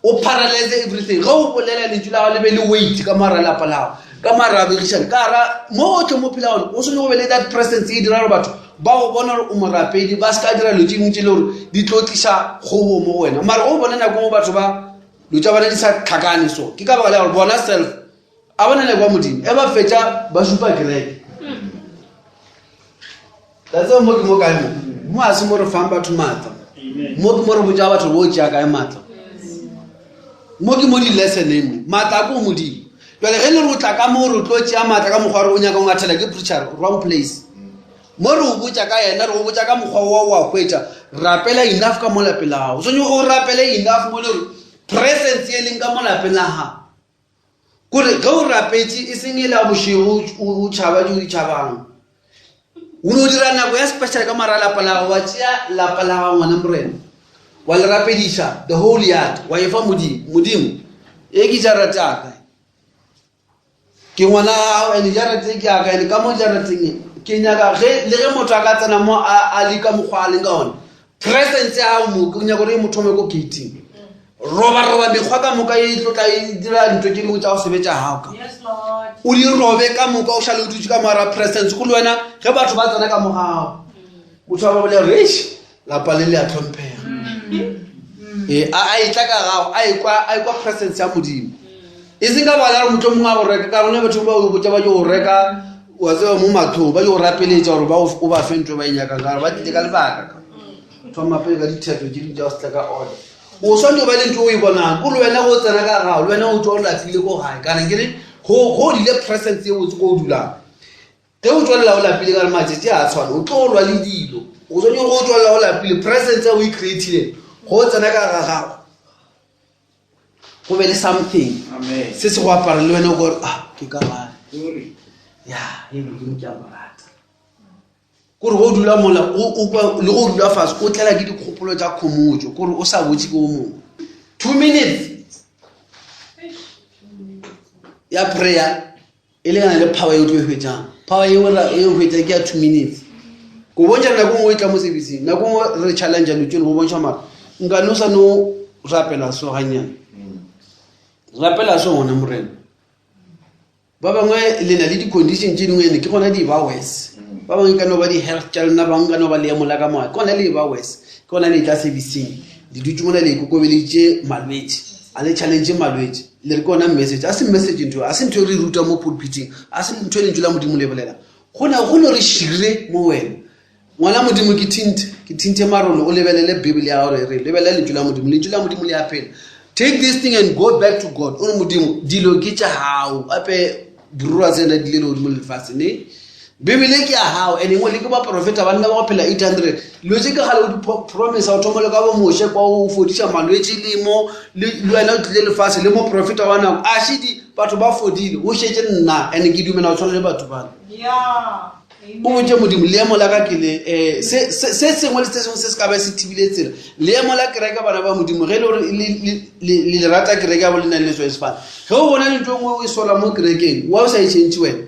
Speaker 1: O paralyze everything. Go Polela and Jula level wait, Kamara La Palau, Kamara Vision, Kara, more to Mopila. Also, you let that presence either about Bao Bonor Umara, Pedi, Baskadra, Luchimutilo, the Totisha, Homo Moen, Maro Bonana Gomba, Luchavanisa Kagani so. Kikabala Bona self. Avana Guamudim, ever fetcher, Bashupa Greg. That's all Mokimokai. Masmoro Famba to Mata. Mokmoro Mujava to Wojaga Mata. Mokimudi lesson name. Matago Mudi. Well, Hello Takamoro, Tochama, Takamu, Yaga preacher, wrong place. Moru Buchaka and Naro Buchakam Hawa, Queta, Rapella enough Kamola Pila. So you all Rapella enough Mulu. Presence yelling Kamola Pilaha. Could go Rapeti is in Yelabushi, Uchavaju Chavan. Unudirana we special kamara la pala wachia la pala wanamren wal rapidisha the whole yard waifa mudim egi jarata ki wana en jarata ki aga en kamo jarata ni kinya ga le mo takata na mo ali ka mo khwali ngaon presence ya mu kunya gore motho me ko kiti roba mekgwa ka moka e tlotla e dira ntho ke dingwe tsa go sebetsa gago o di robe ka moka o šale o dutse ka mara presence go le wena ge batho ba tsena ka mogago motho wa ba bole rich lapa le le a tlhomphega a itla ka gago a ekwa presence ya modimo e seng ka bala re motho mongwe a go reka ka gone batho ba go botsa ba go reka wa tseba mo mathong ba go rapeletsa gore o ba fe ntho ba inyakang ka gore ba tlile ka lebaka thoma pele ka ditheto ke di ja se ka order o sone ba le ntho o e bonang go le wena go tsena ka gago le wena o tswa o latlile go gae kana ke re go dile presence e botse go dulang ge o tswalela o lapile ka re matsetse a tshwana o tlo lwa le dilo o sone go tswalela o lapile presence e o e creatileng go tsena ka ga gago go be le something se se go apara le wena o gore ke ka ba ya e le ke a barata gore go dula mola le go dula fase o tlela ke dikgopolo tsa khomotso gore o sa botse ke o mongwe 2 minutes ya prayer e le gana le power e o tlo e hwetsang power e o hwetsa ke ya 2 minutes go bontsha nako ngwe e tla mo sebising nako ngwe re challenge lutse go bontsha mara nka no sa no rapela so ganyana rapela so gona morena ba bangwe le na le di-condition tse dingwe ne ke gona di ba worse ba bangwe ka no ba di-health tša lona bangwe ka no ba leemo la ka moga ke gona le ba worse ke gona le tla servicing di dutse mona le ikokobeleditše malwetse a le challenge malwetse le re ke gona message a se message ntho a se ntho re ruta mo pulpiting a se ntho le ntho la modimo le bolela gona re shire mo wena ngwana modimo ke tinte marolo o lebelele bible ya gore re lebelele ntho la modimo le a phela. Take this thing and go back to God. Ono modimo dilo ke tša hao ape burua tsena di le modimo le fase ne bibele ke ya hao ene ngwe le ke ba profeta ba nna ba phela 800 lo tse ke gale o di promise o thomole ka bo moshe kwa o fodisha malwetse le mo le wena o tlile le fase le mo profeta wa nako a shidi batho ba fodile o shetse nna ene ke dumela o tshwana le batho bana o botse modimo leemo la ka ke le se sengwe le se sengwe se se ka ba se thibile tsela leemo la kereke bana ba modimo ge le gore le rata kereke ya bo le nang le tswe sefana ge o bona le ntho ngwe o e sola mo kerekeng wa o sa e change wena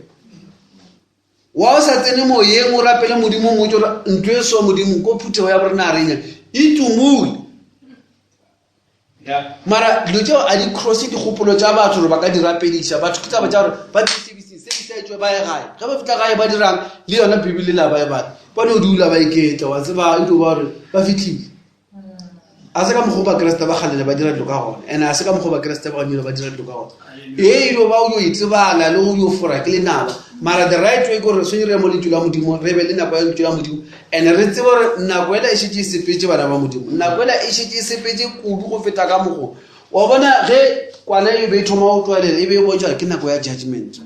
Speaker 1: wa o sa tsene mo yeng o rapele modimo mo tsora ntwe so modimo ko phutego ya borena renya itumule mara dilo a di cross di kgopolo tša batho re ba ka di rapedisa batho ke taba tša gore ba di se etswe ba ye gae ge ba fitla gae ba dirang le yona bibele la ba e bana ba no dula ba iketla wa tseba e tlo ba gore ba fitlhile a se ka mokgwa ba kreste ba kgalele ba dira dilo ka gona and a se ka mokgwa ba kreste ba ganyela ba dira dilo ka gona e ilo ba o yo itsebala le go yo fora ke le naba mara the right way gore se re mo le tula modimo re be le nako ya tula modimo and re tsebe gore nako ela e shetse sepetse bana ba modimo nako ela e shetse sepetse kudu go feta ka mogo wa bona ge kwana e be thoma o tloelela e be e bontšha ke nako ya judgment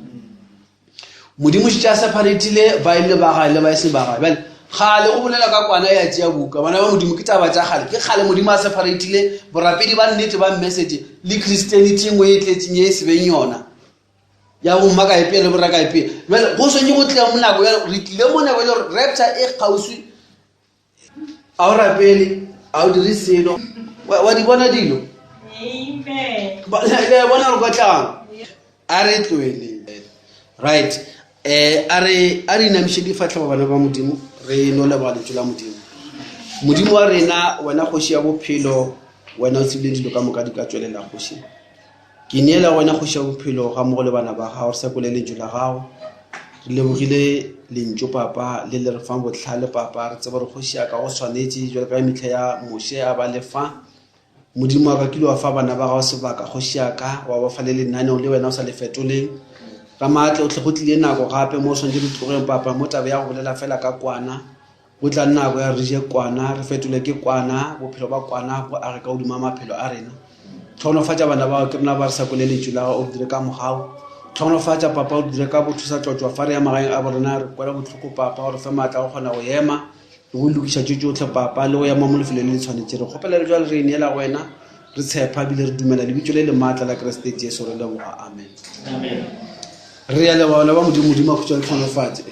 Speaker 1: modimo se tša separatile ba ile ba gae le ba se ba gae bale gale go bolela ka kwana ya tšea buka bana ba modimo ke taba tša gale ke gale modimo a separatile borapedi ba nnete ba message le christianity ngwe e tletseng e se beng yona ya go maka e pele boraka e pele bale go sone go tlela mo nako ya re tlile mo nako ya rapture e kgauswi a o rapele a o dire selo wa di bona dilo amen ba le bona re go tlang a re tloele right a re inamiše difatlhego bana ba modimo re no leboga letšo la modimo wa rena wena kgoši ya bophelo wena o tsebile dilo ka moka di ka tswelela kgoši ke neela wena kgoši ya bophelo ga mmogo le bana ba gago re sekole letšo la gago re lebogile lentšo papa le le re fang botlhale papa re tseba re kgoši ya ka go tshwanetse jalo ka metlha ya moshe a ba le fa modimo wa ka kile wa fa bana ba gago sebaka kgoši ya ka wa ba fa le lenaneo le wena o sa le fetoleng ka maatla o tle go tlile nako gape mo o tshwanetse re tlogeng papa mo tabe ya go bolela fela ka kwana go tla nako ya re je kwana re fetole ke kwana bophelo ba kwana go age ka godimo maphelo a rena tlhonofatša bana bao ke rena ba re sa kole letšo la o dire ka mogao tlhonofatša papa o dire ka bothusa tlotšwa fa re ya magaeng a borena re kwela botlhoko papa gore fe maatla go kgona go ema le go lokiša tšo tšotlhe papa le go ema mo lefelo le le tshwanetse re kgopela le jwale re e neela wena re tshepa bile re dumela lebitso le le maatla la keresete jesu re leboga amen re ya leboga ba modimo a khutša le tlhonofatše